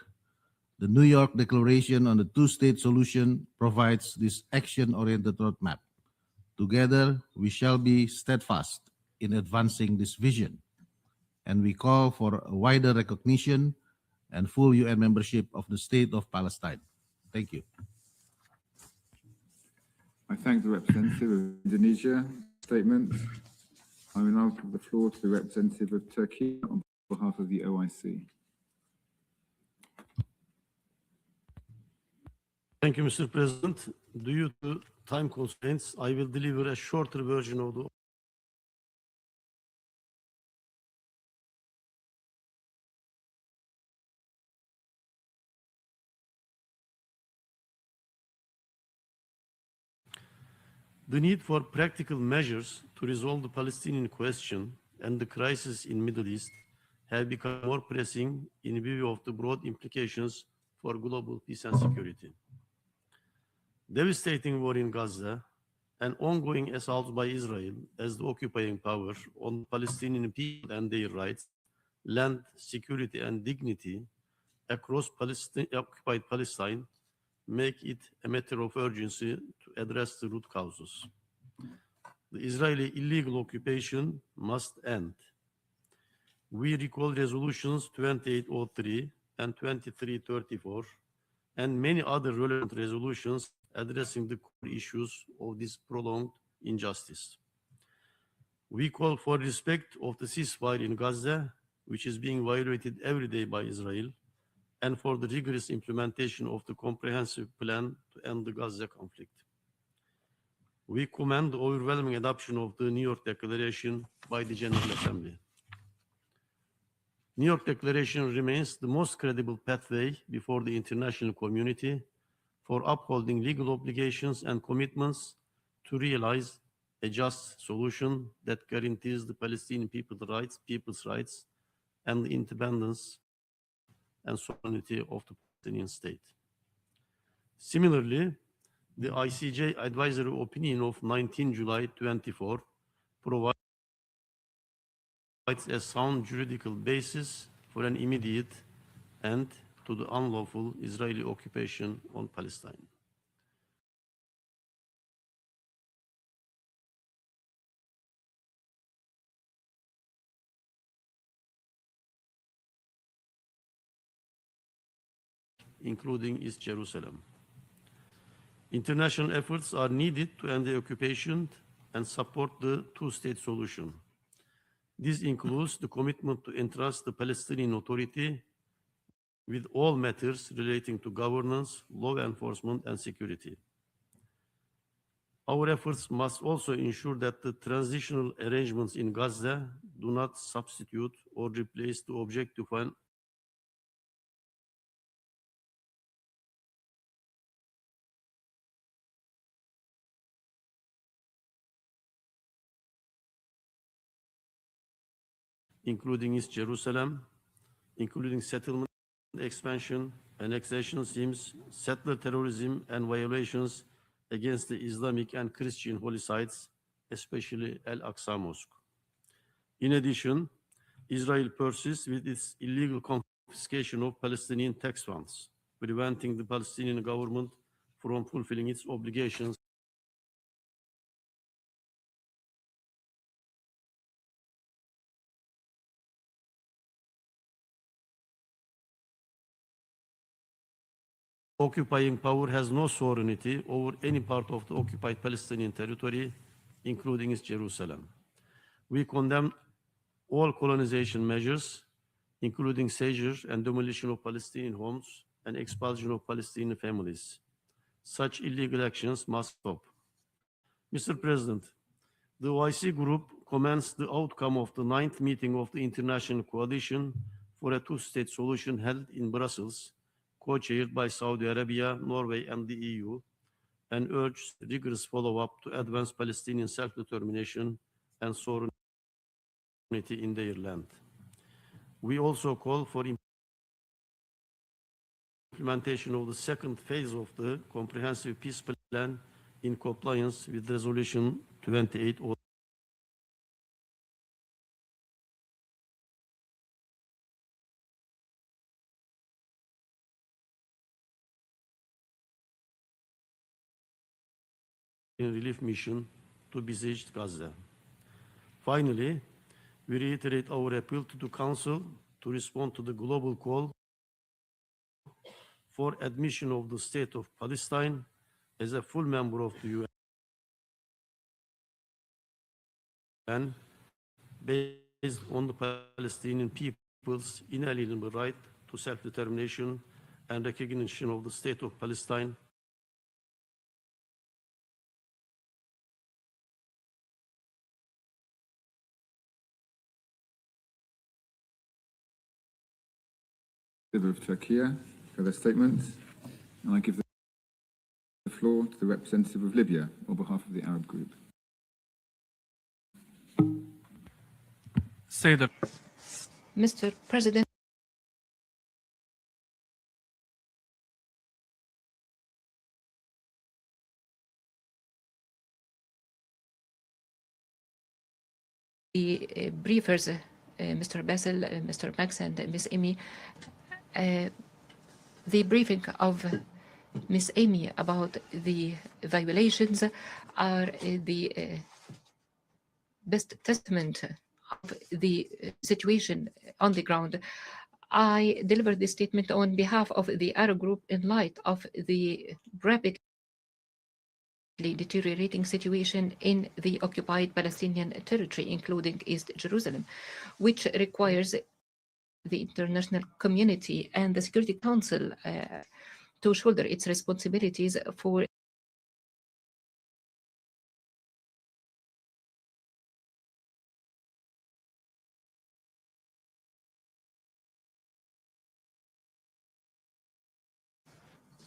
The New York Declaration on the Two-State Solution provides this action-oriented roadmap. Together, we shall be steadfast in advancing this vision, and we call for a wider recognition and full UN membership of the State of Palestine. Thank you. I thank the representative of Indonesia statement. I will now give the floor to the representative of Turkey on behalf of the OIC. Thank you, Mr. President. Due to time constraints, I will deliver a shorter version of the need for practical measures to resolve the Palestinian question and the crisis in Middle East have become more pressing in view of the broad implications for global peace and security. Devastating war in Gaza and ongoing assaults by Israel as the occupying power on Palestinian people and their rights, land, security, and dignity across occupied Palestine make it a matter of urgency to address the root causes. The Israeli illegal occupation must end. We recall resolutions 2803 and 2334 and many other relevant resolutions addressing the core issues of this prolonged injustice. We call for respect of the ceasefire in Gaza, which is being violated every day by Israel, and for the rigorous implementation of the comprehensive plan to end the Gaza conflict. We commend the overwhelming adoption of the New York Declaration by the General Assembly. New York Declaration remains the most credible pathway before the international community for upholding legal obligations and commitments to realize a just solution that guarantees the Palestinian people's rights, and the independence and sovereignty of the Palestinian state. Similarly, the ICJ advisory opinion of 19 July 24 provides a sound juridical basis for an immediate end to the unlawful Israeli occupation on Palestine. Including East Jerusalem. International efforts are needed to end the occupation and support the two-state solution. This includes the commitment to entrust the Palestinian Authority with all matters relating to governance, law enforcement, and security. Our efforts must also ensure that the transitional arrangements in Gaza do not substitute or replace the objective and including East Jerusalem, including settlement expansion, annexation schemes, settler terrorism, and violations against the Islamic and Christian holy sites, especially Al-Aqsa Mosque. In addition, Israel persists with its illegal confiscation of Palestinian tax funds, preventing the Palestinian government from fulfilling its obligations occupying power has no sovereignty over any part of the occupied Palestinian territory, including East Jerusalem. We condemn all colonization measures, including seizure and demolition of Palestinian homes and expulsion of Palestinian families. Such illegal actions must stop. Mr. President, the OIC Group commends the outcome of the 9th meeting of the International Coalition for a Two-State Solution held in Brussels, co-chaired by Saudi Arabia, Norway, and the EU, and urged rigorous follow-up to advance Palestinian self-determination and sovereignty in their land. We also call for implementation of the second phase of the comprehensive peace plan in compliance with Resolution 28. relief mission to besieged Gaza. Finally, we reiterate our appeal to the Council to respond to the global call for admission of the State of Palestine as a full member of the UN, based on the Palestinian people's inalienable right to self-determination and recognition of the State of Palestine. Of Turkey for their statement, and I give the floor to the representative of Libya on behalf of the Arab group. Mr. President, the briefers, Mr. Basil, Mr. Max, and Ms. Amy, the briefing of Ms. Amy about the violations are the best testament of the situation on the ground. I delivered this statement on behalf of the Arab group in light of the rapidly deteriorating situation in the occupied Palestinian territory, including East Jerusalem, which requires the international community and the Security Council to shoulder its responsibilities for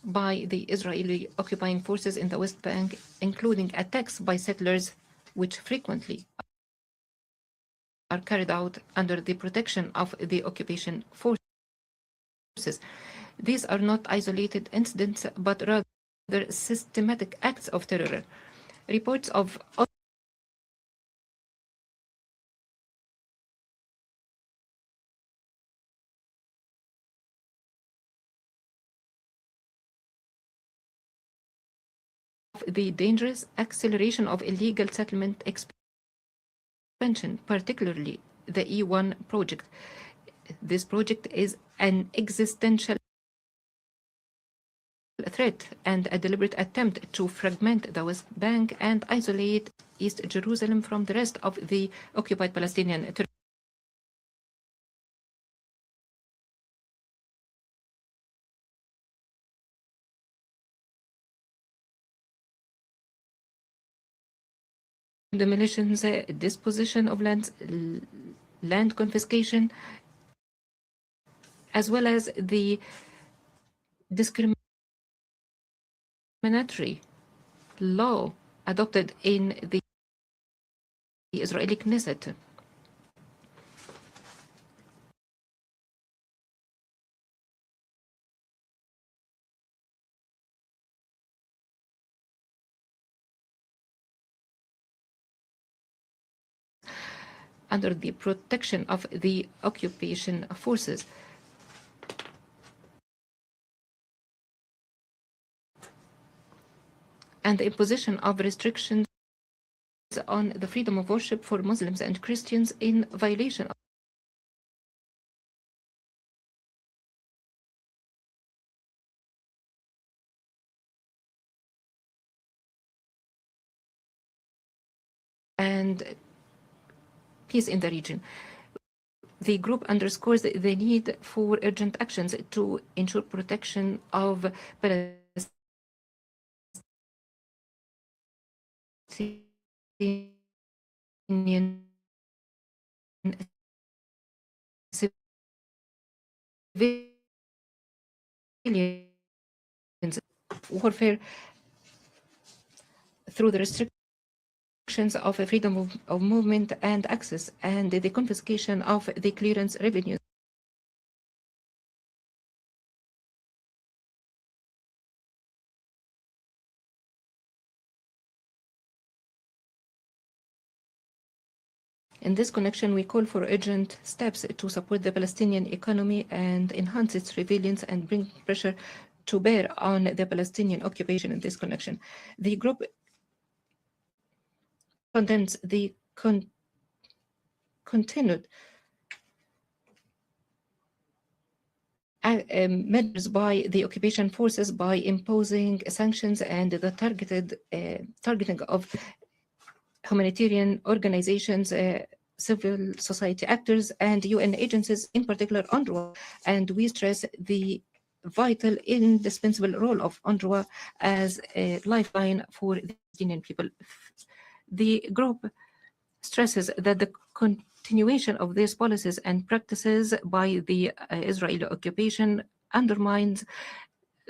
by the Israeli occupying forces in the West Bank, including attacks by settlers, which frequently are carried out under the protection of the occupation forces. These are not isolated incidents, but rather systematic acts of terror. Reports of the dangerous acceleration of illegal settlement expansion, particularly the E1 project. This project is an existential threat and a deliberate attempt to fragment the West Bank and isolate East Jerusalem from the rest of the occupied Palestinian territory. Demolitions, disposition of lands, land confiscation, as well as the discriminatory law adopted in the Israeli Knesset. Under the protection of the occupation forces. And the imposition of restrictions on the freedom of worship for Muslims and Christians in violation of and peace in the region. The group underscores the need for urgent actions to ensure protection of Palestinian civilians. Warfare through the restrictions of freedom of movement and access, and the confiscation of the clearance revenues. In this connection, we call for urgent steps to support the Palestinian economy and enhance its resilience and bring pressure to bear on the Palestinian occupation in this connection. The group condemns the continued measures by the occupation forces by imposing sanctions and the targeting of humanitarian organizations, civil society actors, and UN agencies, in particular UNRWA. And we stress the vital, indispensable role of UNRWA as a lifeline for the Palestinian people. The group stresses that the continuation of these policies and practices by the Israeli occupation undermines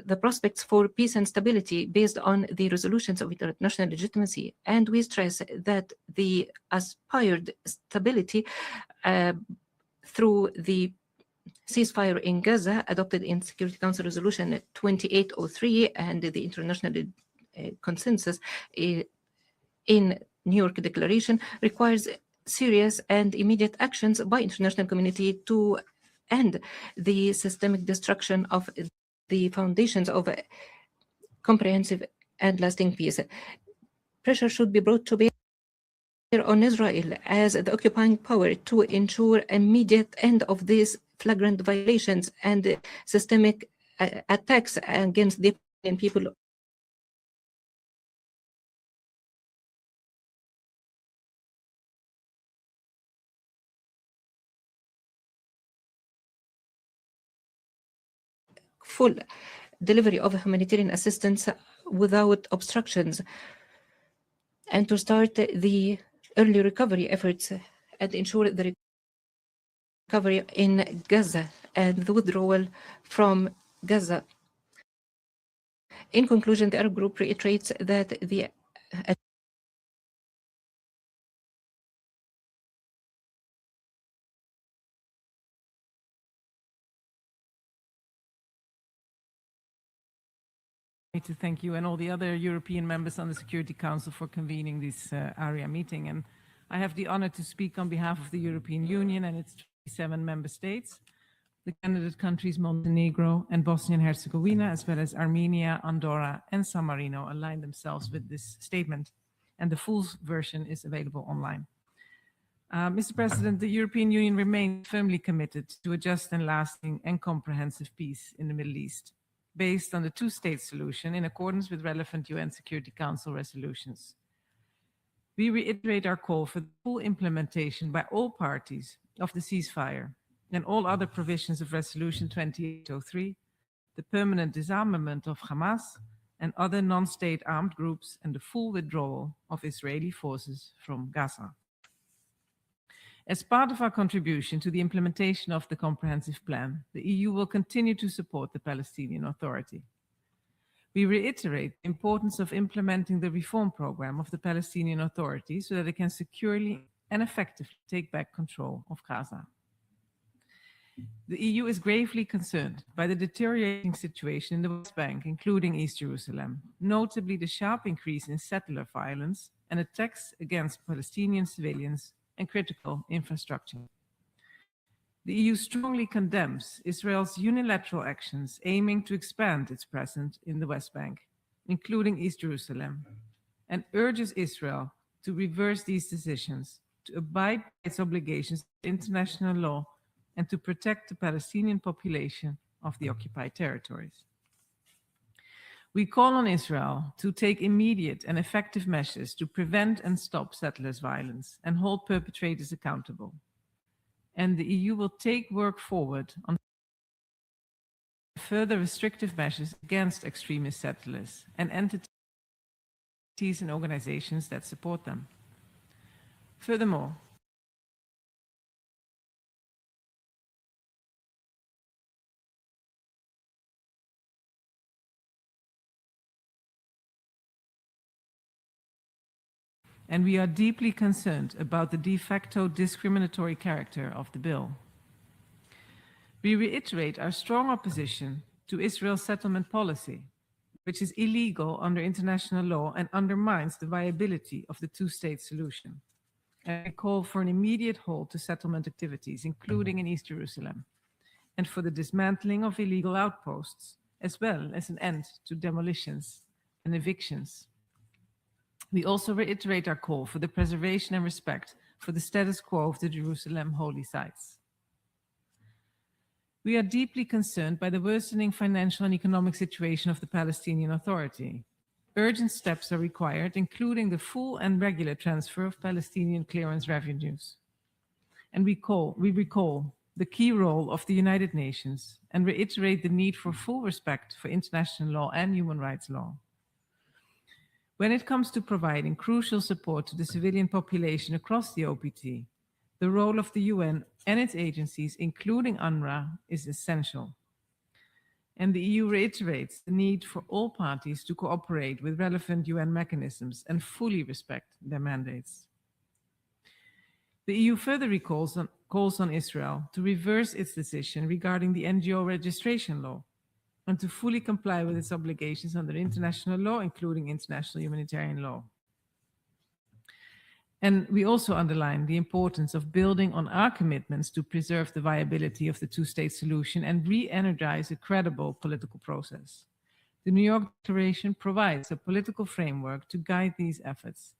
the prospects for peace and stability based on the resolutions of international legitimacy. And we stress that the aspired stability through the ceasefire in Gaza adopted in Security Council Resolution 2803 and the international consensus in New York Declaration requires serious and immediate actions by international community to end the systemic destruction of the foundations of comprehensive and lasting peace. Pressure should be brought to bear on Israel as the occupying power to ensure immediate end of these flagrant violations and systemic attacks against the people. Full delivery of humanitarian assistance without obstructions, and to start the early recovery efforts and ensure the recovery in Gaza and the withdrawal from Gaza. In conclusion, the Arab group reiterates that the to thank you and all the other European members on the Security Council for convening this Arria meeting. And I have the honor to speak on behalf of the European Union and its 27 member states. The candidate countries Montenegro and Bosnia and Herzegovina, as well as Armenia, Andorra, and San Marino, align themselves with this statement. And the full version is available online. Mr. President, the European Union remains firmly committed to a just and lasting and comprehensive peace in the Middle East, based on the two-state solution in accordance with relevant UN Security Council resolutions. We reiterate our call for the full implementation by all parties of the ceasefire and all other provisions of Resolution 2803, the permanent disarmament of Hamas and other non-state armed groups, and the full withdrawal of Israeli forces from Gaza. As part of our contribution to the implementation of the comprehensive plan, the EU will continue to support the Palestinian Authority. We reiterate the importance of implementing the reform program of the Palestinian Authority so that it can securely and effectively take back control of Gaza. The EU is gravely concerned by the deteriorating situation in the West Bank, including East Jerusalem, notably the sharp increase in settler violence and attacks against Palestinian civilians and critical infrastructure. The EU strongly condemns Israel's unilateral actions aiming to expand its presence in the West Bank, including East Jerusalem, and urges Israel to reverse these decisions, to abide by its obligations to international law, and to protect the Palestinian population of the occupied territories. We call on Israel to take immediate and effective measures to prevent and stop settlers' violence and hold perpetrators accountable. And the EU will take work forward on further restrictive measures against extremist settlers and entities and organizations that support them. Furthermore, and we are deeply concerned about the de facto discriminatory character of the bill. We reiterate our strong opposition to Israel's settlement policy, which is illegal under international law and undermines the viability of the two-state solution. And we call for an immediate halt to settlement activities, including in East Jerusalem, and for the dismantling of illegal outposts, as well as an end to demolitions and evictions. We also reiterate our call for the preservation and respect for the status quo of the Jerusalem holy sites. We are deeply concerned by the worsening financial and economic situation of the Palestinian Authority. Urgent steps are required, including the full and regular transfer of Palestinian clearance revenues. And we recall the key role of the United Nations and reiterate the need for full respect for international law and human rights law. When it comes to providing crucial support to the civilian population across the OPT, the role of the UN and its agencies, including UNRWA, is essential. And the EU reiterates the need for all parties to cooperate with relevant UN mechanisms and fully respect their mandates. The EU further calls on Israel to reverse its decision regarding the NGO registration law and to fully comply with its obligations under international law, including international humanitarian law. And we also underline the importance of building on our commitments to preserve the viability of the two-state solution and re-energize a credible political process. The New York Declaration provides a political framework to guide these efforts.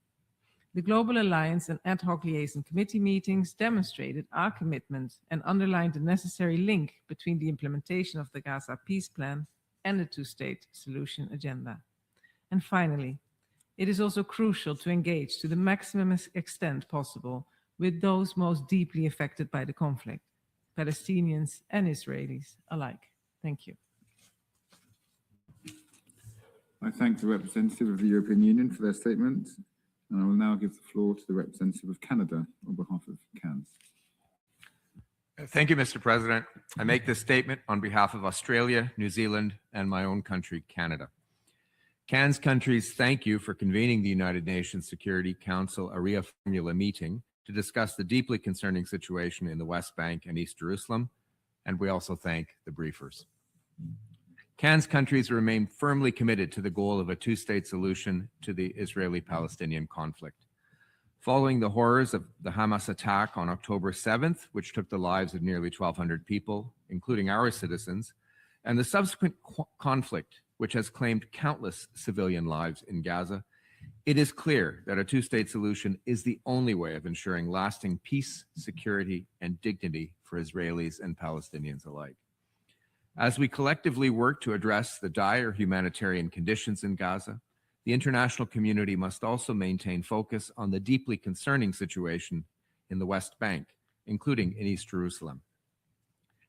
The Global Alliance and ad hoc liaison committee meetings demonstrated our commitment and underlined the necessary link between the implementation of the Gaza peace plan and the two-state solution agenda. And finally, it is also crucial to engage to the maximum extent possible with those most deeply affected by the conflict, Palestinians and Israelis alike. Thank you. I thank the representative of the European Union for their statement, and I will now give the floor to the representative of Canada on behalf of CANS. Thank you, Mr. President. I make this statement on behalf of Australia, New Zealand, and my own country, Canada. CAN's countries thank you for convening the United Nations Security Council Arria-Formula meeting to discuss the deeply concerning situation in the West Bank and East Jerusalem, and we also thank the briefers. CAN's countries remain firmly committed to the goal of a two-state solution to the Israeli-Palestinian conflict. Following the horrors of the Hamas attack on October 7th, which took the lives of nearly 1,200 people, including our citizens, and the subsequent conflict, which has claimed countless civilian lives in Gaza, it is clear that a two-state solution is the only way of ensuring lasting peace, security, and dignity for Israelis and Palestinians alike. As we collectively work to address the dire humanitarian conditions in Gaza, the international community must also maintain focus on the deeply concerning situation in the West Bank, including in East Jerusalem.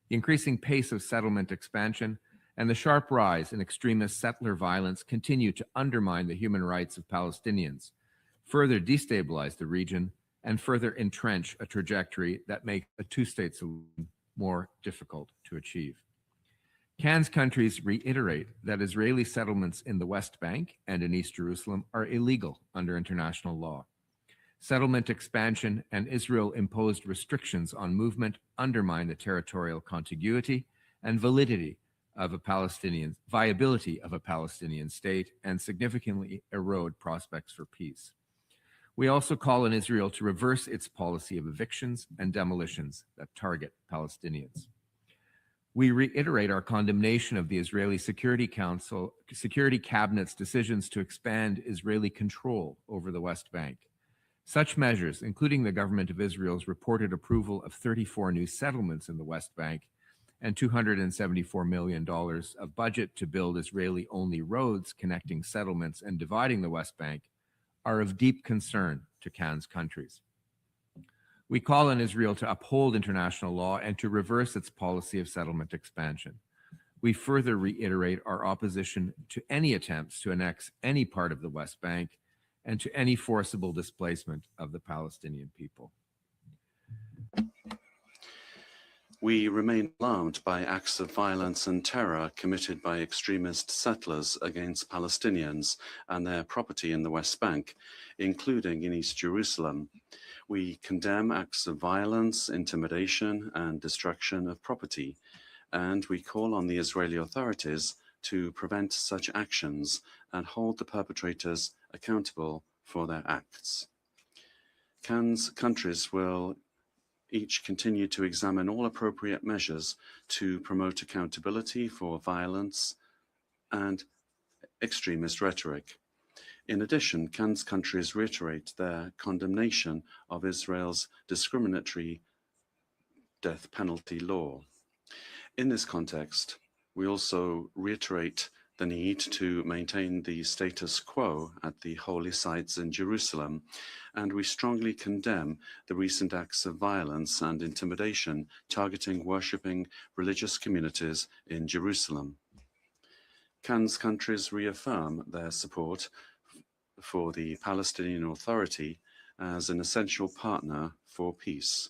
The increasing pace of settlement expansion and the sharp rise in extremist settler violence continue to undermine the human rights of Palestinians, further destabilize the region, and further entrench a trajectory that makes a two-state solution more difficult to achieve. CAN's countries reiterate that Israeli settlements in the West Bank and in East Jerusalem are illegal under international law. Settlement expansion and Israel-imposed restrictions on movement undermine the territorial contiguity and viability of a Palestinian state and significantly erode prospects for peace. We also call on Israel to reverse its policy of evictions and demolitions that target Palestinians. We reiterate our condemnation of the Israeli Security Cabinet's decisions to expand Israeli control over the West Bank. Such measures, including the government of Israel's reported approval of 34 new settlements in the West Bank and $274 million of budget to build Israeli-only roads connecting settlements and dividing the West Bank, are of deep concern to CAN's countries. We call on Israel to uphold international law and to reverse its policy of settlement expansion. We further reiterate our opposition to any attempts to annex any part of the West Bank and to any forcible displacement of the Palestinian people. We remain alarmed by acts of violence and terror committed by extremist settlers against Palestinians and their property in the West Bank, including in East Jerusalem. We condemn acts of violence, intimidation, and destruction of property, and we call on the Israeli authorities to prevent such actions and hold the perpetrators accountable for their acts. CAN's countries will each continue to examine all appropriate measures to promote accountability for violence and extremist rhetoric. In addition, Cannes countries reiterate their condemnation of Israel's discriminatory death penalty law. In this context, we also reiterate the need to maintain the status quo at the holy sites in Jerusalem, and we strongly condemn the recent acts of violence and intimidation targeting worshipping religious communities in Jerusalem. Cannes countries reaffirm their support for the Palestinian Authority as an essential partner for peace.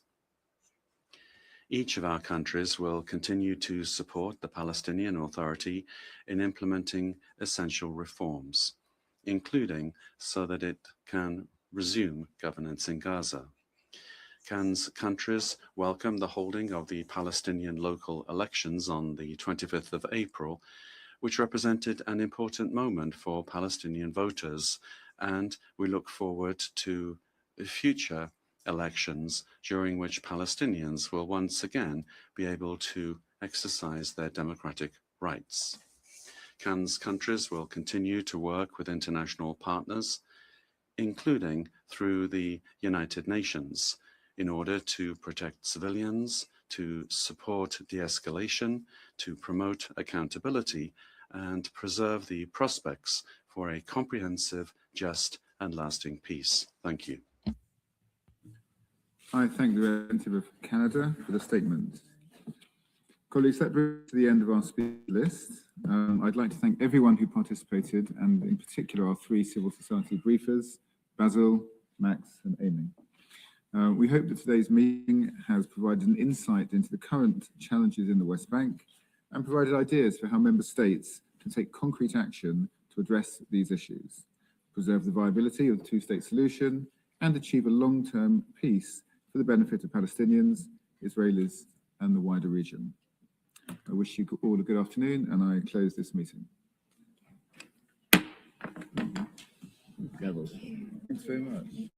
Each of our countries will continue to support the Palestinian Authority in implementing essential reforms, including so that it can resume governance in Gaza. Cannes countries welcome the holding of the Palestinian local elections on the 25th of April, which represented an important moment for Palestinian voters, and we look forward to future elections during which Palestinians will once again be able to exercise their democratic rights. Cannes countries will continue to work with international partners, including through the United Nations, in order to protect civilians, to support de-escalation, to promote accountability, and preserve the prospects for a comprehensive, just, and lasting peace. Thank you. I thank the representative of Canada for the statement. Colleagues, that brings us to the end of our speaker list. I'd like to thank everyone who participated, and in particular our three civil society briefers, Basil, Max, and Amy. We hope that today's meeting has provided an insight into the current challenges in the West Bank and provided ideas for how member states can take concrete action to address these issues, preserve the viability of the two-state solution, and achieve a long-term peace for the benefit of Palestinians, Israelis, and the wider region. I wish you all a good afternoon, and I close this meeting. Thanks very much.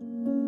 you.